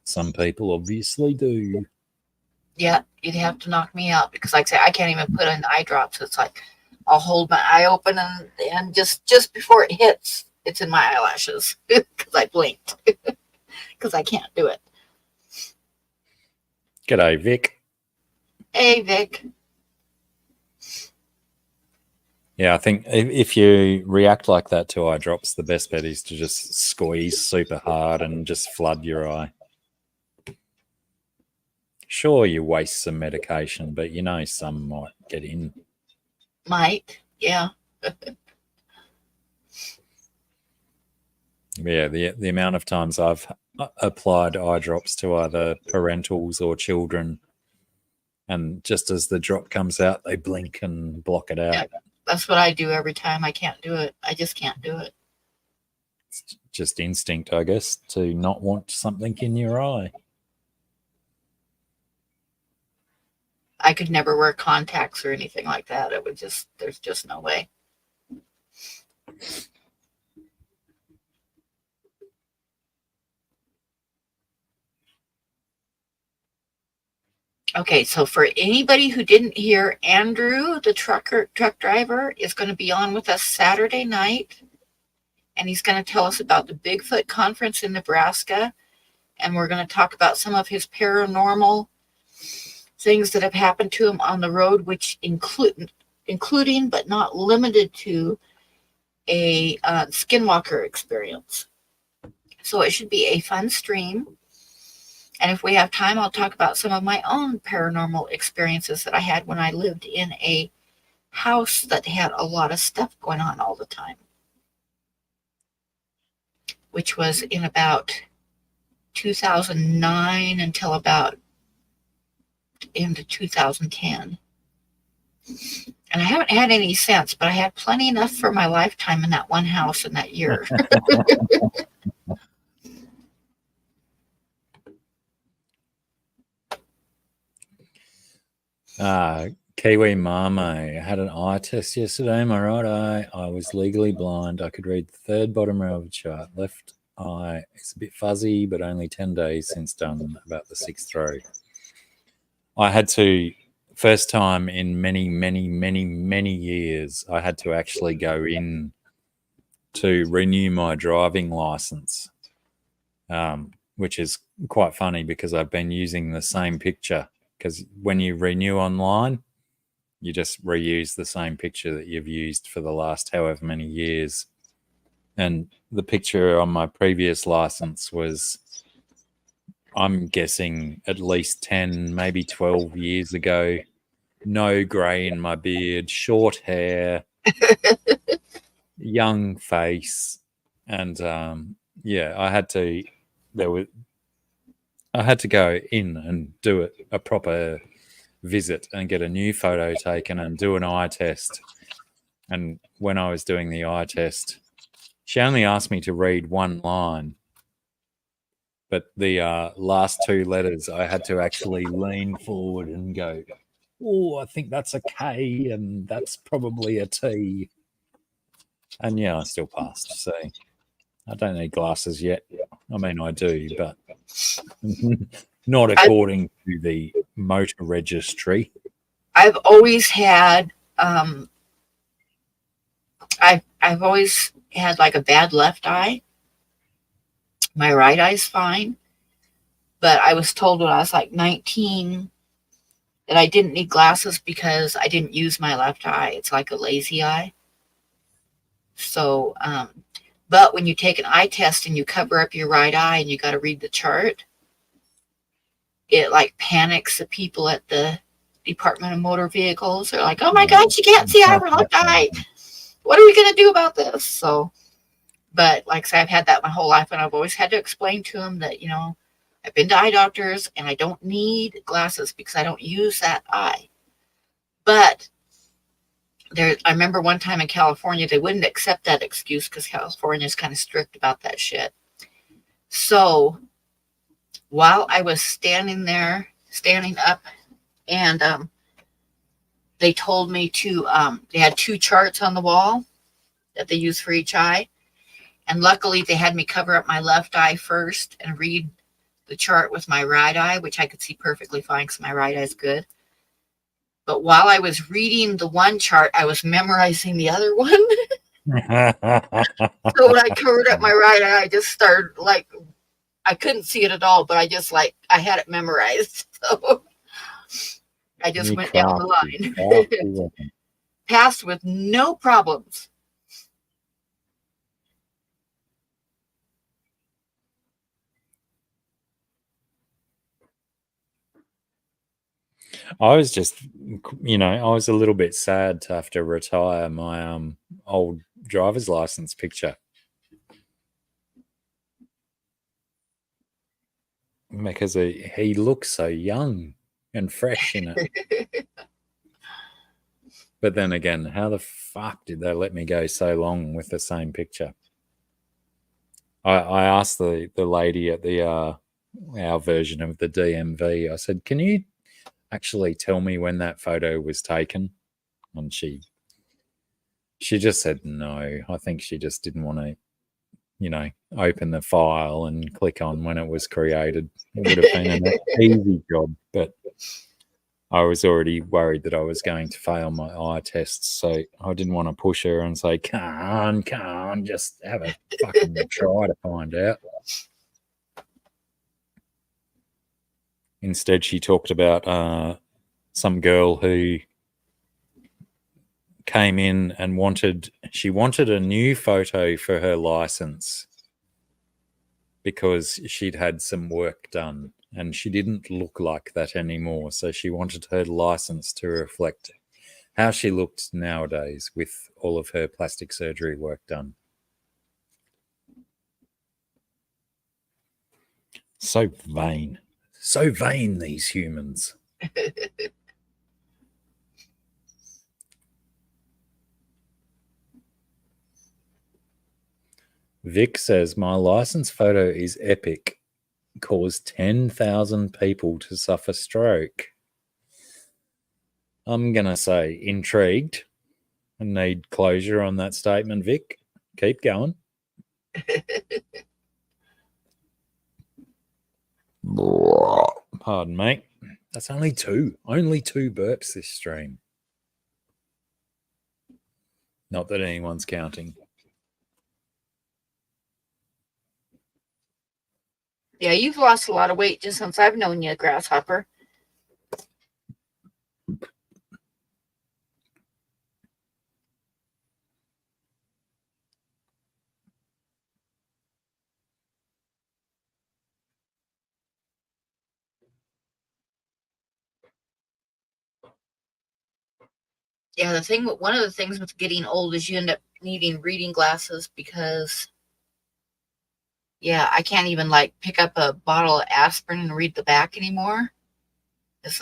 some people obviously do. Yeah, you'd have to knock me out because, like I say, I can't even put in eye drops. It's like I'll hold my eye open and just before it hits, it's in my eyelashes because I blinked because I can't do it. G'day, Vic. Hey, Vic. Yeah, I think if you react like that to eye drops, the best bet is to just squeeze super hard and just flood your eye. Sure, you waste some medication, but some might get in. Might, yeah. Yeah, the amount of times I've applied eye drops to either parentals or children, and just as the drop comes out, they blink and block it out. Yeah, that's what I do every time. I can't do it. I just can't do it. It's just instinct, I guess, to not want something in your eye. I could never wear contacts or anything like that. It would just, there's just no way. Okay, so for anybody who didn't hear, Andrew, the truck driver, is going to be on with us Saturday night, and he's going to tell us about the Bigfoot conference in Nebraska, and we're going to talk about some of his paranormal things that have happened to him on the road, which including but not limited to a skinwalker experience. So it should be a fun stream. And if we have time, I'll talk about some of my own paranormal experiences that I had when I lived in a house that had a lot of stuff going on all the time, which was in about 2009 until about into 2010. And I haven't had any since, but I had plenty enough for my lifetime in that one house in that year. Kiwi Mama had an eye test yesterday. My right eye, I was legally blind. I could read the third bottom row of the chart. Left eye is a bit fuzzy, but only 10 days since done about the 6th row. I had to, first time in many, many, many, many years, I had to actually go in to renew my driving license, which is quite funny because I've been using the same picture. Because when you renew online, you just reuse the same picture that you've used for the last however many years. And the picture on my previous license was, I'm guessing, at least 10, maybe 12 years ago. No grey in my beard, short hair, young face. And I had to go in and do a proper visit and get a new photo taken and do an eye test. And when I was doing the eye test, she only asked me to read one line, but the last 2 letters I had to actually lean forward and go, oh, I think that's a K and that's probably a T. And yeah, I still passed. So I don't need glasses yet. I mean, I do, but not according to the motor registry. I've always had I've always had like a bad left eye. My right eye's fine, but I was told when I was like 19 that I didn't need glasses because I didn't use my left eye. It's like a lazy eye. So, but when you take an eye test and you cover up your right eye and you got to read the chart, it like panics the people at the Department of Motor Vehicles. They're like, oh my God, she can't see out of her left eye. What are we going to do about this? So, but like I said, I've had that my whole life, and I've always had to explain to them that, I've been to eye doctors and I don't need glasses because I don't use that eye. But I remember one time in California, they wouldn't accept that excuse because California is kind of strict about that shit. So while I was standing up, and they told me to, they had 2 charts on the wall that they use for each eye. And luckily they had me cover up my left eye first and read the chart with my right eye, which I could see perfectly fine because my right eye is good. But while I was reading the one chart, I was memorizing the other one. So when I covered up my right eye, I just started I couldn't see it at all, but I just I had it memorized. So I just went down the line. Passed with no problems. I was just, I was a little bit sad to have to retire my old driver's license picture because he looks so young and fresh in it. But then again, how the fuck did they let me go so long with the same picture? I asked the lady at the our version of the DMV, I said, can you actually tell me when that photo was taken? And she just said no. I think she just didn't want to, open the file and click on when it was created. It would have been an easy job, but I was already worried that I was going to fail my eye tests, so I didn't want to push her and say, can't, just have a fucking try to find out. Instead, she talked about some girl who came in and wanted a new photo for her license because she'd had some work done and she didn't look like that anymore. So she wanted her license to reflect how she looked nowadays with all of her plastic surgery work done. So vain, these humans. Vic says, my license photo is epic. Caused 10,000 people to suffer stroke. I'm going to say intrigued and need closure on that statement, Vic. Keep going. Pardon me. That's only 2 burps this stream. Not that anyone's counting. Yeah, you've lost a lot of weight just since I've known you, Grasshopper. Yeah, one of the things with getting old is you end up needing reading glasses because, yeah, I can't even pick up a bottle of aspirin and read the back anymore. It's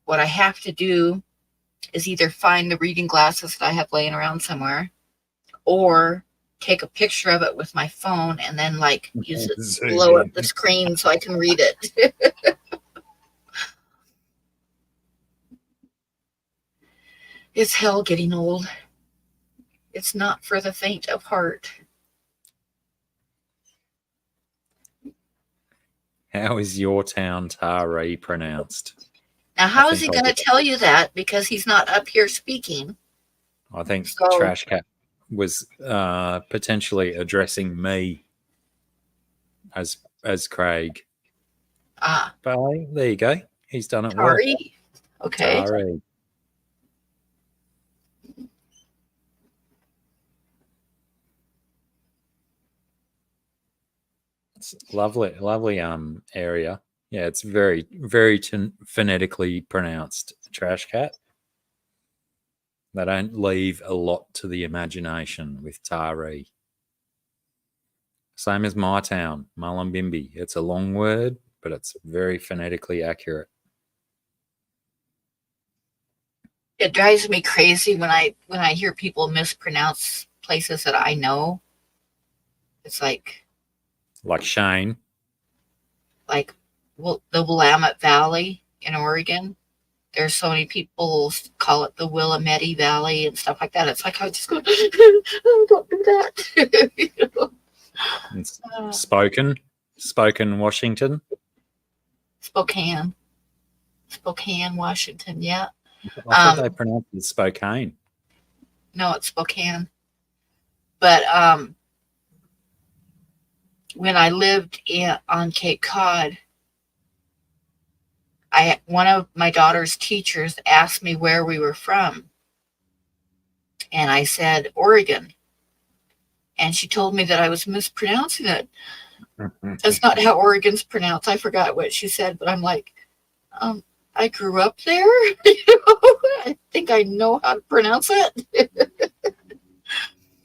what I have to do is either find the reading glasses that I have laying around somewhere or take a picture of it with my phone and then use it to blow up the screen so I can read it. It's hell getting old. It's not for the faint of heart. How is your town Taree pronounced? Now, how is he going to tell you that? Because he's not up here speaking. I think So, Trash Cat was potentially addressing me as Craig. But there you go. He's done it well. Tari. Okay. Tari. It's lovely area. Yeah, it's very, very phonetically pronounced. Trash Cat. They don't leave a lot to the imagination with Tari. Same as my town, Mullumbimby. It's a long word, but it's very phonetically accurate. It drives me crazy when I hear people mispronounce places that I know. It's like Shane. The Willamette Valley in Oregon. There's so many people call it the Willamette Valley and stuff like that. It's like I just go, oh, don't do that. You know? It's Spoken, Washington. Spokane, Washington. Yeah. I thought they pronounced it Spokane. No, it's Spokane. But when I lived on Cape Cod, one of my daughter's teachers asked me where we were from, and I said Oregon, and she told me that I was mispronouncing it. That's not how Oregon's pronounced. I forgot what she said, but I'm like, I grew up there. I think I know how to pronounce it.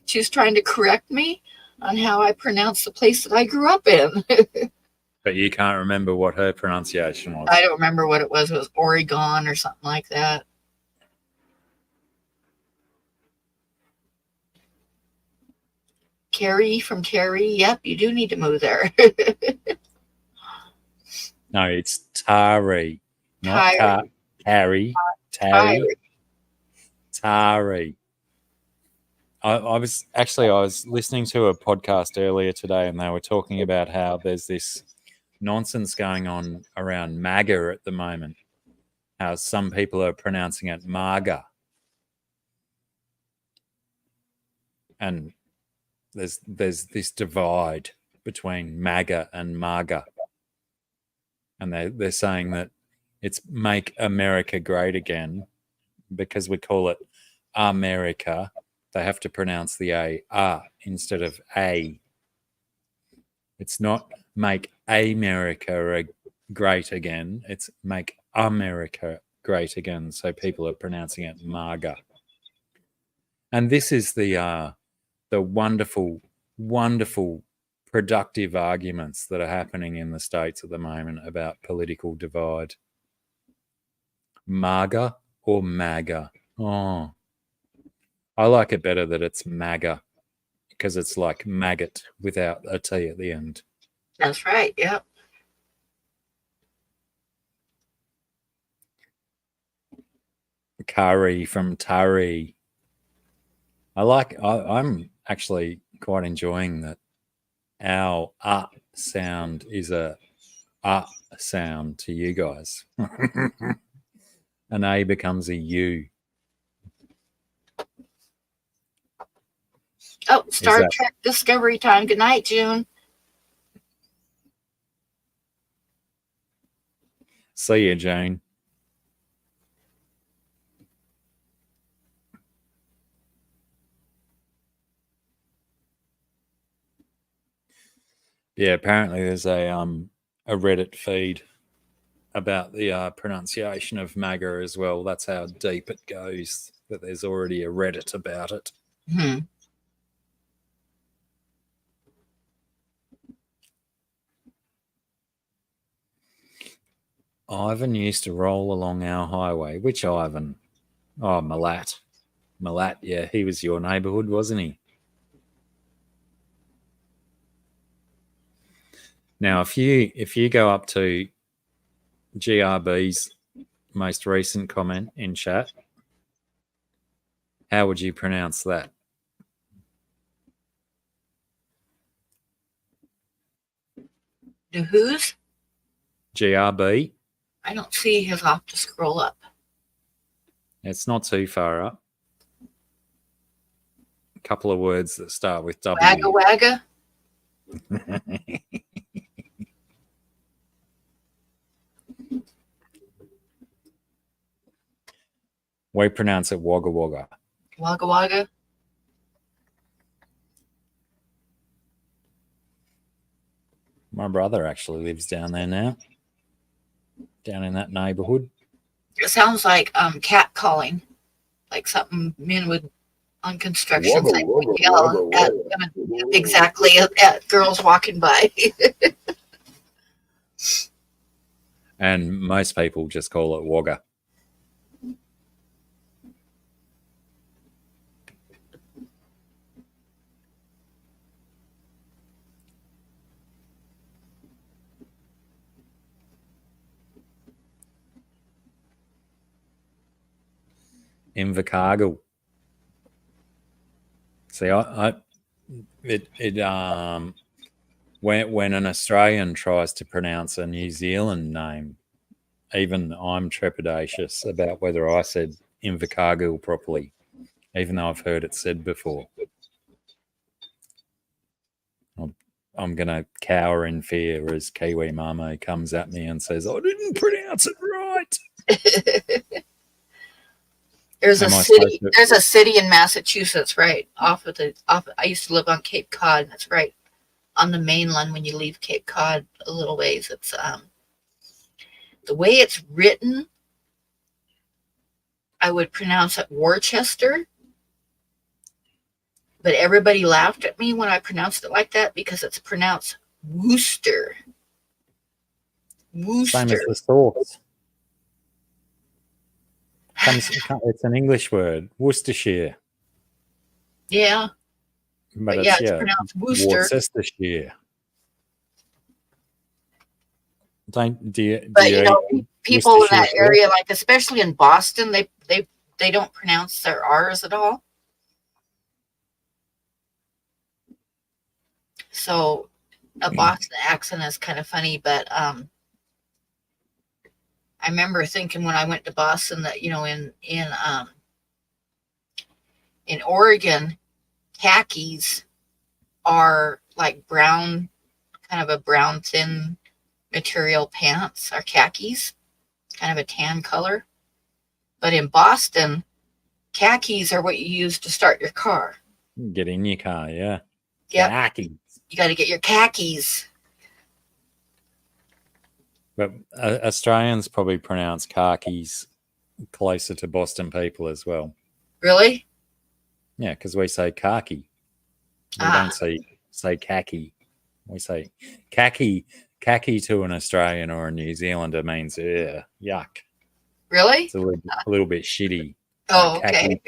She's trying to correct me on how I pronounce the place that I grew up in. But you can't remember what her pronunciation was. I don't remember what it was. It was Oregon or something like that. Carrie from Carrie. Yep, you do need to move there. No, it's Tari. Not Harry. Tari. Tari. I was listening to a podcast earlier today, and they were talking about how there's this nonsense going on around MAGA at the moment. How some people are pronouncing it MAGA. And there's this divide between MAGA and MAGA. And they're saying that it's Make America Great Again because we call it America. They have to pronounce the A instead of A. It's not Make America Great Again. It's Make America Great Again. So people are pronouncing it MAGA. And this is the wonderful, wonderful, productive arguments that are happening in the States at the moment about political divide. MAGA or MAGA? Oh, I like it better that it's MAGA because it's like maggot without a T at the end. That's right. Yep. Kari from Tari. I'm actually quite enjoying that our sound is a sound to you guys. An A becomes a U. Oh, Star Trek Discovery time. Good night, June. See you, Jane. Yeah, apparently there's a Reddit feed about the pronunciation of MAGA as well. That's how deep it goes, that there's already a Reddit about it. Ivan used to roll along our highway. Which Ivan? Oh, Malat. Malat, yeah, he was your neighbourhood, wasn't he? Now, if you go up to GRB's most recent comment in chat, how would you pronounce that? The who's? GRB. I don't see his. I'll have to scroll up. It's not too far up. couple of words that start with Wagga W. wagga. We pronounce it Wagga Wagga. Wagga wagga. My brother actually lives down there now, down in that neighborhood. It sounds like cat calling, like something men would on construction Wagga, site would wagga, yell wagga, at wagga. exactly at girls walking by. And most people just call it Wagga. Invercargill. See, when an Australian tries to pronounce a New Zealand name, even I'm trepidatious about whether I said Invercargill properly, even though I've heard it said before. I'm going to cower in fear as Kiwi Mamo comes at me and says, I didn't pronounce it right. There's Am a I city. supposed to- There's a city in Massachusetts, right off. I used to live on Cape Cod, and it's right on the mainland. When you leave Cape Cod a little ways, it's the way it's written. I would pronounce it Worcester, but everybody laughed at me when I pronounced it like that because it's pronounced Worcester. Same as Worcester. the sauce. It's an English word, Worcestershire. Yeah, But yeah, it's pronounced Worcester. Worcestershire. Do you But you know, people in that Worcestershire area, like especially in Boston, they don't pronounce their R's at all. So a Boston accent is kind of funny, but I remember thinking when I went to Boston that, you know, in Oregon, khakis are like brown, kind of a brown thin material pants are khakis, kind of a tan color. But in Boston, khakis are what you use to start your car. Get in your car, yeah. Yep. Khaki. You got to get your khakis. But Australians probably pronounce khakis closer to Boston people as well. Really? Yeah, because we say khaki. We don't say khaki. We say khaki. Khaki to an Australian or a New Zealander means yuck. Really? It's a little bit shitty. Oh, okay.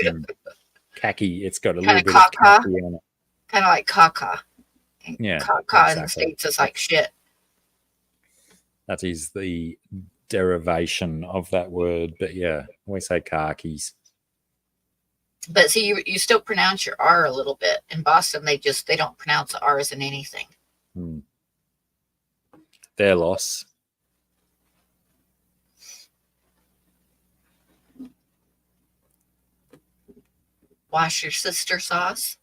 Khaki, it's got a Kinda little bit of khaki on it. Kind of like caca. And Yeah, caca in the exactly. States is like shit. That is the derivation of that word. But yeah, we say khakis. But see, you still pronounce your R a little bit. In Boston, they don't pronounce the R's in anything. Their loss. Wash your sister sauce.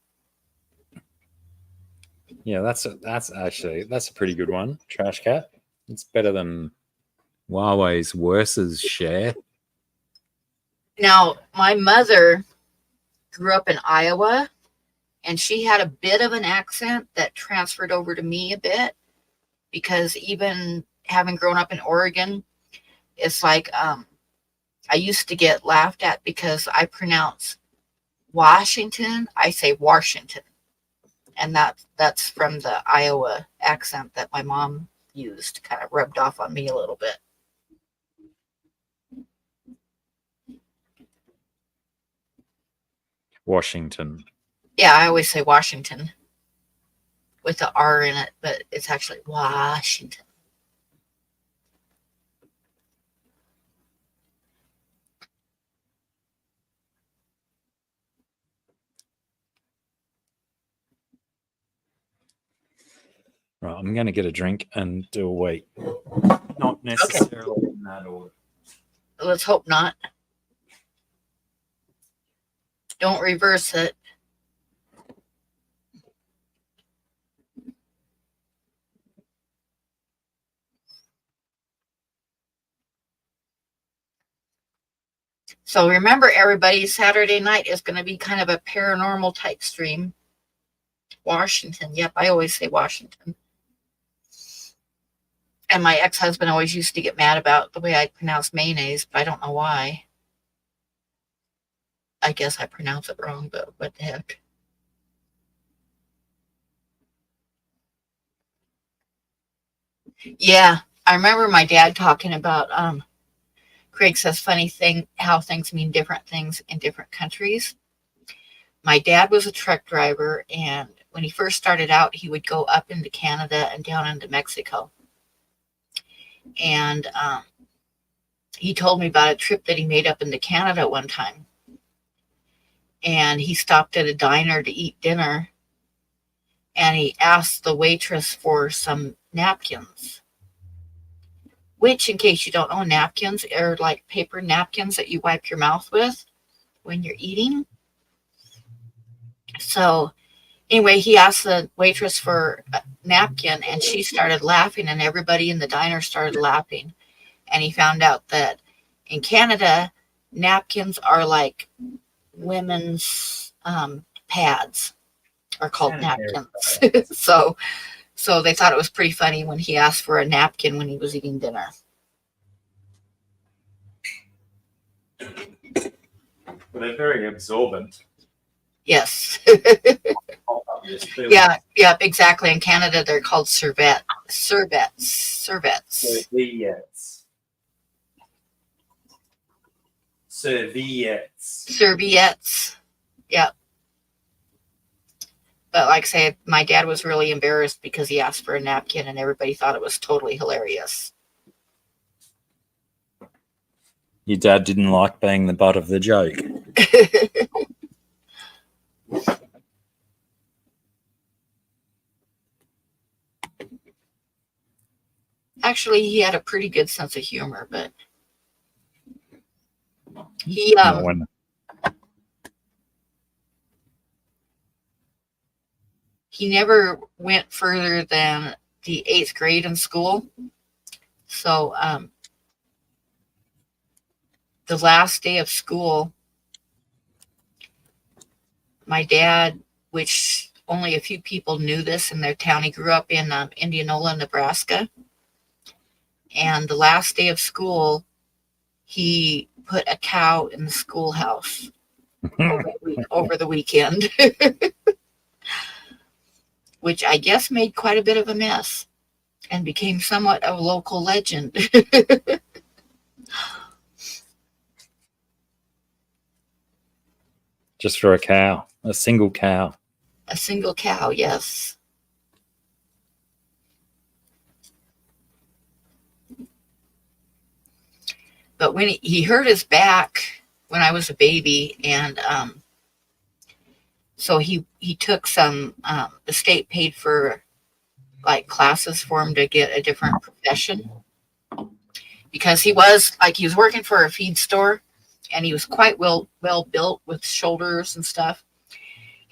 Yeah, that's a pretty good one. Trash cat. It's better than Huawei's Worse's share. Now, my mother grew up in Iowa, and she had a bit of an accent that transferred over to me a bit, because even having grown up in Oregon, it's like I used to get laughed at because I pronounce Washington, I say Washington. And that's from the Iowa accent that my mom used, kind of rubbed off on me a little bit. Washington. Yeah, I always say Washington with the R in it, but it's actually Washington. Right, I'm going to get a drink and do a wait. Not necessarily in that order. Let's hope not. Don't reverse it. So remember, everybody, Saturday night is going to be kind of a paranormal type stream. Washington. Yep, I always say Washington. And my ex-husband always used to get mad about the way I pronounce mayonnaise, but I don't know why. I guess I pronounce it wrong, but what the heck. Yeah, I remember my dad talking about, Craig says funny thing, how things mean different things in different countries. My dad was a truck driver, and when he first started out, he would go up into Canada and down into Mexico. And he told me about a trip that he made up into Canada one time. And he stopped at a diner to eat dinner, and he asked the waitress for some napkins, which, in case you don't know, napkins are like paper napkins that you wipe your mouth with when you're eating. So anyway, he asked the waitress for a napkin, and she started laughing, and everybody in the diner started laughing. And he found out that in Canada, napkins are like women's pads, are called napkins. so they thought it was pretty funny when he asked for a napkin when he was eating dinner. Well, they're very absorbent. Yes. Yeah, exactly. In Canada, they're called serviettes. Serviettes. Yeah. But like I say, my dad was really embarrassed because he asked for a napkin, and everybody thought it was totally hilarious. Your dad didn't like being the butt of the joke. Actually, he had a pretty good sense of humor, but he never went further than the 8th grade in school. So the last day of school, my dad, which only a few people knew this in their town, he grew up in Indianola, Nebraska. And the last day of school, he put a cow in the schoolhouse over the weekend, which I guess made quite a bit of a mess and became somewhat of a local legend. Just for a cow, a single cow. A single cow, yes. But when he hurt his back when I was a baby, and so he took some, the state paid for like classes for him to get a different profession, because he was working for a feed store, and he was quite well built with shoulders and stuff,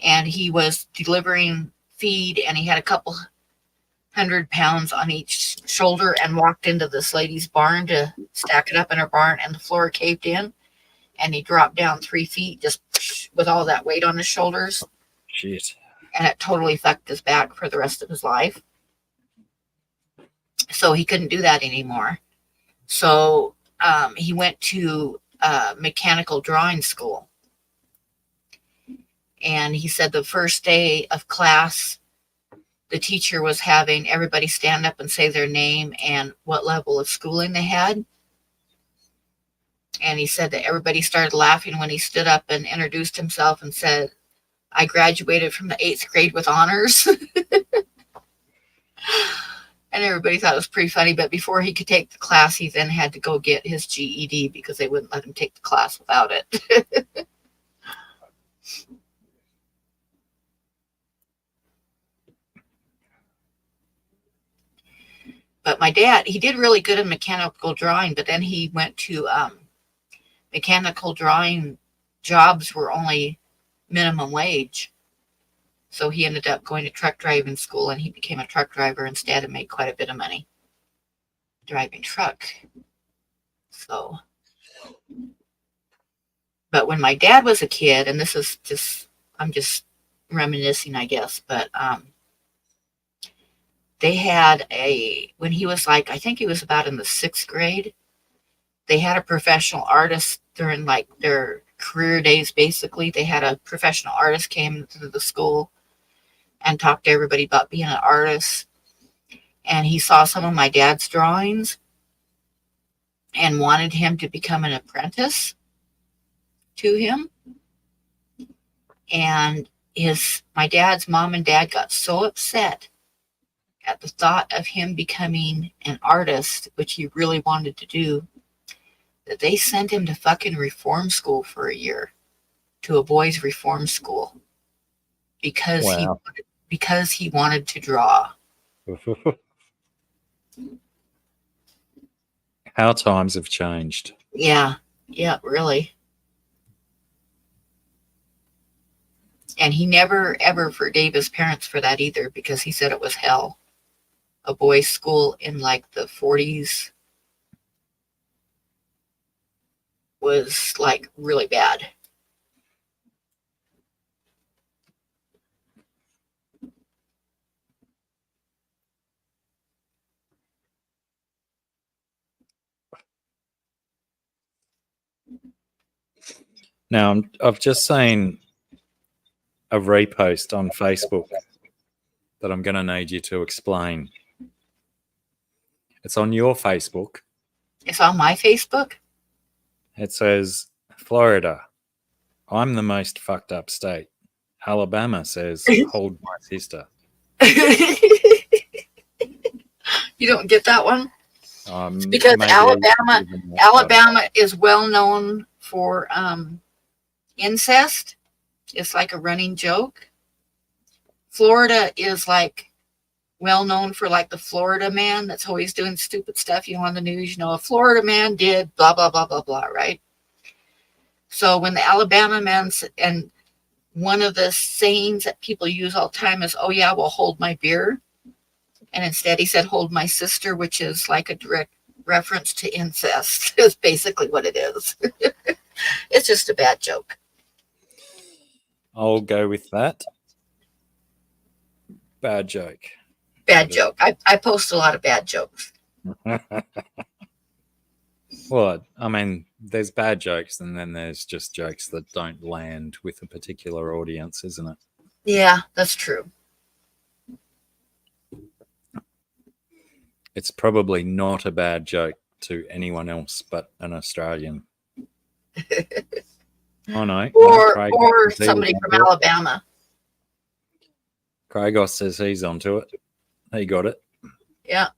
and he was delivering feed, and he had a couple 100 pounds on each shoulder, and walked into this lady's barn to stack it up in her barn, and the floor caved in, and he dropped down 3 feet just with all that weight on his shoulders. Shit. And it totally fucked his back for the rest of his life. So he couldn't do that anymore. So he went to mechanical drawing school. And he said the first day of class, the teacher was having everybody stand up and say their name and what level of schooling they had. And he said that everybody started laughing when he stood up and introduced himself and said, "I graduated from the 8th grade with honors." And everybody thought it was pretty funny. But before he could take the class, he then had to go get his GED because they wouldn't let him take the class without it. But my dad, he did really good in mechanical drawing, but then he went to mechanical drawing jobs were only minimum wage. So he ended up going to truck driving school, and he became a truck driver instead and made quite a bit of money driving truck. So But when my dad was a kid, and this is just, I'm just reminiscing, I guess, but they had when he was like, I think he was about in the 6th grade, they had a professional artist during like their career days, basically. They had a professional artist came to the school and talked to everybody about being an artist. And he saw some of my dad's drawings and wanted him to become an apprentice to him. And my dad's mom and dad got so upset at the thought of him becoming an artist, which he really wanted to do, that they sent him to fucking reform school for a year, to a boys' reform school, because Wow. he wanted to draw. How times have changed. Yeah, really. And he never ever forgave his parents for that either, because he said it was hell. A boys' school in like the 40s was like really bad. Now, I've just seen a repost on Facebook that I'm going to need you to explain. It's on your Facebook. It's on my Facebook. It says, Florida, I'm the most fucked up state. Alabama says, hold my sister. You don't get that one? It's because Maybe Alabama is well known for incest. It's like a running joke. Florida is like well known for like the Florida man that's always doing stupid stuff. You know, on the news, you know, a Florida man did blah, blah, blah, blah, blah, right? So when the Alabama man, and one of the sayings that people use all the time is, oh yeah, well, hold my beer. And instead he said, hold my sister, which is like a direct reference to incest, is basically what it is. It's just a bad joke. I'll go with that. Bad joke. Bad joke. I post a lot of bad jokes. Well, I mean, there's bad jokes and then there's just jokes that don't land with a particular audience, isn't it? Yeah, that's true. It's probably not a bad joke to anyone else but an Australian. Oh no. Or somebody from Alabama. Cragos says he's onto it. He got it. Yeah.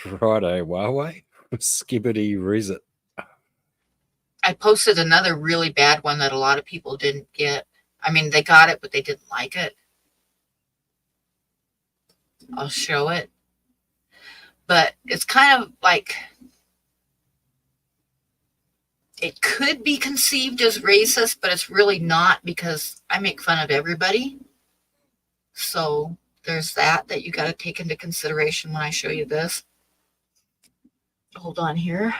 Righto, Huawei. Skibbity riz it. I posted another really bad one that a lot of people didn't get. I mean, they got it, but they didn't like it. I'll show it. But it's kind of like, it could be conceived as racist, but it's really not, because I make fun of everybody. So there's that you got to take into consideration when I show you this. Hold on here.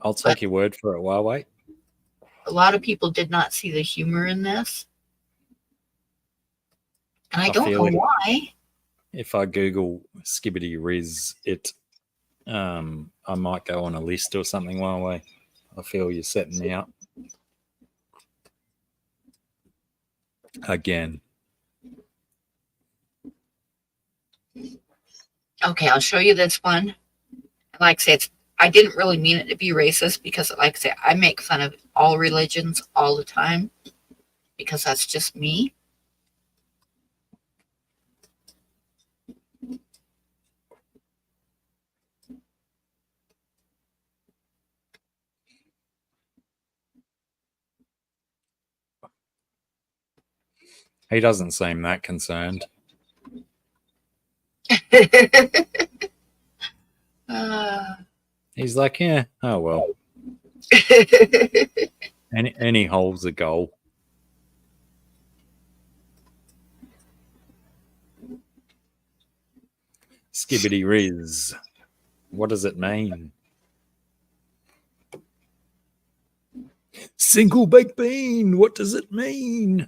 I'll take your word for it, Huawei. A lot of people did not see the humor in this. And I don't know why. If I Google Skibbity Riz it, I might go on a list or something, Huawei. I feel you're setting me up. Again. Okay, I'll show you this one. Like I said, I didn't really mean it to be racist, because like I say, I make fun of all religions all the time, because that's just me. He doesn't seem that concerned. He's like, yeah, oh well. Any hole's a goal. Skibbity Riz. What does it mean? Single baked bean. What does it mean?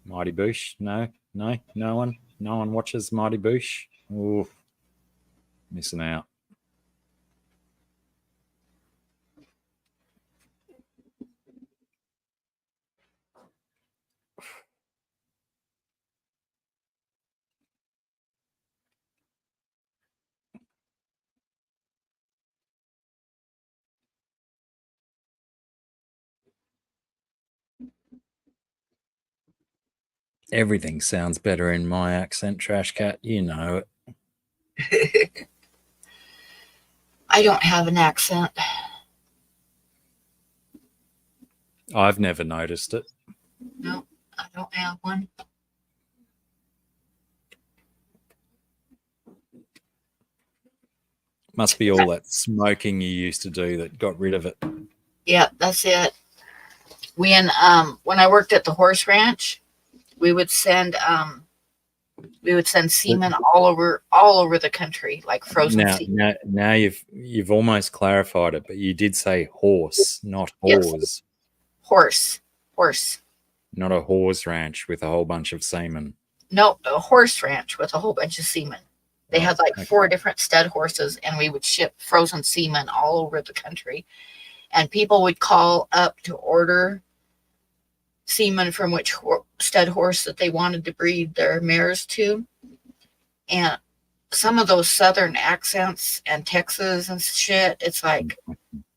Mighty Boosh. No one watches Mighty Boosh. Ooh, missing out. Everything sounds better in my accent, Trash Cat. You know it. I don't have an accent. I've never noticed it. No, I don't have one. Must be all that smoking you used to do that got rid of it. Yeah, that's it. When I worked at the horse ranch, we would send semen all over the country, like frozen semen. Now you've almost clarified it, but you did say horse, not Yes. whores. Horse. Not a horse ranch with a whole bunch of semen. No, a horse ranch with a whole bunch of semen. They had like 4 different stud horses, and we would ship frozen semen all over the country. And people would call up to order semen from which stud horse that they wanted to breed their mares to. And some of those southern accents and Texas and shit, it's like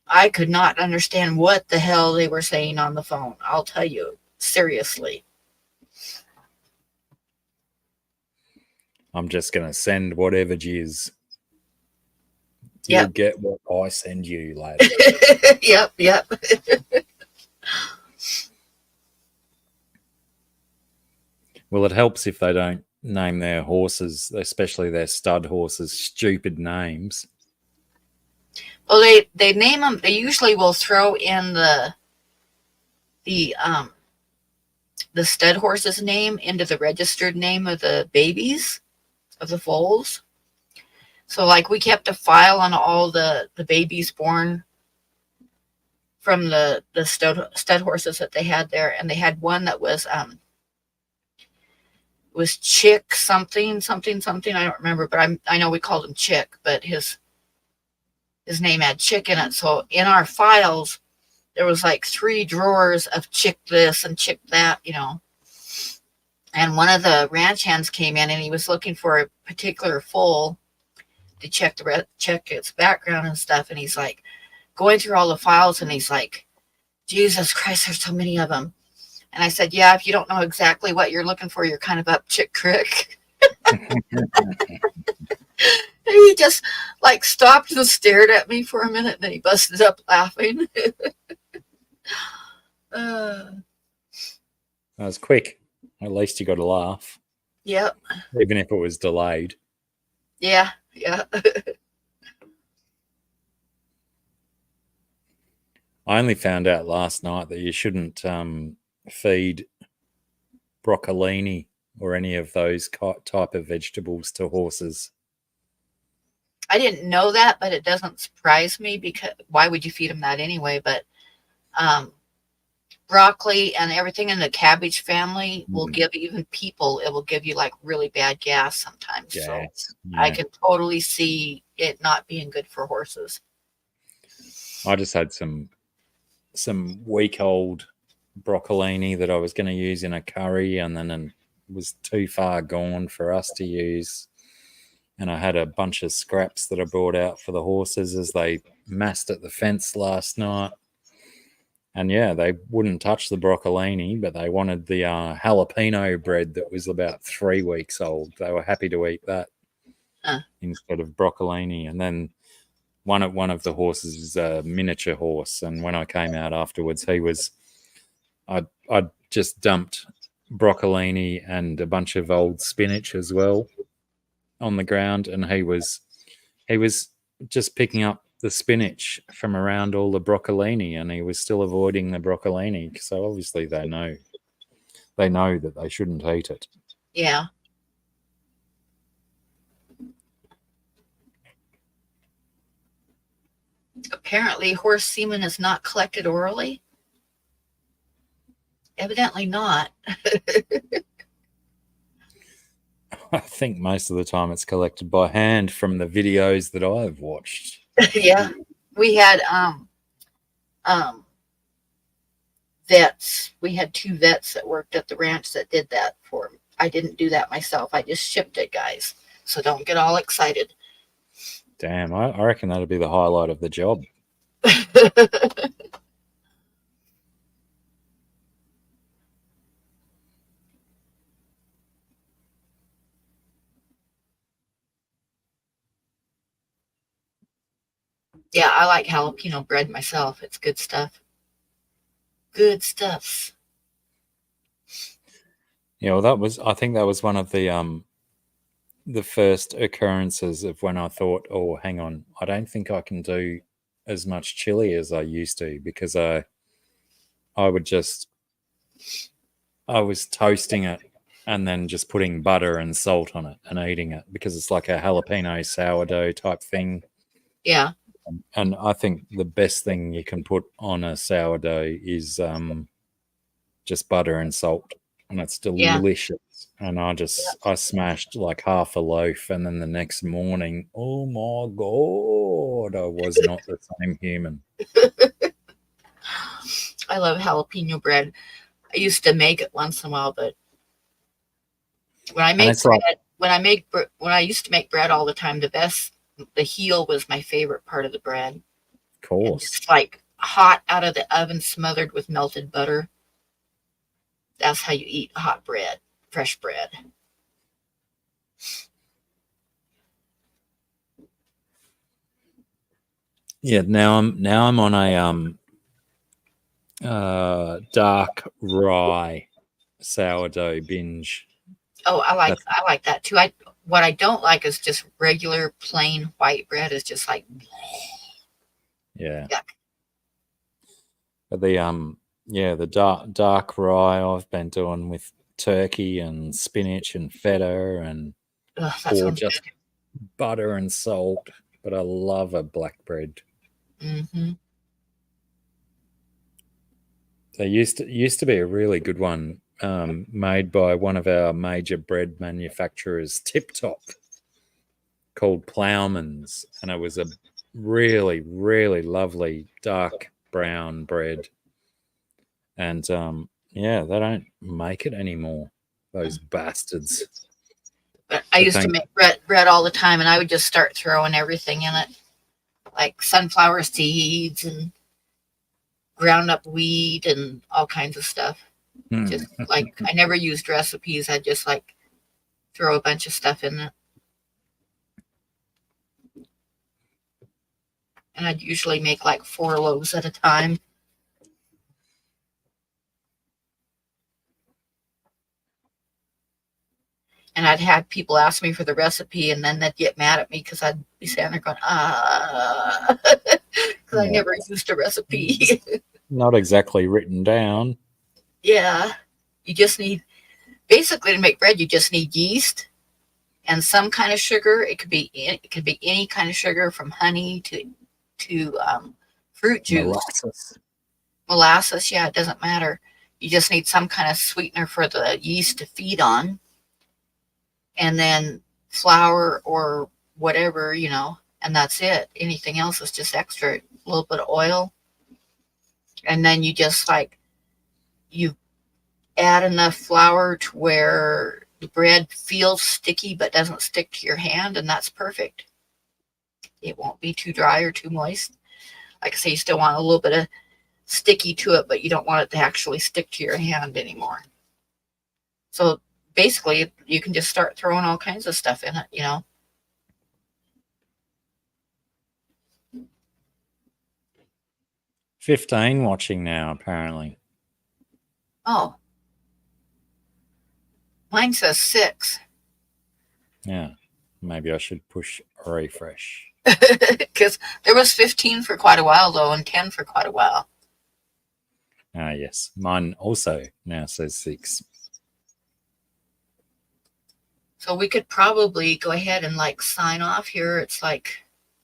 I could not understand what the hell they were saying on the phone. I'll tell you, seriously. I'm just going to send whatever jizz. Yep. You'll get what I send you, lad. Yep. Well, it helps if they don't name their horses, especially their stud horses, stupid names. Well, they name them. They usually will throw in the stud horse's name into the registered name of the babies of the foals. So, like, we kept a file on all the babies born from the stud horses that they had there, and they had one that was Chick something. I don't remember, but I know we called him Chick, but his name had Chick in it. So in our files, there was like 3 drawers of Chick this and Chick that, you know. And one of the ranch hands came in, and he was looking for a particular foal to check its background and stuff. And he's like going through all the files, and he's like, Jesus Christ, there's so many of them. And I said, yeah, if you don't know exactly what you're looking for, you're kind of up Chick Creek. He just like stopped and stared at me for a minute, and then he busted up laughing. That was quick. At least you got a laugh. Yep. Even if it was delayed. Yeah. I only found out last night that you shouldn't feed broccolini or any of those type of vegetables to horses. I didn't know that, but it doesn't surprise me, because why would you feed them that anyway? But broccoli and everything in the cabbage family will give even people, it will give you like really bad gas sometimes. Yes, so yeah. I can totally see it not being good for horses. I just had some week-old broccolini that I was going to use in a curry, and then it was too far gone for us to use. And I had a bunch of scraps that I brought out for the horses as they massed at the fence last night. And yeah, they wouldn't touch the broccolini, but they wanted the jalapeno bread that was about 3 weeks old. They were happy to eat that instead of broccolini. And then one of the horses is a miniature horse, and when I came out afterwards, I'd just dumped broccolini and a bunch of old spinach as well on the ground, and he was just picking up the spinach from around all the broccolini, and he was still avoiding the broccolini. So obviously they know that they shouldn't eat it. Yeah. Apparently, horse semen is not collected orally. Evidently not. I think most of the time it's collected by hand from the videos that I've watched. Yeah. We had um vets. We had 2 vets that worked at the ranch that did that for me. I didn't do that myself. I just shipped it, guys. So don't get all excited. Damn, I reckon that'd be the highlight of the job. Yeah, I like jalapeno bread myself. It's good stuff. Good stuff. Yeah, well, I think that was one of the first occurrences of when I thought, oh, hang on, I don't think I can do as much chili as I used to, because I would just, I was toasting it and then just putting butter and salt on it and eating it, because it's like a jalapeno sourdough type thing. Yeah. And I think the best thing you can put on a sourdough is just butter and salt, and it's Yeah. delicious. And I smashed like half a loaf, and then the next morning, oh my god, I was not the same human. I love jalapeno bread. I used to make it once in a while, but when I And make it's bread, like, when I used to make bread all the time, the heel was my favorite part of the bread. of And course, just like hot out of the oven, smothered with melted butter. That's how you eat hot bread, fresh bread. yeah. Now I'm on a dark rye sourdough binge. Oh, That's I like that too. What I don't like is just regular plain white bread. Is just like yeah. yuck. But the dark rye I've been doing with turkey and spinach and feta, and Ugh, that or sounds just butter and salt. But I love a black bread. good. Hmm. There used to be a really good one made by one of our major bread manufacturers, Tip Top, called Plowman's, and it was a really, really lovely dark brown bread. And yeah, they don't make it anymore, those bastards. But I But used to thank make bread all the time, and I would just start throwing everything in it, like sunflower seeds and ground up wheat and all kinds of stuff. Just like I never used recipes. I just like throw a bunch of stuff in it. And I'd usually make like 4 loaves at a time. And I'd have people ask me for the recipe, and then they'd get mad at me because I'd be standing there going, because I yeah, never used a recipe. not exactly written down. Yeah. You just need, basically, to make bread, you just need yeast and some kind of sugar. It could be any kind of sugar, from honey to fruit juice, Molasses. molasses. Yeah, it doesn't matter. You just need some kind of sweetener for the yeast to feed on, and then flour or whatever, and that's it. Anything else is just extra. A little bit of oil, and then you just like you add enough flour to where the bread feels sticky but doesn't stick to your hand, and that's perfect. It won't be too dry or too moist. Like I say, you still want a little bit of sticky to it, but you don't want it to actually stick to your hand anymore. So basically, you can just start throwing all kinds of stuff in it. 15 watching now, apparently. Oh, mine says 6. Yeah, maybe I should push refresh. Because there was 15 for quite a while, though, and 10 for quite a while. Ah, yes. Mine also now says 6. So we could probably go ahead and like sign off here. It's like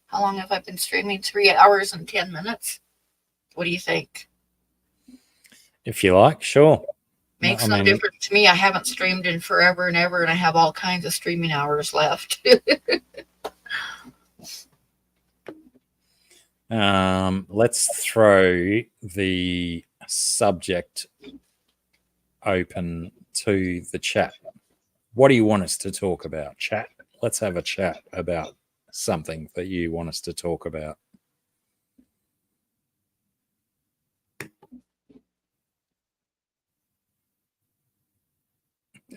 How long have I been streaming? 3 hours and 10 minutes. What do you think? If you like, sure. Makes no difference to me. I haven't streamed in forever and ever, and I have all kinds of streaming hours left. Let's throw the subject open to the chat. What do you want us to talk about, chat? Let's have a chat about something that you want us to talk about.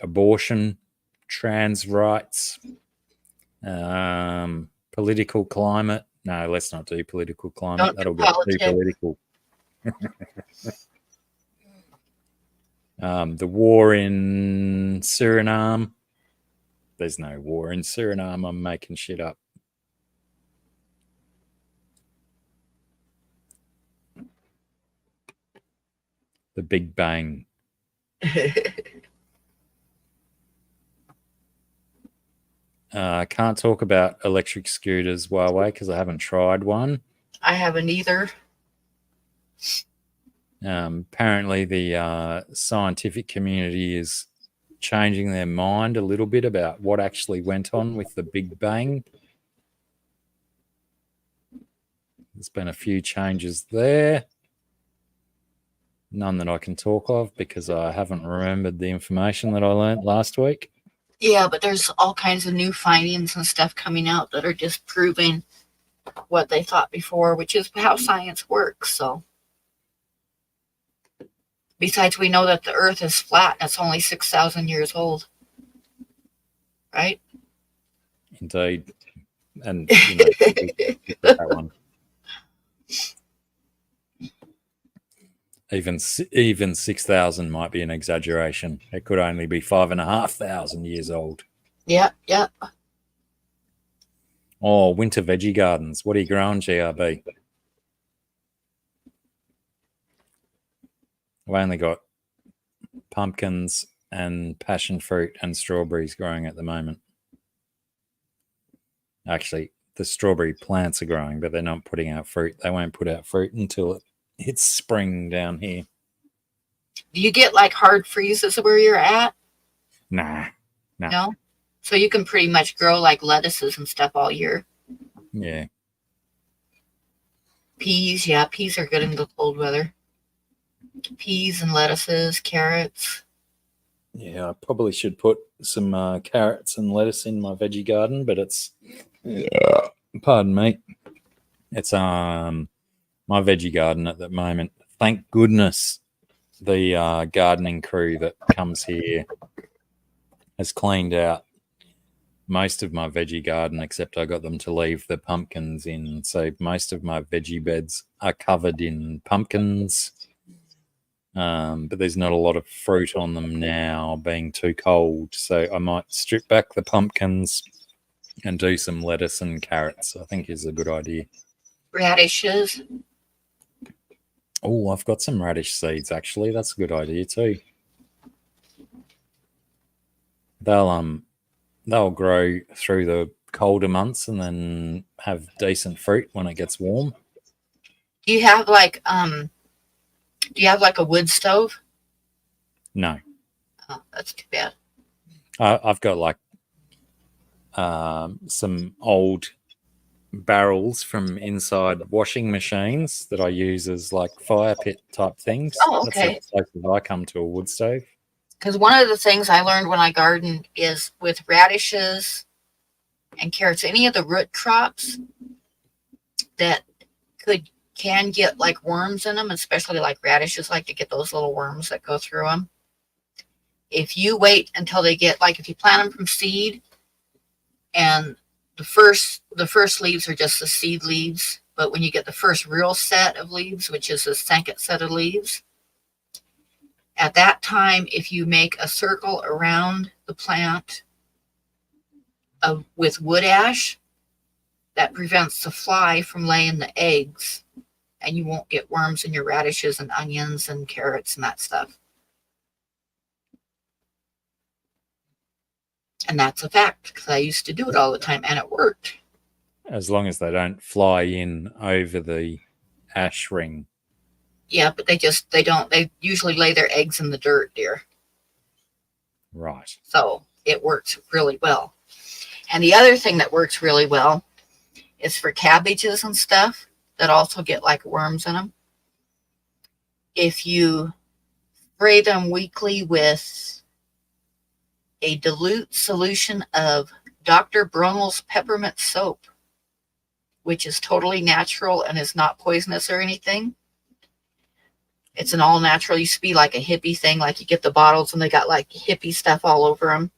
Abortion, trans rights, political climate. No, let's not do political climate. That'll get too political. The war in Suriname. There's no war in Suriname. I'm making shit up. The Big Bang. I can't talk about electric scooters, Huawei, because I haven't tried one. I haven't either. Apparently, the scientific community is changing their mind a little bit about what actually went on with the Big Bang. There's been a few changes there. None that I can talk of because I haven't remembered the information that I learned last week. Yeah, but there's all kinds of new findings and stuff coming out that are disproving what they thought before, which is how science works. So, besides, we know that the Earth is flat. That's only 6,000 years old, right? Indeed, and you know, that one. Even 6,000 might be an exaggeration. It could only be 5,500 years old. Yeah. Oh, winter veggie gardens. What are you growing, GRB? I've only got pumpkins and passion fruit and strawberries growing at the moment. Actually, the strawberry plants are growing, but they're not putting out fruit. They won't put out fruit until it's spring down here. Do you get like hard freezes where you're at? Nah. No? So you can pretty much grow like lettuces and stuff all year. Yeah. Peas, yeah, peas are good in the cold weather. Peas and lettuces, carrots. Yeah, I probably should put some carrots and lettuce in my veggie garden, but it's pardon me. It's my veggie garden at the moment. Thank goodness the gardening crew that comes here has cleaned out most of my veggie garden, except I got them to leave the pumpkins in. So most of my veggie beds are covered in pumpkins. But there's not a lot of fruit on them now, being too cold. So I might strip back the pumpkins and do some lettuce and carrots. I think is a good idea. Radishes. Oh, I've got some radish seeds, actually. That's a good idea too. They'll grow through the colder months and then have decent fruit when it gets warm. Do you have like a wood stove? No. Oh, that's too bad. I've got like some old barrels from inside washing machines that I use as like fire pit type things. Oh, okay. That's the closest I come to a wood stove. Because one of the things I learned when I garden is with radishes and carrots, any of the root crops that can get like worms in them, especially like radishes like to get those little worms that go through them. If you wait until they get, like if you plant them from seed and the first leaves are just the seed leaves, but when you get the first real set of leaves, which is the second set of leaves, at that time, if you make a circle around the plant with wood ash, that prevents the fly from laying the eggs, and you won't get worms in your radishes and onions and carrots and that stuff. And that's a fact, because I used to do it all the time, and it worked. As long as they don't fly in over the ash ring. Yeah, but they usually lay their eggs in the dirt, dear. Right. So it works really well. And the other thing that works really well is for cabbages and stuff that also get like worms in them. If you spray them weekly with a dilute solution of Dr. Brunel's peppermint soap, which is totally natural and is not poisonous or anything. It's an all natural. It used to be like a hippie thing, like you get the bottles and they got like hippie stuff all over them.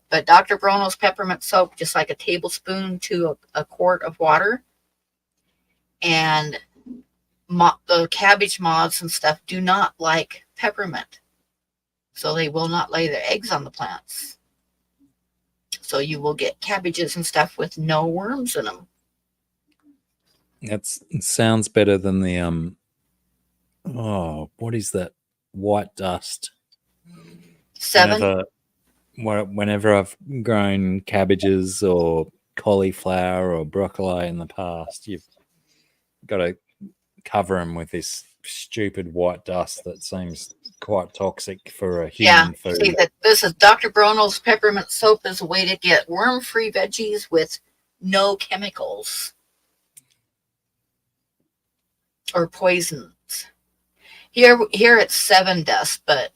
But Dr. Brunel's peppermint soap, just like a tablespoon to a quart of water. And the cabbage moths and stuff do not like peppermint. So they will not lay their eggs on the plants. So you will get cabbages and stuff with no worms in them. It sounds better than the what is that white dust? 7. Whenever I've grown cabbages or cauliflower or broccoli in the past, you've got to cover them with this stupid white dust that seems quite toxic for a human food. See, that this is Dr. Brunel's peppermint soap is a way to get worm-free veggies with no chemicals or poisons. Here it's 7 dust, but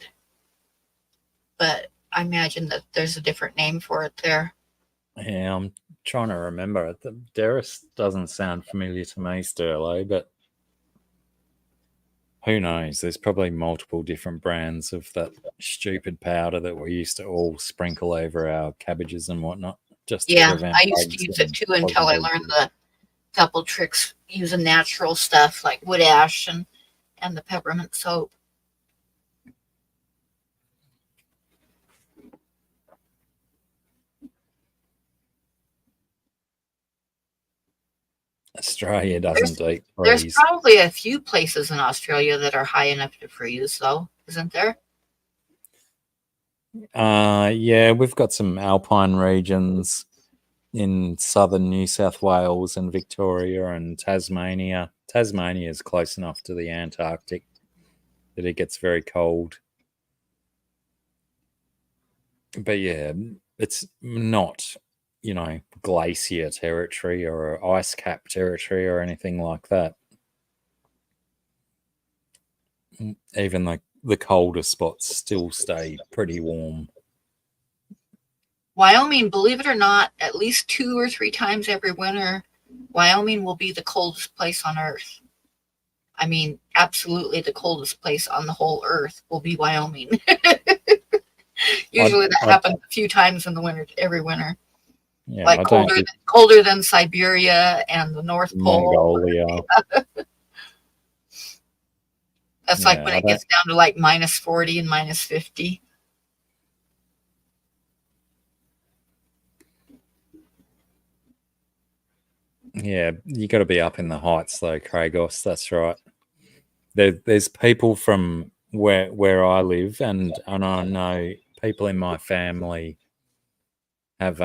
I imagine that there's a different name for it there. Yeah, I'm trying to remember. The Deris doesn't sound familiar to me, Sterlo, but who knows? There's probably multiple different brands of that stupid powder that we used to all sprinkle over our cabbages and whatnot. Just to prevent I used to use it too until I learned the couple tricks using natural stuff like wood ash and the peppermint soap. Australia doesn't deep There's freeze. probably a few places in Australia that are high enough to freeze, though, isn't there? Yeah, we've got some alpine regions in southern New South Wales and Victoria and Tasmania. Tasmania is close enough to the Antarctic that it gets very cold. But yeah, it's not, glacier territory or ice cap territory or anything like that. Even the colder spots still stay pretty warm. Wyoming, believe it or not, at least 2 or 3 times every winter, Wyoming will be the coldest place on Earth. I mean, absolutely the coldest place on the whole Earth will be Wyoming. Usually that happens a few times in the winter, every winter. Yeah, like colder than Siberia and the North Pole. Mongolia. That's like when it gets down to like minus 40 and minus 50. Yeah, you got to be up in the heights though, Cragos. That's right. There's people from where I live, and I know people in my family have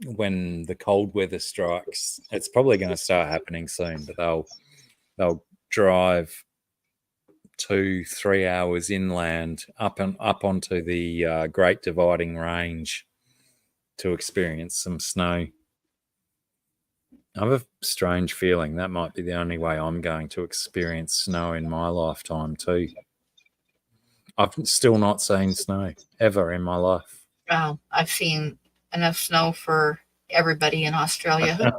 when the cold weather strikes, it's probably going to start happening soon, but they'll drive 2-3 hours inland up onto the Great Dividing Range to experience some snow. I have a strange feeling that might be the only way I'm going to experience snow in my lifetime too. I've still not seen snow ever in my life. Oh, I've seen enough snow for everybody in Australia.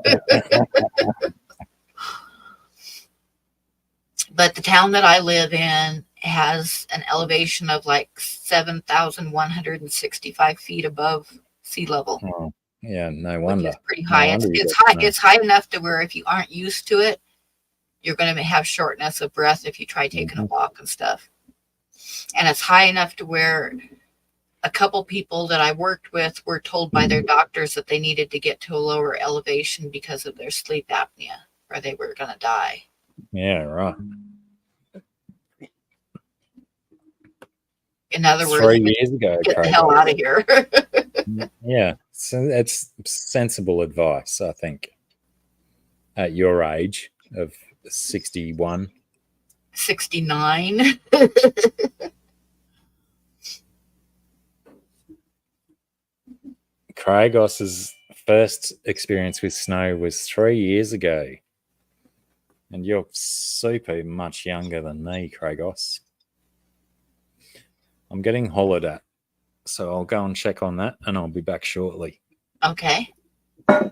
But the town that I live in has an elevation of like 7,165 feet above sea level. Oh, yeah, no wonder. Which is pretty high. It's high enough to where if you aren't used to it, you're going to have shortness of breath if you try taking a walk and stuff. And it's high enough to where a couple people that I worked with were told by their doctors that they needed to get to a lower elevation because of their sleep apnea, or they were going to die. Yeah, right. In other words, 3 years ago, get the hell out of here. Yeah, so it's sensible advice, I think. at your age of 61? 69. Craigos's first experience with snow was 3 years ago. And you're super much younger than me, Craigos. I'm getting hollered at, so I'll go and check on that, and I'll be back shortly. Okay. I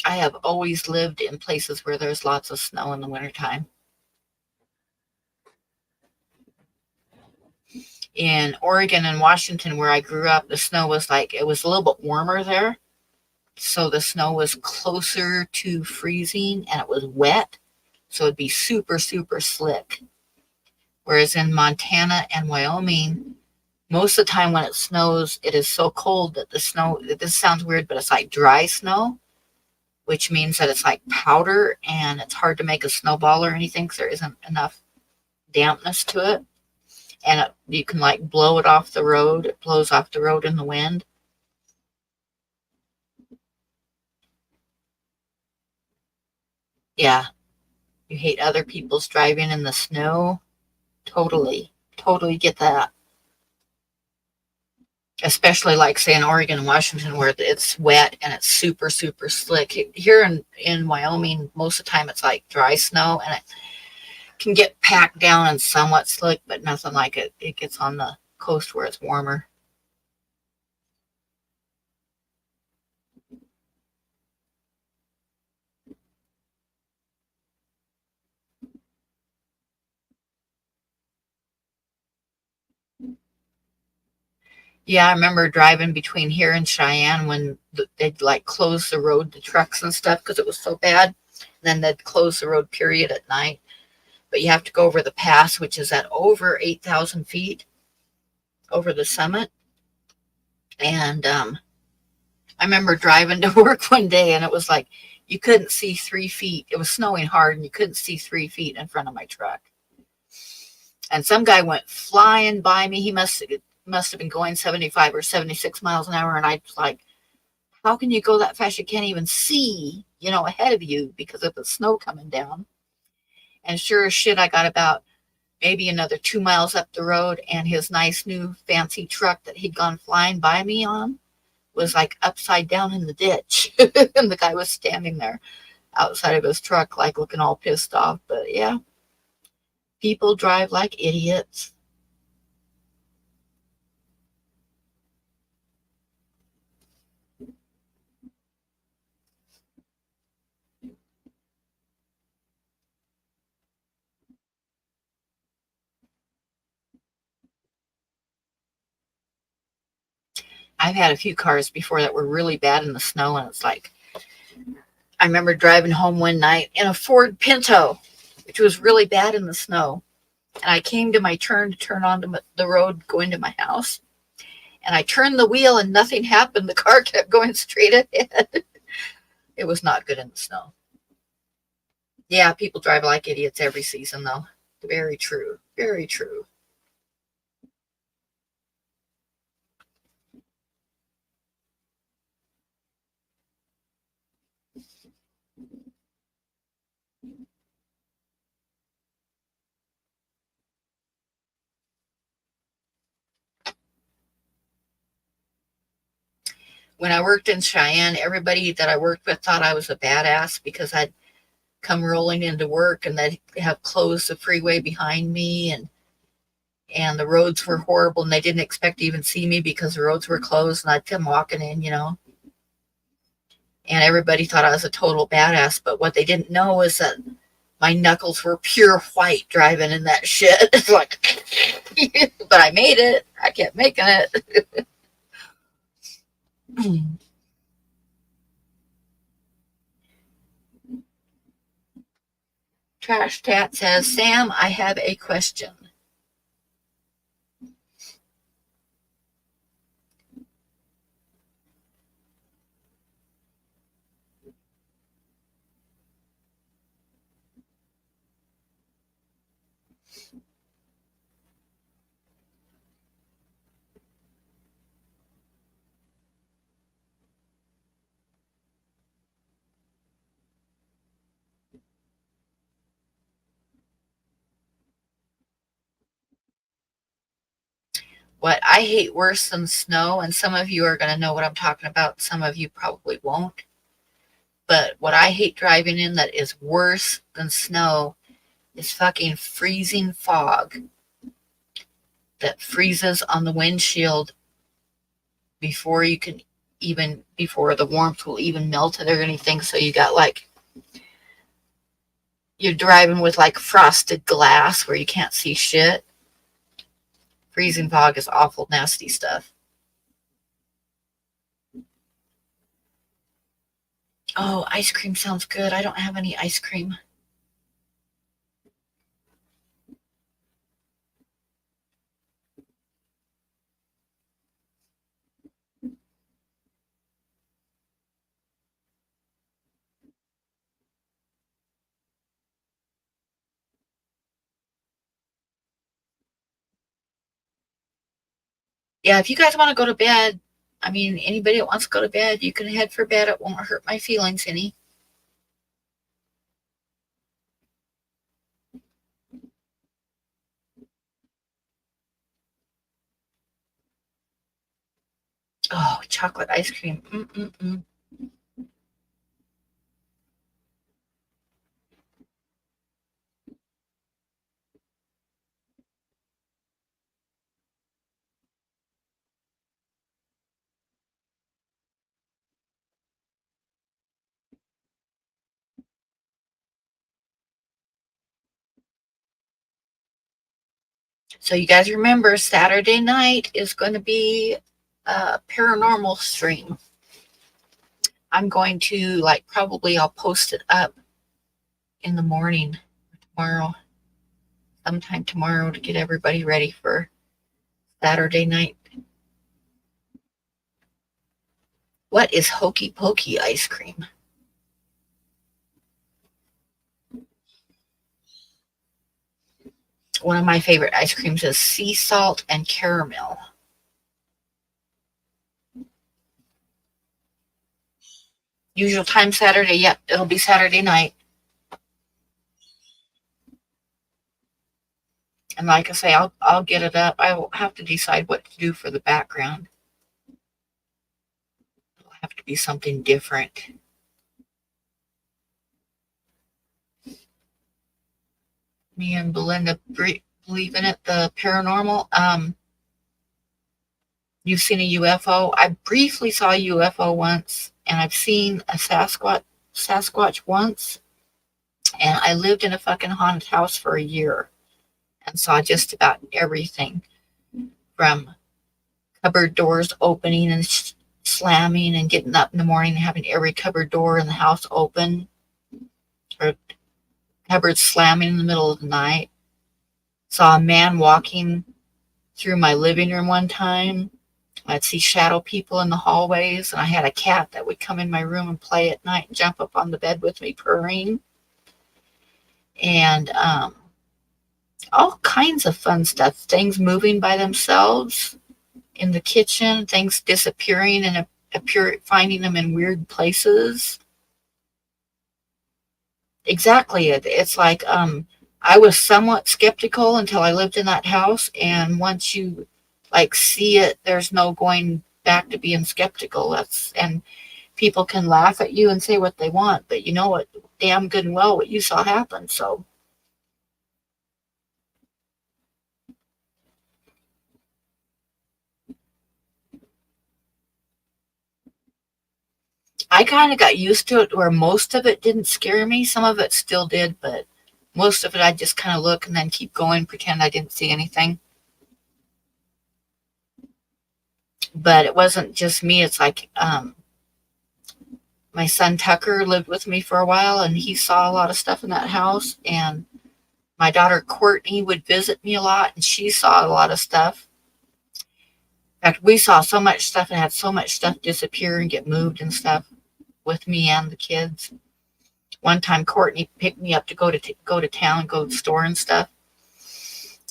have always lived in places where there's lots of snow in the wintertime. In Oregon and Washington, where I grew up, the snow was it was a little bit warmer there. So the snow was closer to freezing and it was wet. So it'd be super, super slick. Whereas in Montana and Wyoming, most of the time when it snows, it is so cold that the snow, this sounds weird, but it's like dry snow, which means that it's like powder and it's hard to make a snowball or anything because there isn't enough dampness to it. And you can like blow it off the road. It blows off the road in the wind. Yeah. You hate other people's driving in the snow. Totally. Totally get that. Especially like say in Oregon and Washington where it's wet and it's super, super slick. Here in Wyoming, most of the time it's like dry snow and it can get packed down and somewhat slick, but nothing like it gets on the coast where it's warmer. Yeah, I remember driving between here and Cheyenne when they'd like close the road to trucks and stuff because it was so bad. And then they'd close the road period at night. But you have to go over the pass, which is at over 8,000 feet over the summit. And I remember driving to work one day and it was like you couldn't see 3 feet. It was snowing hard and you couldn't see 3 feet in front of my truck. And some guy went flying by me. He must have been going 75 or 76 miles an hour. And I was like, how can you go that fast? You can't even see, ahead of you because of the snow coming down. And sure as shit, I got about maybe another 2 miles up the road and his nice new fancy truck that he'd gone flying by me on was like upside down in the ditch. And the guy was standing there outside of his truck, like looking all pissed off. But yeah, people drive like idiots. I've had a few cars before that were really bad in the snow, and it's like, I remember driving home one night in a Ford Pinto, which was really bad in the snow. And I came to my turn to turn onto the road going to my house. And I turned the wheel and nothing happened. The car kept going straight ahead. It was not good in the snow. Yeah, people drive like idiots every season, though. Very true. Very true. When I worked in Cheyenne, everybody that I worked with thought I was a badass because I'd come rolling into work and they'd have closed the freeway behind me and the roads were horrible and they didn't expect to even see me because the roads were closed and I'd come walking in, and everybody thought I was a total badass. But what they didn't know is that my knuckles were pure white driving in that shit. It's like, but I made it. I kept making it. Trash Tat says, Sam, I have a question. What I hate worse than snow, and some of you are going to know what I'm talking about, some of you probably won't, but what I hate driving in that is worse than snow is fucking freezing fog that freezes on the windshield before you can even, before the warmth will even melt it or anything. So you got like, you're driving with like frosted glass where you can't see shit. Freezing fog is awful nasty stuff. Oh, ice cream sounds good. I don't have any ice cream. Yeah, if you guys want to go to bed, I mean, anybody that wants to go to bed, you can head for bed. It won't hurt my feelings any. Oh, chocolate ice cream. Mm-mm-mm. So you guys remember Saturday night is going to be a paranormal stream. I'm going to like, probably I'll post it up in the morning tomorrow, sometime tomorrow, to get everybody ready for Saturday night. What is Hokey Pokey ice cream? One of my favorite ice creams is sea salt and caramel. Usual time Saturday. Yep, it'll be Saturday night. And like I say, I'll get it up. I will have to decide what to do for the background. It'll have to be something different. Me and Belinda believe in it. The paranormal. You've seen a UFO. I briefly saw a UFO once, and I've seen a Sasquatch once. And I lived in a fucking haunted house for a year and saw just about everything, from cupboard doors opening and slamming and getting up in the morning and having every cupboard door in the house open, or cupboards slamming in the middle of the night. Saw a man walking through my living room one time. I'd see shadow people in the hallways, and I had a cat that would come in my room and play at night and jump up on the bed with me purring. And all kinds of fun stuff. Things moving by themselves in the kitchen, things disappearing and finding them in weird places. Exactly. It's like, I was somewhat skeptical until I lived in that house, and once you like see it, there's no going back to being skeptical. And people can laugh at you and say what they want, but you know what, damn good and well what you saw happen. So I kind of got used to it, where most of it didn't scare me. Some of it still did, but most of it I just kind of look and then keep going, pretend I didn't see anything. But it wasn't just me. It's like, my son Tucker lived with me for a while, and he saw a lot of stuff in that house. And my daughter Courtney would visit me a lot, and she saw a lot of stuff. In fact, we saw so much stuff and had so much stuff disappear and get moved and stuff with me and the kids. One time, Courtney picked me up to go to town and go to the store and stuff.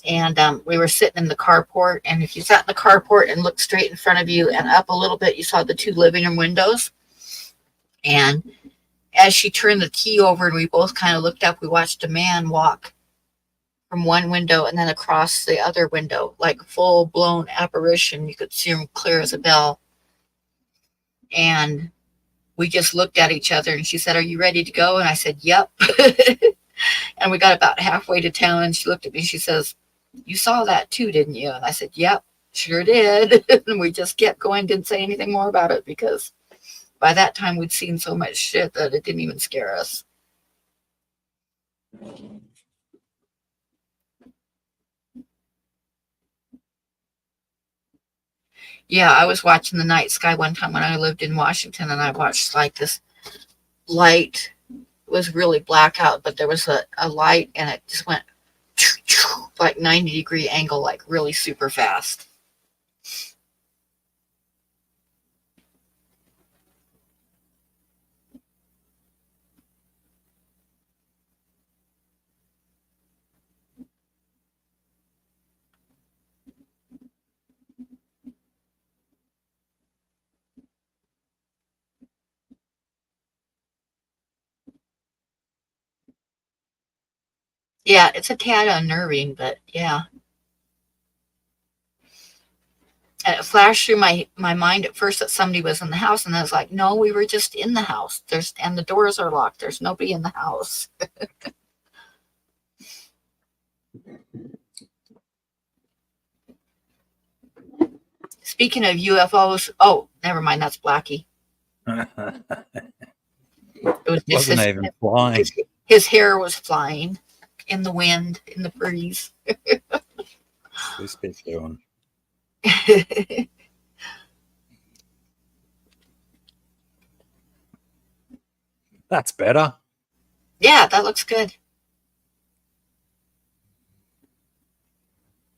And we were sitting in the carport, and if you sat in the carport and looked straight in front of you and up a little bit, you saw the 2 living room windows. And as she turned the key over and we both kind of looked up, we watched a man walk from one window and then across the other window, like full blown apparition. You could see them clear as a bell. And we just looked at each other and she said, "Are you ready to go?" And I said, "Yep." And we got about halfway to town and she looked at me and she says, "You saw that too, didn't you?" And I said, "Yep, sure did." And we just kept going, didn't say anything more about it because by that time we'd seen so much shit that it didn't even scare us. Yeah, I was watching the night sky one time when I lived in Washington, and I watched like this light. It was really black out, but there was a light and it just went like 90-degree angle, like really super fast. Yeah, it's a tad unnerving, but yeah. And it flashed through my mind at first that somebody was in the house, and I was like, no, we were just in the house. And the doors are locked. There's nobody in the house. Speaking of UFOs, oh, never mind, that's Blackie. It was just Wasn't even flying. His hair was flying in the wind, in the breeze. This bit's doing. That's better. Yeah, that looks good.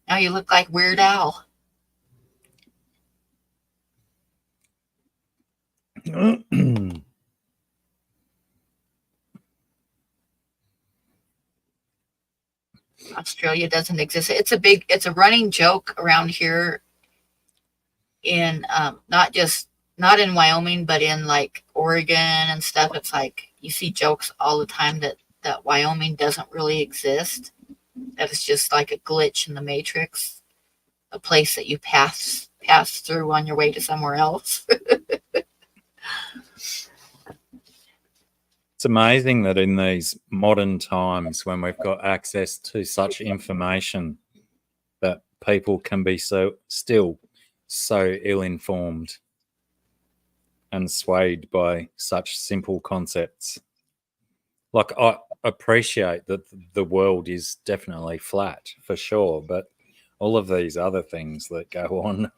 Now you look like Weird Al. Australia doesn't exist. It's a running joke around here in not in Wyoming, but in like Oregon and stuff. It's like you see jokes all the time that Wyoming doesn't really exist. That it's just like a glitch in the matrix, a place that you pass through on your way to somewhere else. It's amazing that in these modern times when we've got access to such information that people can be so ill-informed and swayed by such simple concepts. Like, I appreciate that the world is definitely flat for sure, but all of these other things that go on,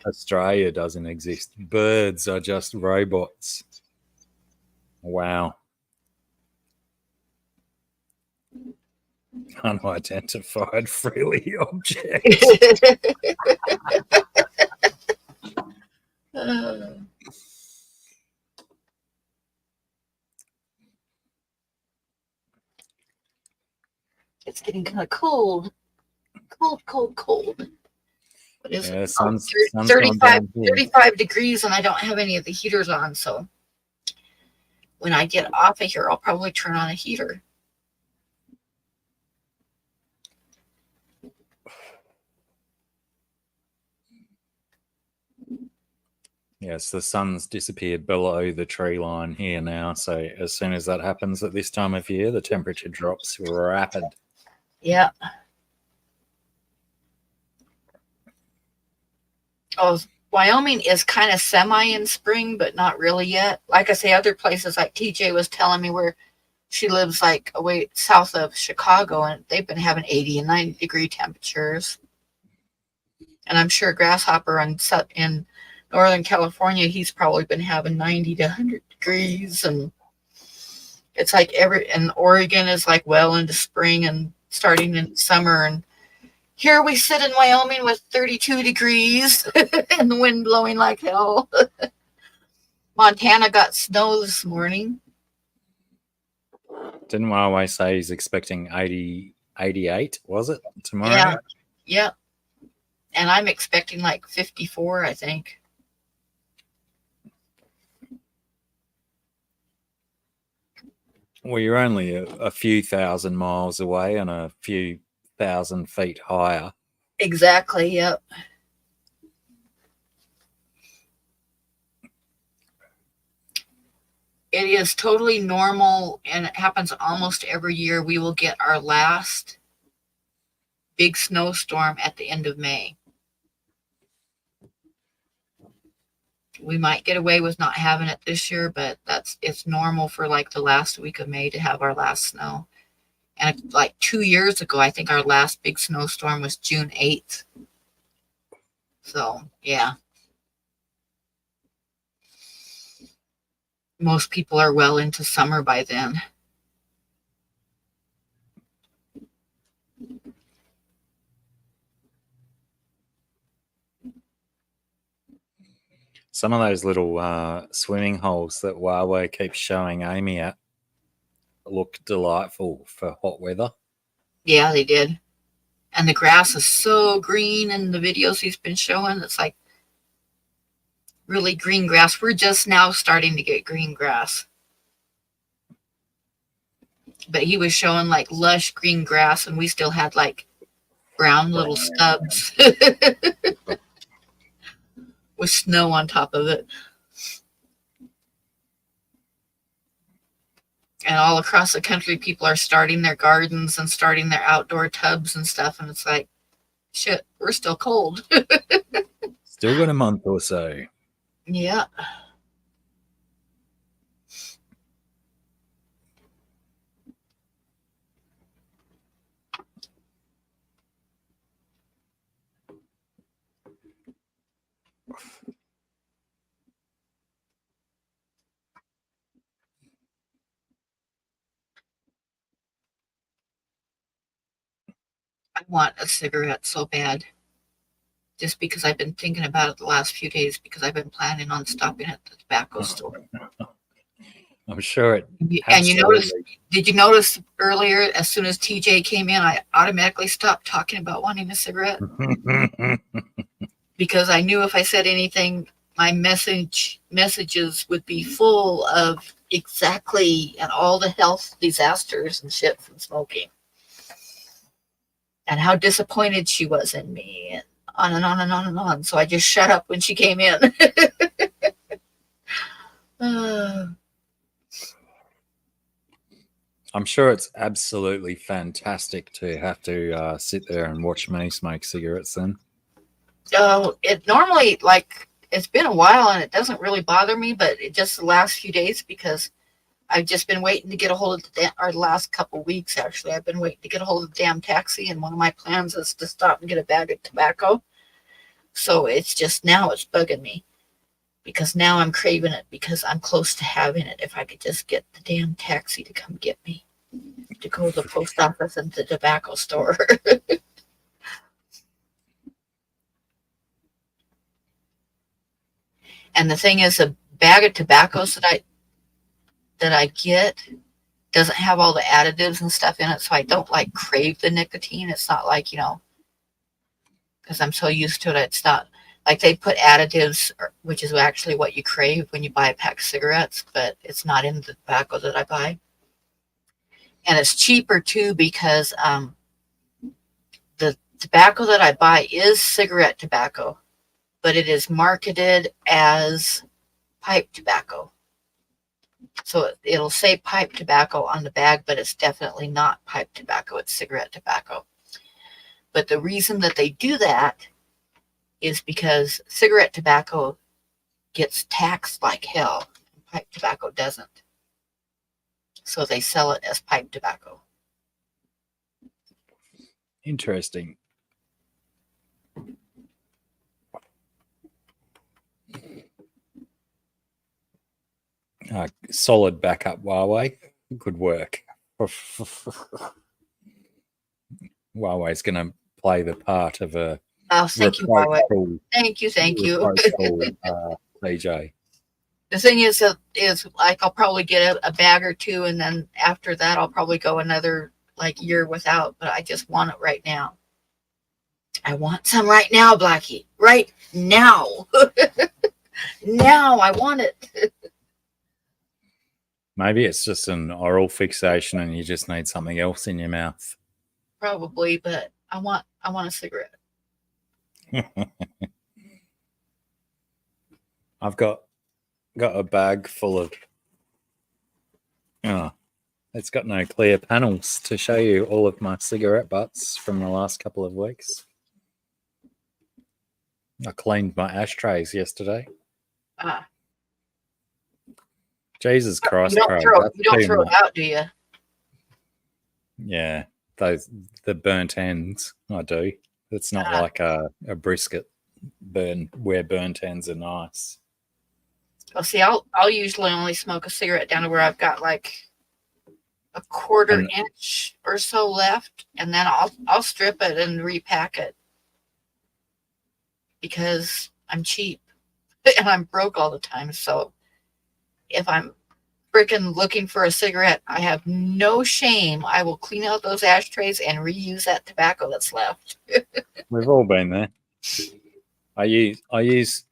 Australia doesn't exist. Birds are just robots. Wow. Unidentified freely objects. It's getting kind of cold. Cold. What is Yeah, it? sun's 35 degrees, and I don't have any of the heaters on, so when I get off of here, I'll probably turn on a heater. Yes, the sun's disappeared below the tree line here now. So as soon as that happens at this time of year, the temperature drops rapid. Yeah. Oh, Wyoming is kind of semi in spring, but not really yet. Like I say, other places like TJ was telling me where she lives like away south of Chicago, and they've been having 80 and 90-degree temperatures. And I'm sure Grasshopper in Northern California, he's probably been having 90 to 100 degrees. And it's like and Oregon is like well into spring and starting in summer. And here we sit in Wyoming with 32 degrees and the wind blowing like hell. Montana got snow this morning. Didn't I always say he's expecting 88, was it, tomorrow? Yeah. And I'm expecting like 54, I think. Well, you're only a few thousand miles away and a few thousand feet higher. Exactly, yep. It is totally normal, and it happens almost every year. We will get our last big snowstorm at the end of May. We might get away with not having it this year, but it's normal for like the last week of May to have our last snow. And like 2 years ago, I think our last big snowstorm was June 8th. So, yeah. Most people are well into summer by then. Some of those little swimming holes that Huawei keeps showing Amy at look delightful for hot weather. Yeah, they did. And the grass is so green in the videos he's been showing. It's like really green grass. We're just now starting to get green grass. But he was showing like lush green grass, and we still had like brown little stubs with snow on top of it. And all across the country, people are starting their gardens and starting their outdoor tubs and stuff. And it's like, shit, we're still cold. Still got a month or so. Yeah. I want a cigarette so bad. Just because I've been thinking about it the last few days, because I've been planning on stopping at the tobacco store. I'm sure it. And you notice, did you notice earlier, as soon as TJ came in, I automatically stopped talking about wanting a cigarette? Because I knew if I said anything, my messages would be full of exactly and all the health disasters and shit from smoking. And how disappointed she was in me, and on and on and on and on. So I just shut up when she came in. I'm sure it's absolutely fantastic to have to sit there and watch me smoke cigarettes then. It normally, like, it's been a while and it doesn't really bother me, but it just the last few days, because I've just been waiting to get a hold of our last couple weeks, actually. I've been waiting to get a hold of the damn taxi, and one of my plans is to stop and get a bag of tobacco. So it's just now it's bugging me, because now I'm craving it, because I'm close to having it. If I could just get the damn taxi to come get me, to go to the post office and the tobacco store. And the thing is, a bag of tobaccos that I get doesn't have all the additives and stuff in it, so I don't like crave the nicotine. It's not like, because I'm so used to it, it's not like they put additives, which is actually what you crave when you buy a pack of cigarettes, but it's not in the tobacco that I buy. And it's cheaper too, because the tobacco that I buy is cigarette tobacco, but it is marketed as pipe tobacco. So it'll say pipe tobacco on the bag, but it's definitely not pipe tobacco. It's cigarette tobacco. But the reason that they do that is because cigarette tobacco gets taxed like hell, and pipe tobacco doesn't. So they sell it as pipe tobacco. Interesting. Solid backup, Huawei. Good work. Huawei's going to play the part of a Thank you, Huawei. Thank you. DJ. The thing is like I'll probably get a bag or two, and then after that I'll probably go another like year without. But I just want it right now. I want some right now, Blackie. Right now. Now I want it. Maybe it's just an oral fixation and you just need something else in your mouth. Probably, but I want a cigarette. I've got a bag full of. Oh, it's got no clear panels to show you all of my cigarette butts from the last couple of weeks. I cleaned my ashtrays yesterday. Ah, Jesus Christ, you don't Craig, throw that's you don't too throw it much. out, do you? Yeah, the burnt ends. I do. It's not Ah, like a brisket where burnt ends are nice. well, see, I'll usually only smoke a cigarette down to where I've got like a quarter And inch or so left, and then I'll strip it and repack it because I'm cheap and I'm broke all the time. So if I'm freaking looking for a cigarette, I have no shame. I will clean out those ashtrays and reuse that tobacco that's left. we've all been there. I use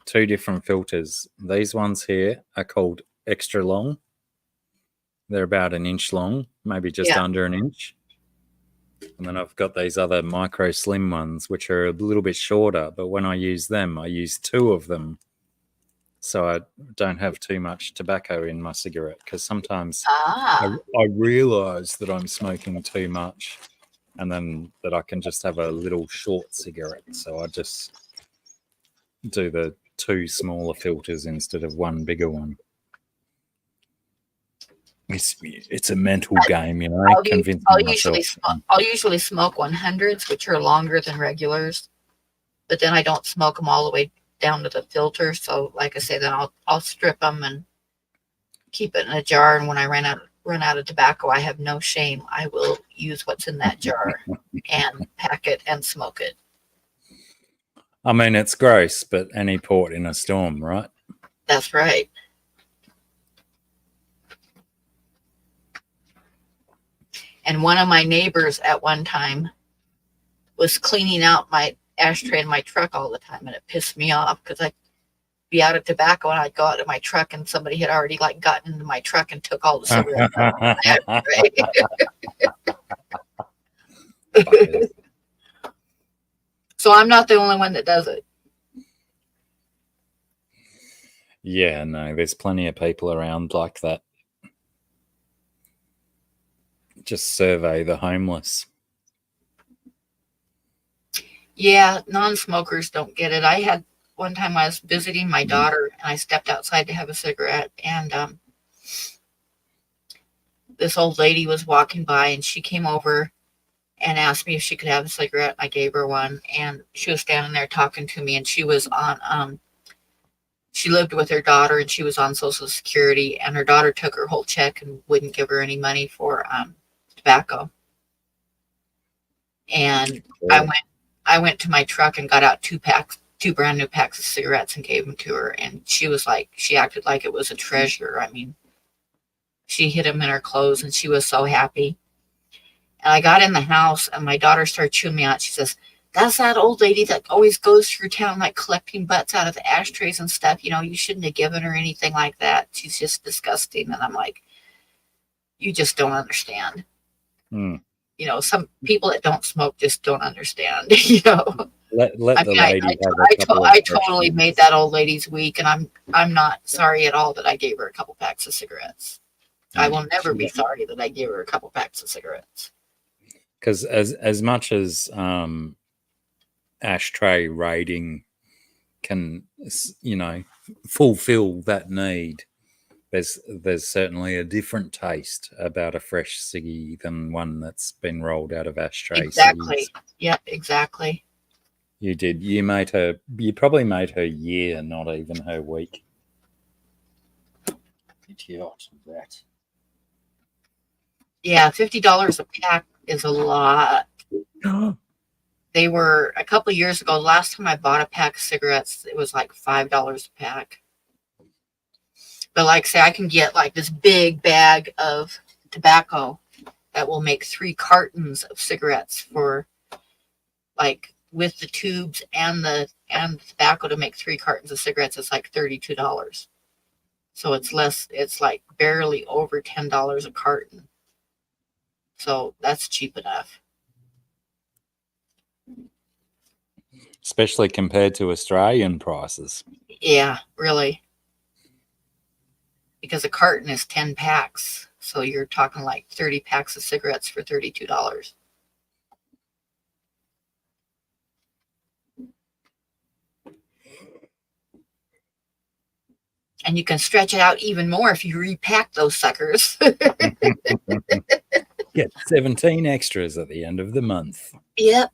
two different filters. These ones here are called extra long. They're about an inch long, maybe just Yeah. under an inch. And then I've got these other micro slim ones, which are a little bit shorter. But when I use them, I use two of them, so I don't have too much tobacco in my cigarette. Because sometimes Ah, I realize that I'm smoking too much, and then that I can just have a little short cigarette. So I just do the two smaller filters instead of one bigger one. It's a mental game, you know, convincing myself. I'll usually smoke 100s, which are longer than regulars, but then I don't smoke them all the way down to the filter. So, like I say, then I'll strip them and keep it in a jar. And when I run out of tobacco, I have no shame. I will use what's in that jar and pack it and smoke it. I mean, it's gross, but any port in a storm, right? That's right. And one of my neighbors at one time was cleaning out my ashtray in my truck all the time, and it pissed me off because I'd be out of tobacco and I'd go out to my truck and somebody had already like gotten into my truck and took all the cigarettes out of the ashtray. So I'm not the only one that does it. Yeah, no, there's plenty of people around like that. Just survey the homeless. Yeah, non-smokers don't get it. I had one time I was visiting my daughter and I stepped outside to have a cigarette, and this old lady was walking by and she came over and asked me if she could have a cigarette. I gave her one, and she was standing there talking to me, and she was on she lived with her daughter and she was on Social Security, and her daughter took her whole check and wouldn't give her any money for tobacco. And Yeah. I went to my truck and got out two brand new packs of cigarettes and gave them to her, and she acted like it was a treasure. I mean, she hid them in her clothes and she was so happy. And I got in the house and my daughter started chewing me out. She says, "That's that old lady that always goes through town like collecting butts out of the ashtrays and stuff. You know, you shouldn't have given her anything like that. She's just disgusting." And I'm like, "You just don't understand." Mm. You know, some people that don't smoke just don't understand. You know, Let I the mean, lady have a couple of I totally made that old lady's week, and I'm not sorry at all that I gave her a couple packs of cigarettes. I will never be sorry that I gave her a couple packs of cigarettes. Because as much as ashtray raiding can, you know, fulfill that need, there's certainly a different taste about a fresh ciggy than one that's been rolled out of ashtray. Exactly. Ciggies. Yeah, exactly. You did. You probably made her year, not even her week. Idiot, that. Yeah, $50 a pack is a lot. They were a couple of years ago. Last time I bought a pack of cigarettes, it was like $5 a pack. But like say, I can get like this big bag of tobacco that will make 3 cartons of cigarettes for like with the tubes and the tobacco to make 3 cartons of cigarettes. It's like $32. So it's less, it's like barely over $10 a carton. So that's cheap enough. Especially compared to Australian prices. Yeah, really. Because a carton is 10 packs. So you're talking like 30 packs of cigarettes for $32. And you can stretch it out even more if you repack those suckers. Get 17 extras at the end of the month. Yep.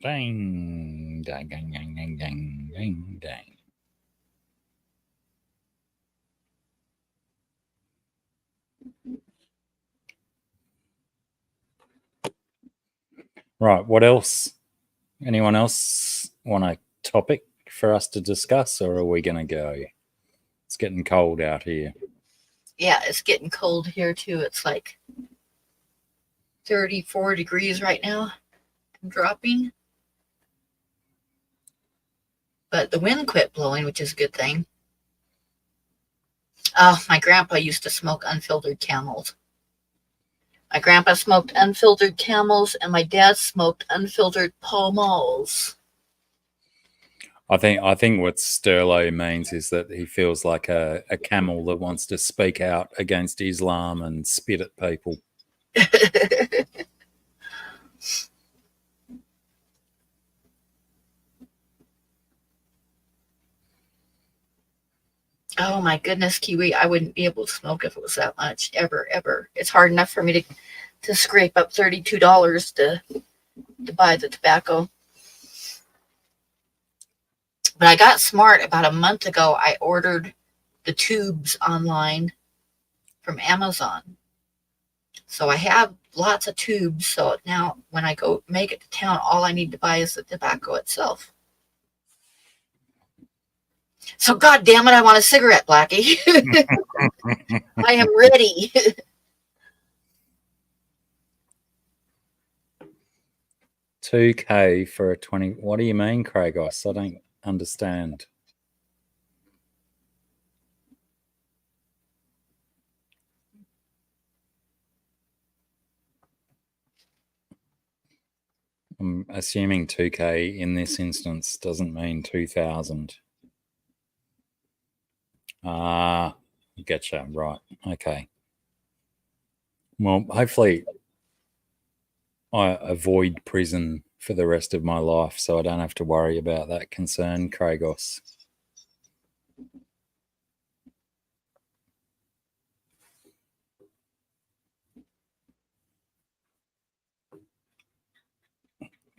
Dang, dang, dang, dang, dang, dang, dang, dang. Right, what else? Anyone else want a topic for us to discuss, or are we going to go? It's getting cold out here. Yeah, it's getting cold here too. It's like 34 degrees right now. I'm dropping. But the wind quit blowing, which is a good thing. Oh, my grandpa used to smoke unfiltered Camels. My grandpa smoked unfiltered Camels, and my dad smoked unfiltered Pall Malls. I think what Sterlo means is that he feels like a camel that wants to speak out against Islam and spit at people. Oh my goodness, Kiwi, I wouldn't be able to smoke if it was that much, ever. It's hard enough for me to scrape up $32 to buy the tobacco. But I got smart about a month ago. I ordered the tubes online from Amazon. So I have lots of tubes. So now when I go make it to town, all I need to buy is the tobacco itself. So God damn it, I want a cigarette, Blackie. I am ready. $2K for a 20. What do you mean, Cragos? I don't understand. I'm assuming 2K in this instance doesn't mean 2,000. Ah, getcha. Right. Okay. Well, hopefully I avoid prison for the rest of my life so I don't have to worry about that concern, Cragos.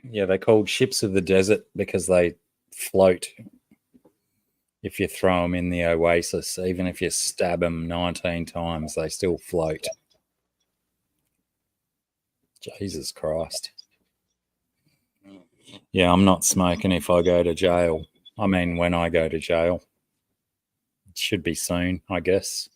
Yeah, they're called ships of the desert because they float if you throw them in the oasis. Even if you stab them 19 times, they still float. Jesus Christ. Yeah, I'm not smoking if I go to jail. I mean, when I go to jail. It should be soon, I guess.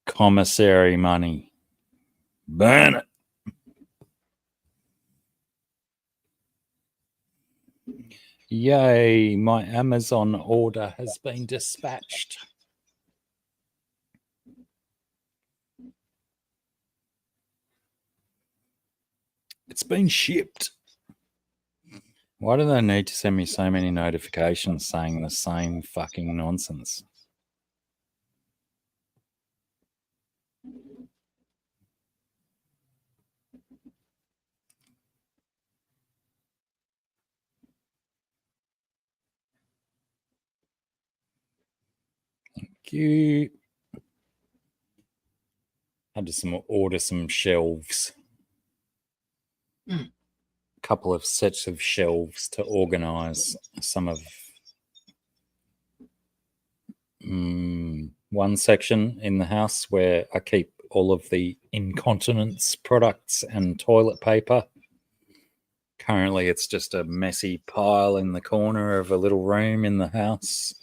Commissary money. Burn it. Yay, my Amazon order has been dispatched. It's been shipped. Why do they need to send me so many notifications saying the same fucking nonsense? Thank you. Had to order some shelves. A couple of sets of shelves to organize some of one section in the house where I keep all of the incontinence products and toilet paper. Currently, it's just a messy pile in the corner of a little room in the house.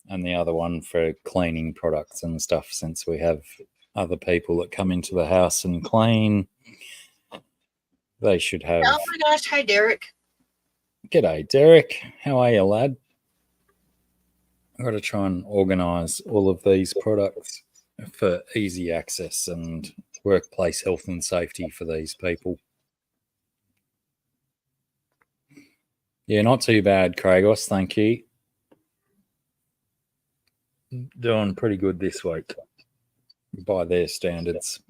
And the other one for cleaning products and stuff, since we have other people that come into the house and clean. They should have... Oh my gosh, hi Derek. G'day, Derek. How are you, lad? I've got to try and organise all of these products for easy access and workplace health and safety for these people. Yeah, not too bad, Craigos. Thank you. Doing pretty good this week by their standards.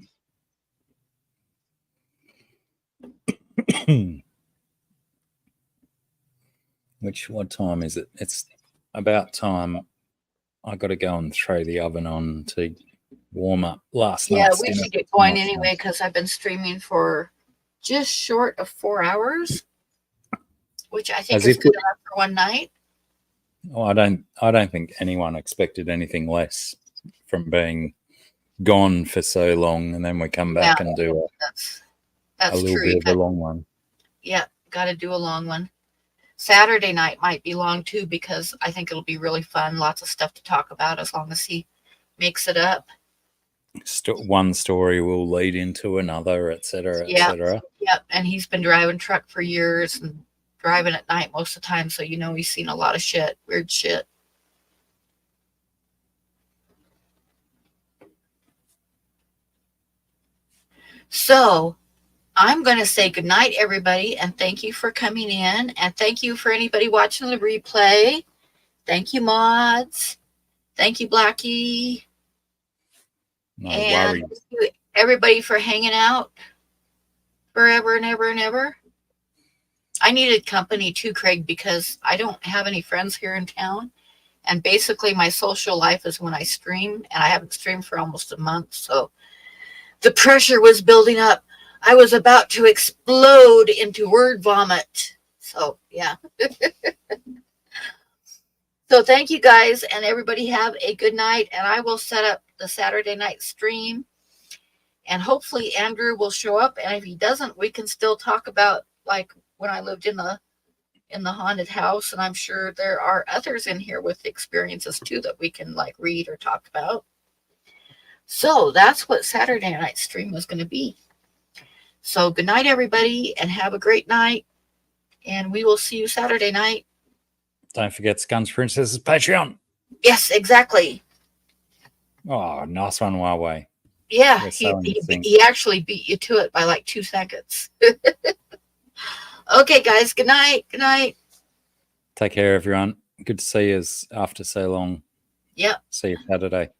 What time is it? It's about time. I got to go and throw the oven on to warm up last night. Yeah, we should get going anyway because I've been streaming for just short of 4 hours, which I think is good enough for one night. Oh, I don't think anyone expected anything less from being gone for so long, and then we come back and do a little bit of a long one. Yeah, got to do a long one. Saturday night might be long too because I think it'll be really fun. Lots of stuff to talk about as long as he makes it up. One story will lead into another, etc., etc. Yep, and he's been driving truck for years and driving at night most of the time, so you know he's seen a lot of shit, weird shit. So I'm going to say goodnight, everybody, and thank you for coming in, and thank you for anybody watching the replay. Thank you, mods. Thank you, Blackie. No worries. Thank you, everybody, for hanging out forever and ever and ever. I needed company too, Craig, because I don't have any friends here in town. And basically my social life is when I stream, and I haven't streamed for almost a month. So the pressure was building up. I was about to explode into word vomit. So, yeah. So thank you guys, and everybody have a good night. And I will set up the Saturday night stream. And hopefully Andrew will show up. And if he doesn't, we can still talk about like when I lived in the haunted house. And I'm sure there are others in here with experiences too that we can like read or talk about. So that's what Saturday night stream was going to be. So good night, everybody, and have a great night. And we will see you Saturday night. Don't forget Scuns Princess's Patreon. Yes, exactly. Oh, nice one, Huawei. Yeah, he actually beat you to it by like 2 seconds. Okay, guys. Good night. Good night. Take care, everyone. Good to see you after so long. Yep. See you Saturday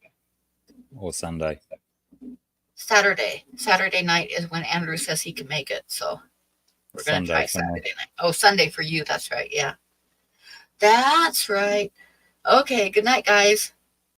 or Sunday. Saturday night is when Andrew says he can make it. So we're going to try Saturday night. Oh, Sunday for you. That's right. Yeah. That's right. Okay. Good night, guys.